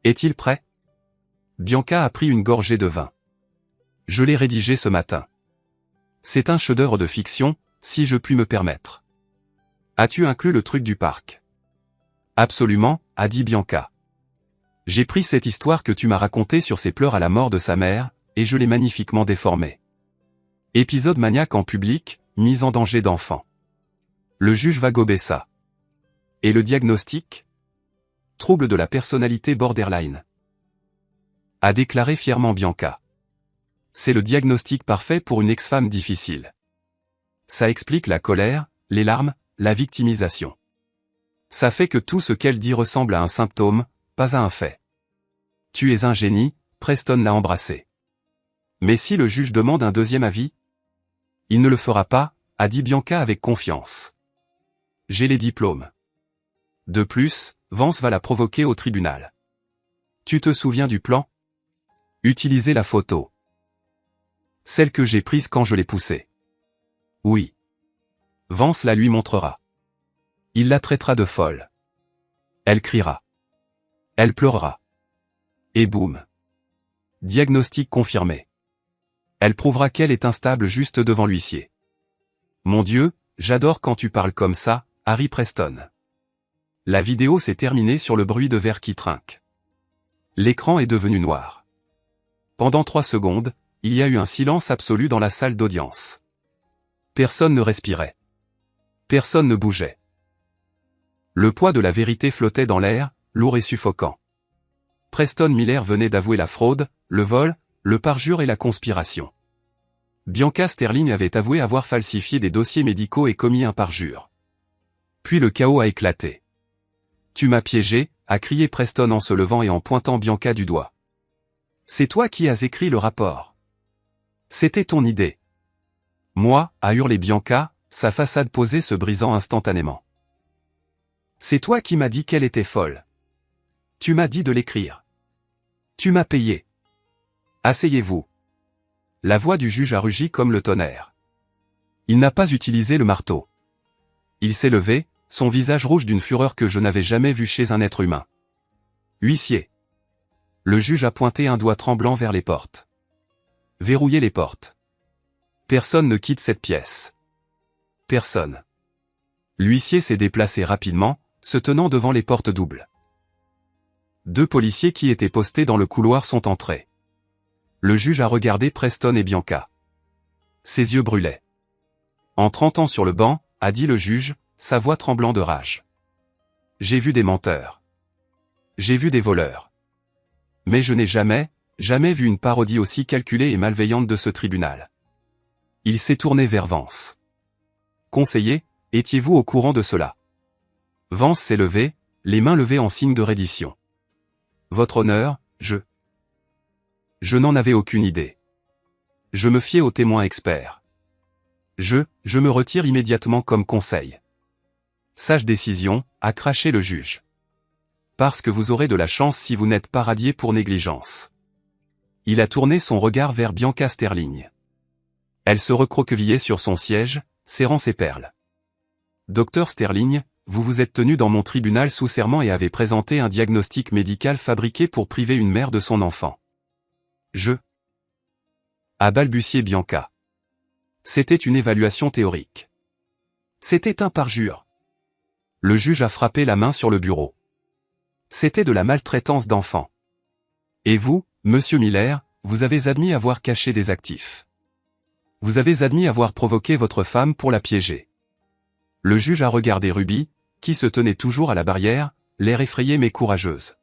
Est-il prêt? Bianca a pris une gorgée de vin. Je l'ai rédigé ce matin. C'est un chef-d'œuvre de fiction, si je puis me permettre. As-tu inclus le truc du parc? Absolument, a dit Bianca. J'ai pris cette histoire que tu m'as racontée sur ses pleurs à la mort de sa mère, et je l'ai magnifiquement déformée. Épisode maniaque en public, mise en danger d'enfant. Le juge va gober ça. Et le diagnostic? Trouble de la personnalité borderline. A déclaré fièrement Bianca. C'est le diagnostic parfait pour une ex-femme difficile. Ça explique la colère, les larmes, la victimisation. Ça fait que tout ce qu'elle dit ressemble à un symptôme, pas à un fait. Tu es un génie, Preston l'a embrassé. Mais si le juge demande un deuxième avis? Il ne le fera pas, a dit Bianca avec confiance. J'ai les diplômes. De plus, Vance va la provoquer au tribunal. Tu te souviens du plan? Utiliser la photo. Celle que j'ai prise quand je l'ai poussée. Oui. Vance la lui montrera. Il la traitera de folle. Elle criera. Elle pleurera. Et boum. Diagnostic confirmé. Elle prouvera qu'elle est instable juste devant l'huissier. Mon Dieu, j'adore quand tu parles comme ça, Harry Preston. La vidéo s'est terminée sur le bruit de verre qui trinque. L'écran est devenu noir. Pendant 3 secondes, il y a eu un silence absolu dans la salle d'audience. Personne ne respirait. Personne ne bougeait. Le poids de la vérité flottait dans l'air, lourd et suffocant. Preston Miller venait d'avouer la fraude, le vol, le parjure et la conspiration. Bianca Sterling avait avoué avoir falsifié des dossiers médicaux et commis un parjure. Puis le chaos a éclaté. Tu m'as piégé, a crié Preston en se levant et en pointant Bianca du doigt. C'est toi qui as écrit le rapport. C'était ton idée. Moi, a hurlé Bianca, sa façade posée se brisant instantanément. C'est toi qui m'as dit qu'elle était folle. Tu m'as dit de l'écrire. Tu m'as payé. Asseyez-vous. La voix du juge a rugi comme le tonnerre. Il n'a pas utilisé le marteau. Il s'est levé, son visage rouge d'une fureur que je n'avais jamais vue chez un être humain. Huissier. Le juge a pointé un doigt tremblant vers les portes. Verrouillez les portes. Personne ne quitte cette pièce. Personne. L'huissier s'est déplacé rapidement, se tenant devant les portes doubles. 2 policiers qui étaient postés dans le couloir sont entrés. Le juge a regardé Preston et Bianca. Ses yeux brûlaient. En 30 ans sur le banc, a dit le juge, sa voix tremblant de rage. J'ai vu des menteurs. J'ai vu des voleurs. Mais je n'ai jamais vu une parodie aussi calculée et malveillante de ce tribunal. Il s'est tourné vers Vance. Conseiller, étiez-vous au courant de cela? Vance s'est levé, les mains levées en signe de reddition. Votre honneur, je n'en avais aucune idée. Je me fiais aux témoins experts. Je me retire immédiatement comme conseil. Sage décision, a craché le juge. Parce que vous aurez de la chance si vous n'êtes pas radié pour négligence. Il a tourné son regard vers Bianca Sterling. Elle se recroquevillait sur son siège, serrant ses perles. Docteur Sterling, vous vous êtes tenu dans mon tribunal sous serment et avez présenté un diagnostic médical fabriqué pour priver une mère de son enfant. A balbutié Bianca. C'était une évaluation théorique. C'était un parjure. Le juge a frappé la main sur le bureau. C'était de la maltraitance d'enfant. Et vous, monsieur Miller, vous avez admis avoir caché des actifs. Vous avez admis avoir provoqué votre femme pour la piéger. Le juge a regardé Ruby, qui se tenait toujours à la barrière, l'air effrayé mais courageuse.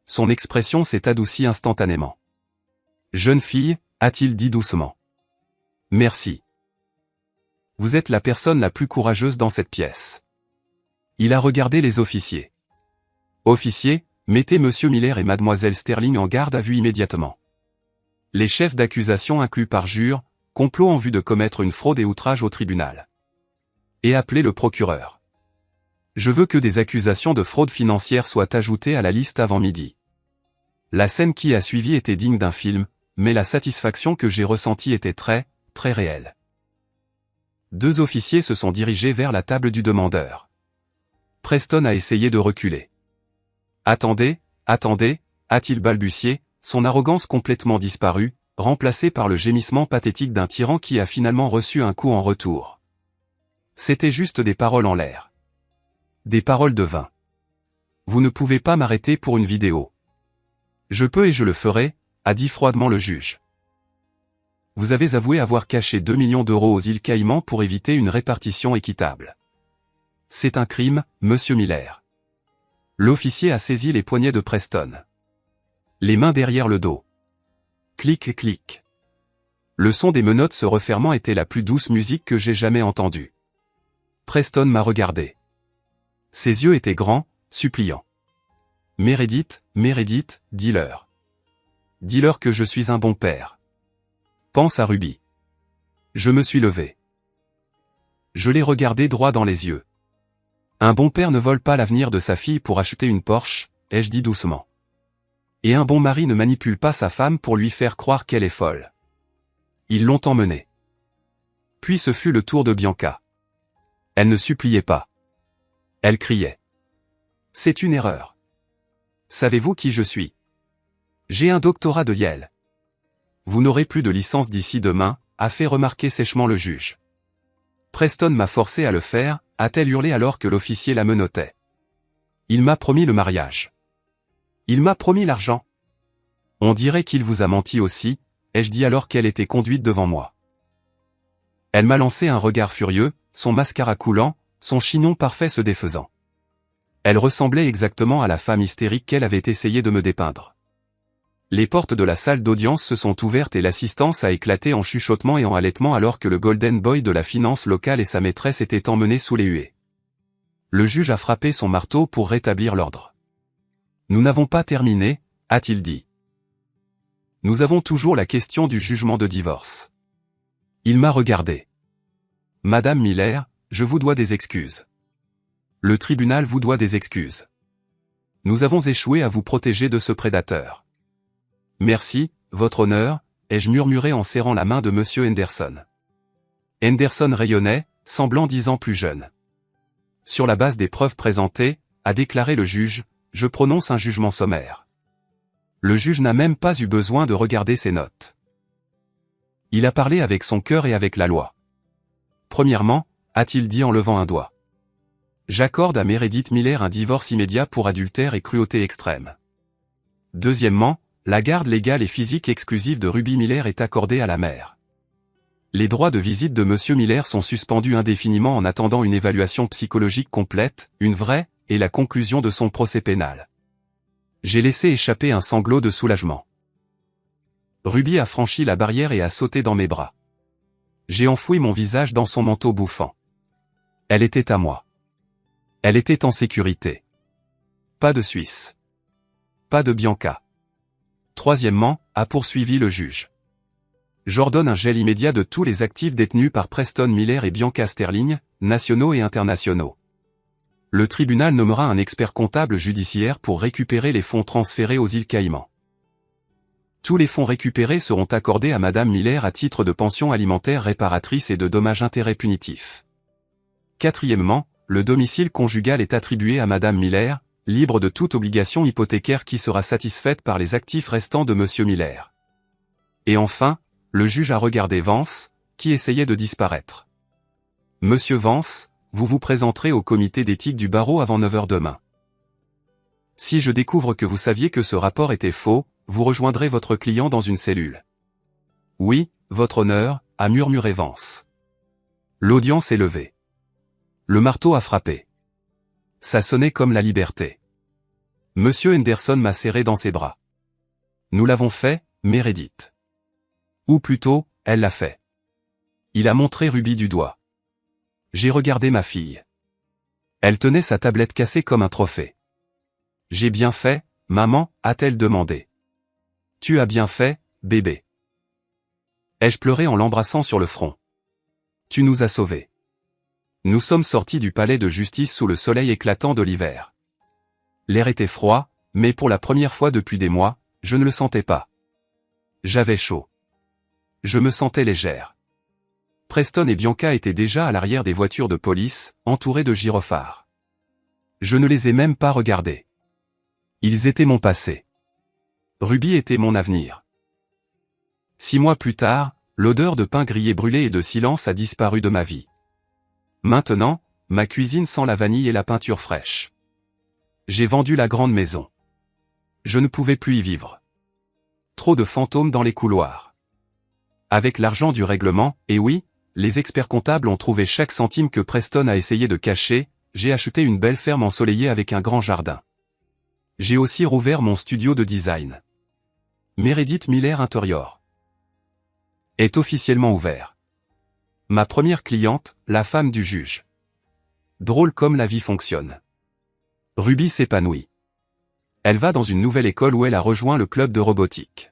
Son expression s'est adoucie instantanément. Jeune fille, a-t-il dit doucement. Merci. Vous êtes la personne la plus courageuse dans cette pièce. Il a regardé les officiers. Officiers, mettez monsieur Miller et mademoiselle Sterling en garde à vue immédiatement. Les chefs d'accusation incluent parjure, complot en vue de commettre une fraude et outrage au tribunal. Et appelez le procureur. Je veux que des accusations de fraude financière soient ajoutées à la liste avant midi. La scène qui a suivi était digne d'un film, mais la satisfaction que j'ai ressentie était très réelle. 2 officiers se sont dirigés vers la table du demandeur. Preston a essayé de reculer. Attendez, attendez, a-t-il balbutié, son arrogance complètement disparue, remplacée par le gémissement pathétique d'un tyran qui a finalement reçu un coup en retour. C'était juste des paroles en l'air. Des paroles de vin. Vous ne pouvez pas m'arrêter pour une vidéo. Je peux et je le ferai, a dit froidement le juge. Vous avez avoué avoir caché 2 millions d'euros aux îles Caïmans pour éviter une répartition équitable. C'est un crime, monsieur Miller. L'officier a saisi les poignets de Preston. Les mains derrière le dos. Clic, clic. Le son des menottes se refermant était la plus douce musique que j'ai jamais entendue. Preston m'a regardé. Ses yeux étaient grands, suppliants. Meredith, Meredith, dis-leur. Dis-leur que je suis un bon père. Pense à Ruby. Je me suis levé. Je l'ai regardé droit dans les yeux. Un bon père ne vole pas l'avenir de sa fille pour acheter une Porsche, ai-je dit doucement. Et un bon mari ne manipule pas sa femme pour lui faire croire qu'elle est folle. Ils l'ont emmenée. Puis ce fut le tour de Bianca. Elle ne suppliait pas. Elle criait. C'est une erreur. Savez-vous qui je suis? J'ai un doctorat de Yale. Vous n'aurez plus de licence d'ici demain, a fait remarquer sèchement le juge. Preston m'a forcé à le faire, a-t-elle hurlé alors que l'officier la menottait. Il m'a promis le mariage. Il m'a promis l'argent. On dirait qu'il vous a menti aussi, ai-je dit alors qu'elle était conduite devant moi. Elle m'a lancé un regard furieux, son mascara coulant, son chignon parfait se défaisant. Elle ressemblait exactement à la femme hystérique qu'elle avait essayé de me dépeindre. Les portes de la salle d'audience se sont ouvertes et l'assistance a éclaté en chuchotements et en halètements alors que le Golden Boy de la finance locale et sa maîtresse étaient emmenés sous les huées. Le juge a frappé son marteau pour rétablir l'ordre. Nous n'avons pas terminé, a-t-il dit. Nous avons toujours la question du jugement de divorce. Il m'a regardé. Madame Miller, je vous dois des excuses. Le tribunal vous doit des excuses. Nous avons échoué à vous protéger de ce prédateur. Merci, votre honneur, ai-je murmuré en serrant la main de monsieur Henderson. Henderson rayonnait, semblant 10 ans plus jeune. Sur la base des preuves présentées, a déclaré le juge, je prononce un jugement sommaire. Le juge n'a même pas eu besoin de regarder ses notes. Il a parlé avec son cœur et avec la loi. Premièrement, a-t-il dit en levant un doigt. J'accorde à Meredith Miller un divorce immédiat pour adultère et cruauté extrême. Deuxièmement, la garde légale et physique exclusive de Ruby Miller est accordée à la mère. Les droits de visite de monsieur Miller sont suspendus indéfiniment en attendant une évaluation psychologique complète, une vraie, et la conclusion de son procès pénal. J'ai laissé échapper un sanglot de soulagement. Ruby a franchi la barrière et a sauté dans mes bras. J'ai enfoui mon visage dans son manteau bouffant. Elle était à moi. Elle était en sécurité. Pas de Suisse. Pas de Bianca. Troisièmement, a poursuivi le juge. J'ordonne un gel immédiat de tous les actifs détenus par Preston Miller et Bianca Sterling, nationaux et internationaux. Le tribunal nommera un expert comptable judiciaire pour récupérer les fonds transférés aux îles Caïmans. Tous les fonds récupérés seront accordés à Madame Miller à titre de pension alimentaire réparatrice et de dommages-intérêts punitifs. Quatrièmement, le domicile conjugal est attribué à Madame Miller, libre de toute obligation hypothécaire qui sera satisfaite par les actifs restants de monsieur Miller. Et enfin, le juge a regardé Vance, qui essayait de disparaître. Monsieur Vance, vous vous présenterez au comité d'éthique du barreau avant 9 h demain. Si je découvre que vous saviez que ce rapport était faux, vous rejoindrez votre client dans une cellule. Oui, votre honneur, a murmuré Vance. L'audience est levée. Le marteau a frappé. Ça sonnait comme la liberté. Monsieur Henderson m'a serré dans ses bras. Nous l'avons fait, Meredith. Ou plutôt, elle l'a fait. Il a montré Ruby du doigt. J'ai regardé ma fille. Elle tenait sa tablette cassée comme un trophée. J'ai bien fait, maman, a-t-elle demandé. Tu as bien fait, bébé. Ai-je pleuré en l'embrassant sur le front. Tu nous as sauvés. Nous sommes sortis du palais de justice sous le soleil éclatant de l'hiver. L'air était froid, mais pour la première fois depuis des mois, je ne le sentais pas. J'avais chaud. Je me sentais légère. Preston et Bianca étaient déjà à l'arrière des voitures de police, entourés de gyrophares. Je ne les ai même pas regardés. Ils étaient mon passé. Ruby était mon avenir. 6 mois plus tard, l'odeur de pain grillé brûlé et de silence a disparu de ma vie. Maintenant, ma cuisine sent la vanille et la peinture fraîche. J'ai vendu la grande maison. Je ne pouvais plus y vivre. Trop de fantômes dans les couloirs. Avec l'argent du règlement, et oui, les experts comptables ont trouvé chaque centime que Preston a essayé de cacher, j'ai acheté une belle ferme ensoleillée avec un grand jardin. J'ai aussi rouvert mon studio de design. Meredith Miller Interior est officiellement ouvert. Ma première cliente, la femme du juge. Drôle comme la vie fonctionne. Ruby s'épanouit. Elle va dans une nouvelle école où elle a rejoint le club de robotique.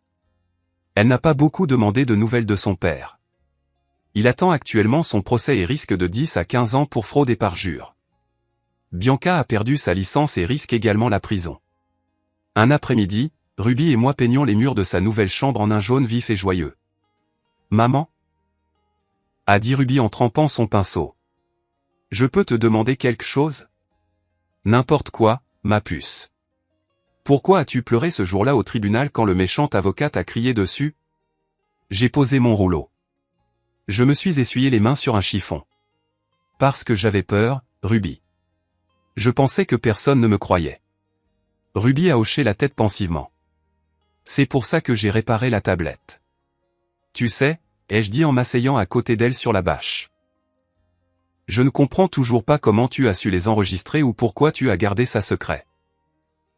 Elle n'a pas beaucoup demandé de nouvelles de son père. Il attend actuellement son procès et risque de 10 à 15 ans pour fraude et parjure. Bianca a perdu sa licence et risque également la prison. Un après-midi, Ruby et moi peignons les murs de sa nouvelle chambre en un jaune vif et joyeux. « Maman ?» a dit Ruby en trempant son pinceau. « Je peux te demander quelque chose ?»« N'importe quoi, ma puce. » « Pourquoi as-tu pleuré ce jour-là au tribunal quand le méchant avocat t'a crié dessus ?» J'ai posé mon rouleau. Je me suis essuyé les mains sur un chiffon. Parce que j'avais peur, Ruby. Je pensais que personne ne me croyait. Ruby a hoché la tête pensivement. C'est pour ça que j'ai réparé la tablette. Tu sais, ai-je dit en m'asseyant à côté d'elle sur la bâche. Je ne comprends toujours pas comment tu as su les enregistrer ou pourquoi tu as gardé ça secret.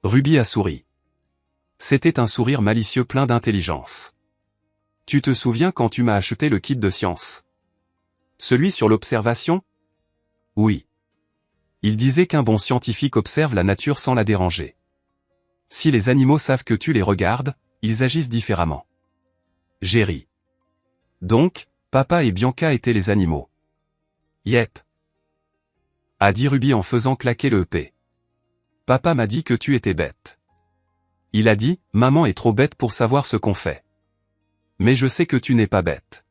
Ruby a souri. C'était un sourire malicieux plein d'intelligence. Tu te souviens quand tu m'as acheté le kit de science? Celui sur l'observation? Oui. Il disait qu'un bon scientifique observe la nature sans la déranger. Si les animaux savent que tu les regardes, ils agissent différemment. J'ai ri. Donc, papa et Bianca étaient les animaux. Yep. A dit Ruby en faisant claquer le EP. Papa m'a dit que tu étais bête. Il a dit, maman est trop bête pour savoir ce qu'on fait. Mais je sais que tu n'es pas bête.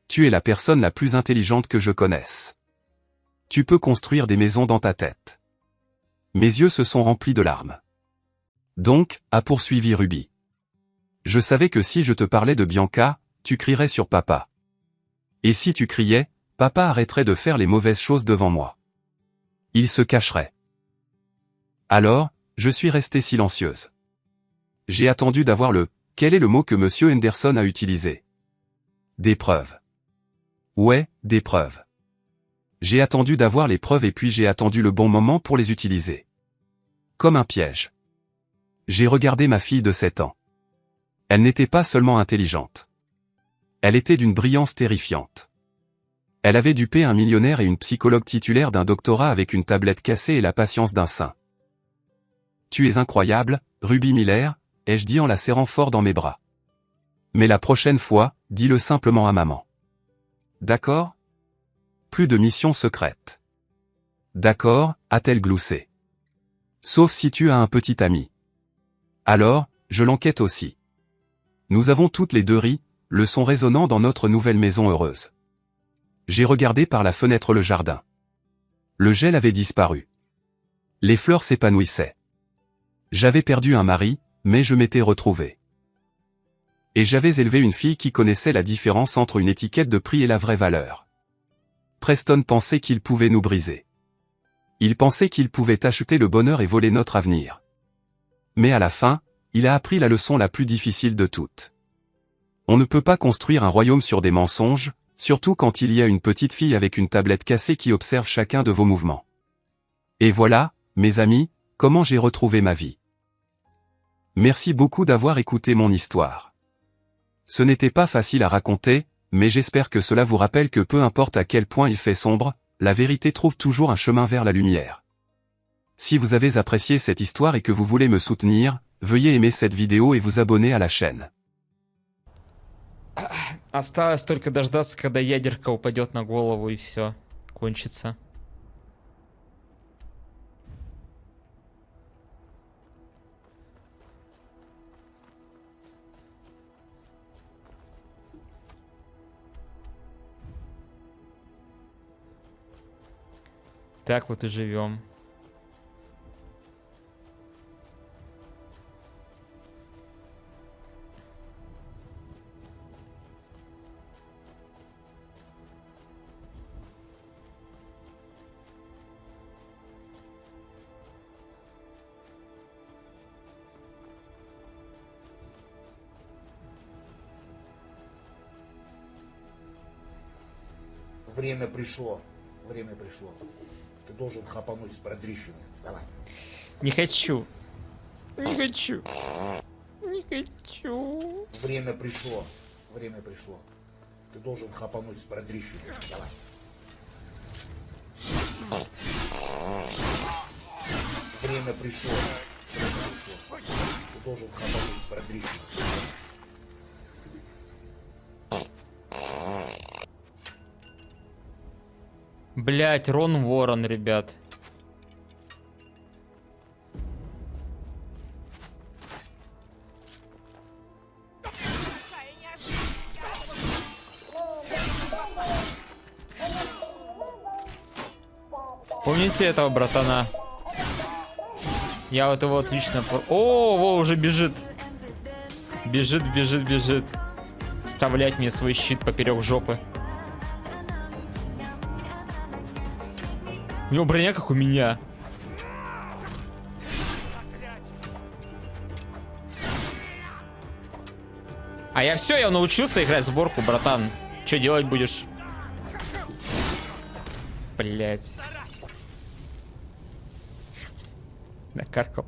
Tu es la personne la plus intelligente que je connaisse. Tu peux construire des maisons dans ta tête. Mes yeux se sont remplis de larmes. Donc, a poursuivi Ruby. Je savais que si je te parlais de Bianca, tu crierais sur papa. Et si tu criais, papa arrêterait de faire les mauvaises choses devant moi. Il se cacherait. Alors, je suis restée silencieuse. J'ai attendu d'avoir le « Quel est le mot que monsieur Henderson a utilisé ?» Des preuves. Ouais, des preuves. J'ai attendu d'avoir les preuves et puis j'ai attendu le bon moment pour les utiliser. Comme un piège. J'ai regardé ma fille de 7 ans. Elle n'était pas seulement intelligente. Elle était d'une brillance terrifiante. Elle avait dupé un millionnaire et une psychologue titulaire d'un doctorat avec une tablette cassée et la patience d'un saint. Tu es incroyable, Ruby Miller, ai-je dit en la serrant fort dans mes bras. Mais la prochaine fois, dis-le simplement à maman. D'accord? Plus de mission secrète. D'accord, a-t-elle gloussé. Sauf si tu as un petit ami. Alors, je l'enquête aussi. Nous avons toutes les deux ri, le son résonnant dans notre nouvelle maison heureuse. J'ai regardé par la fenêtre le jardin. Le gel avait disparu. Les fleurs s'épanouissaient. J'avais perdu un mari, mais je m'étais retrouvé. Et j'avais élevé une fille qui connaissait la différence entre une étiquette de prix et la vraie valeur. Preston pensait qu'il pouvait nous briser. Il pensait qu'il pouvait acheter le bonheur et voler notre avenir. Mais à la fin, il a appris la leçon la plus difficile de toutes. On ne peut pas construire un royaume sur des mensonges, surtout quand il y a une petite fille avec une tablette cassée qui observe chacun de vos mouvements. Et voilà, mes amis, comment j'ai retrouvé ma vie. Merci beaucoup d'avoir écouté mon histoire. Ce n'était pas facile à raconter, mais j'espère que cela vous rappelle que peu importe à quel point il fait sombre, la vérité trouve toujours un chemin vers la lumière. Si vous avez apprécié cette histoire et que vous voulez me soutenir, veuillez aimer cette vidéo et vous abonner à la chaîne. Осталось только дождаться, когда ядерка упадет на голову и все кончится. Так вот и живем. Время пришло. Время пришло. Ты должен хапануть с продрищины. Давай. Не хочу. Не хочу. Не хочу. Время пришло. Время пришло. Ты должен хапануть с продрищины. Давай. Время пришло. Время пришло. Ты должен хапануть с продрищины. Блять, Рон Ворон, ребят. Помните этого братана? Я вот его отлично... О, во, уже бежит. Бежит, бежит, бежит. Вставлять мне свой щит поперек жопы. У него броня как у меня. А я все, я научился играть в сборку, братан. Что делать будешь? Блять. Накаркал.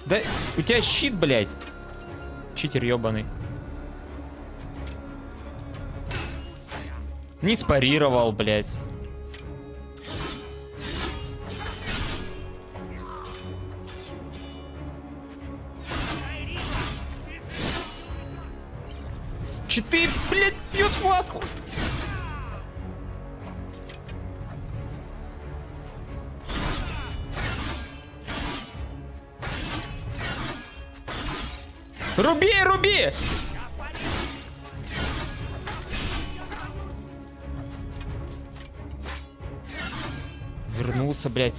Да у тебя щит, блядь. Читер ебаный. Не спарировал, блядь. Ты, блядь, пьет фласку. Руби, руби! Вернулся, блядь.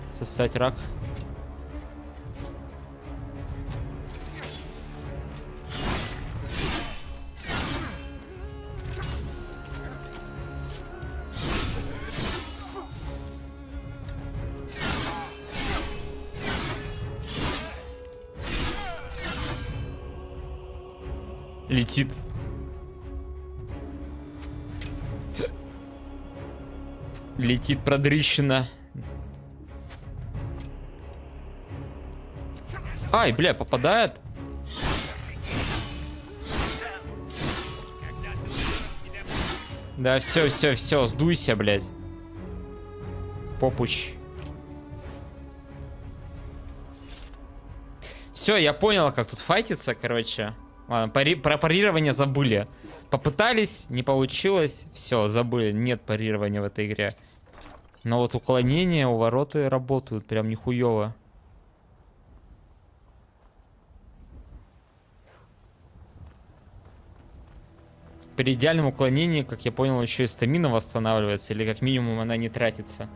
Сосать рак. Летит. Летит продрищина. Ай, бля, попадает. Да, все, все, все, сдуйся, блядь. Попуч. Все, я понял, как тут файтиться, короче. Ладно, про парирование забыли. Попытались, не получилось. Все, забыли. Нет парирования в этой игре. Но вот уклонения, увороты работают прям нихуево. При идеальном уклонении, как я понял, еще и стамина восстанавливается. Или как минимум она не тратится.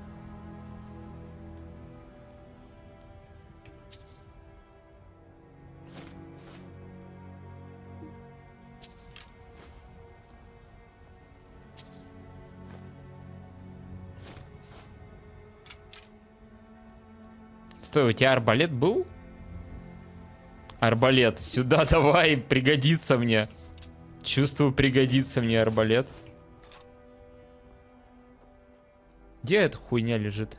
Стой, у тебя арбалет был? Арбалет, сюда давай, пригодится мне. Чувствую, пригодится мне арбалет. Где эта хуйня лежит?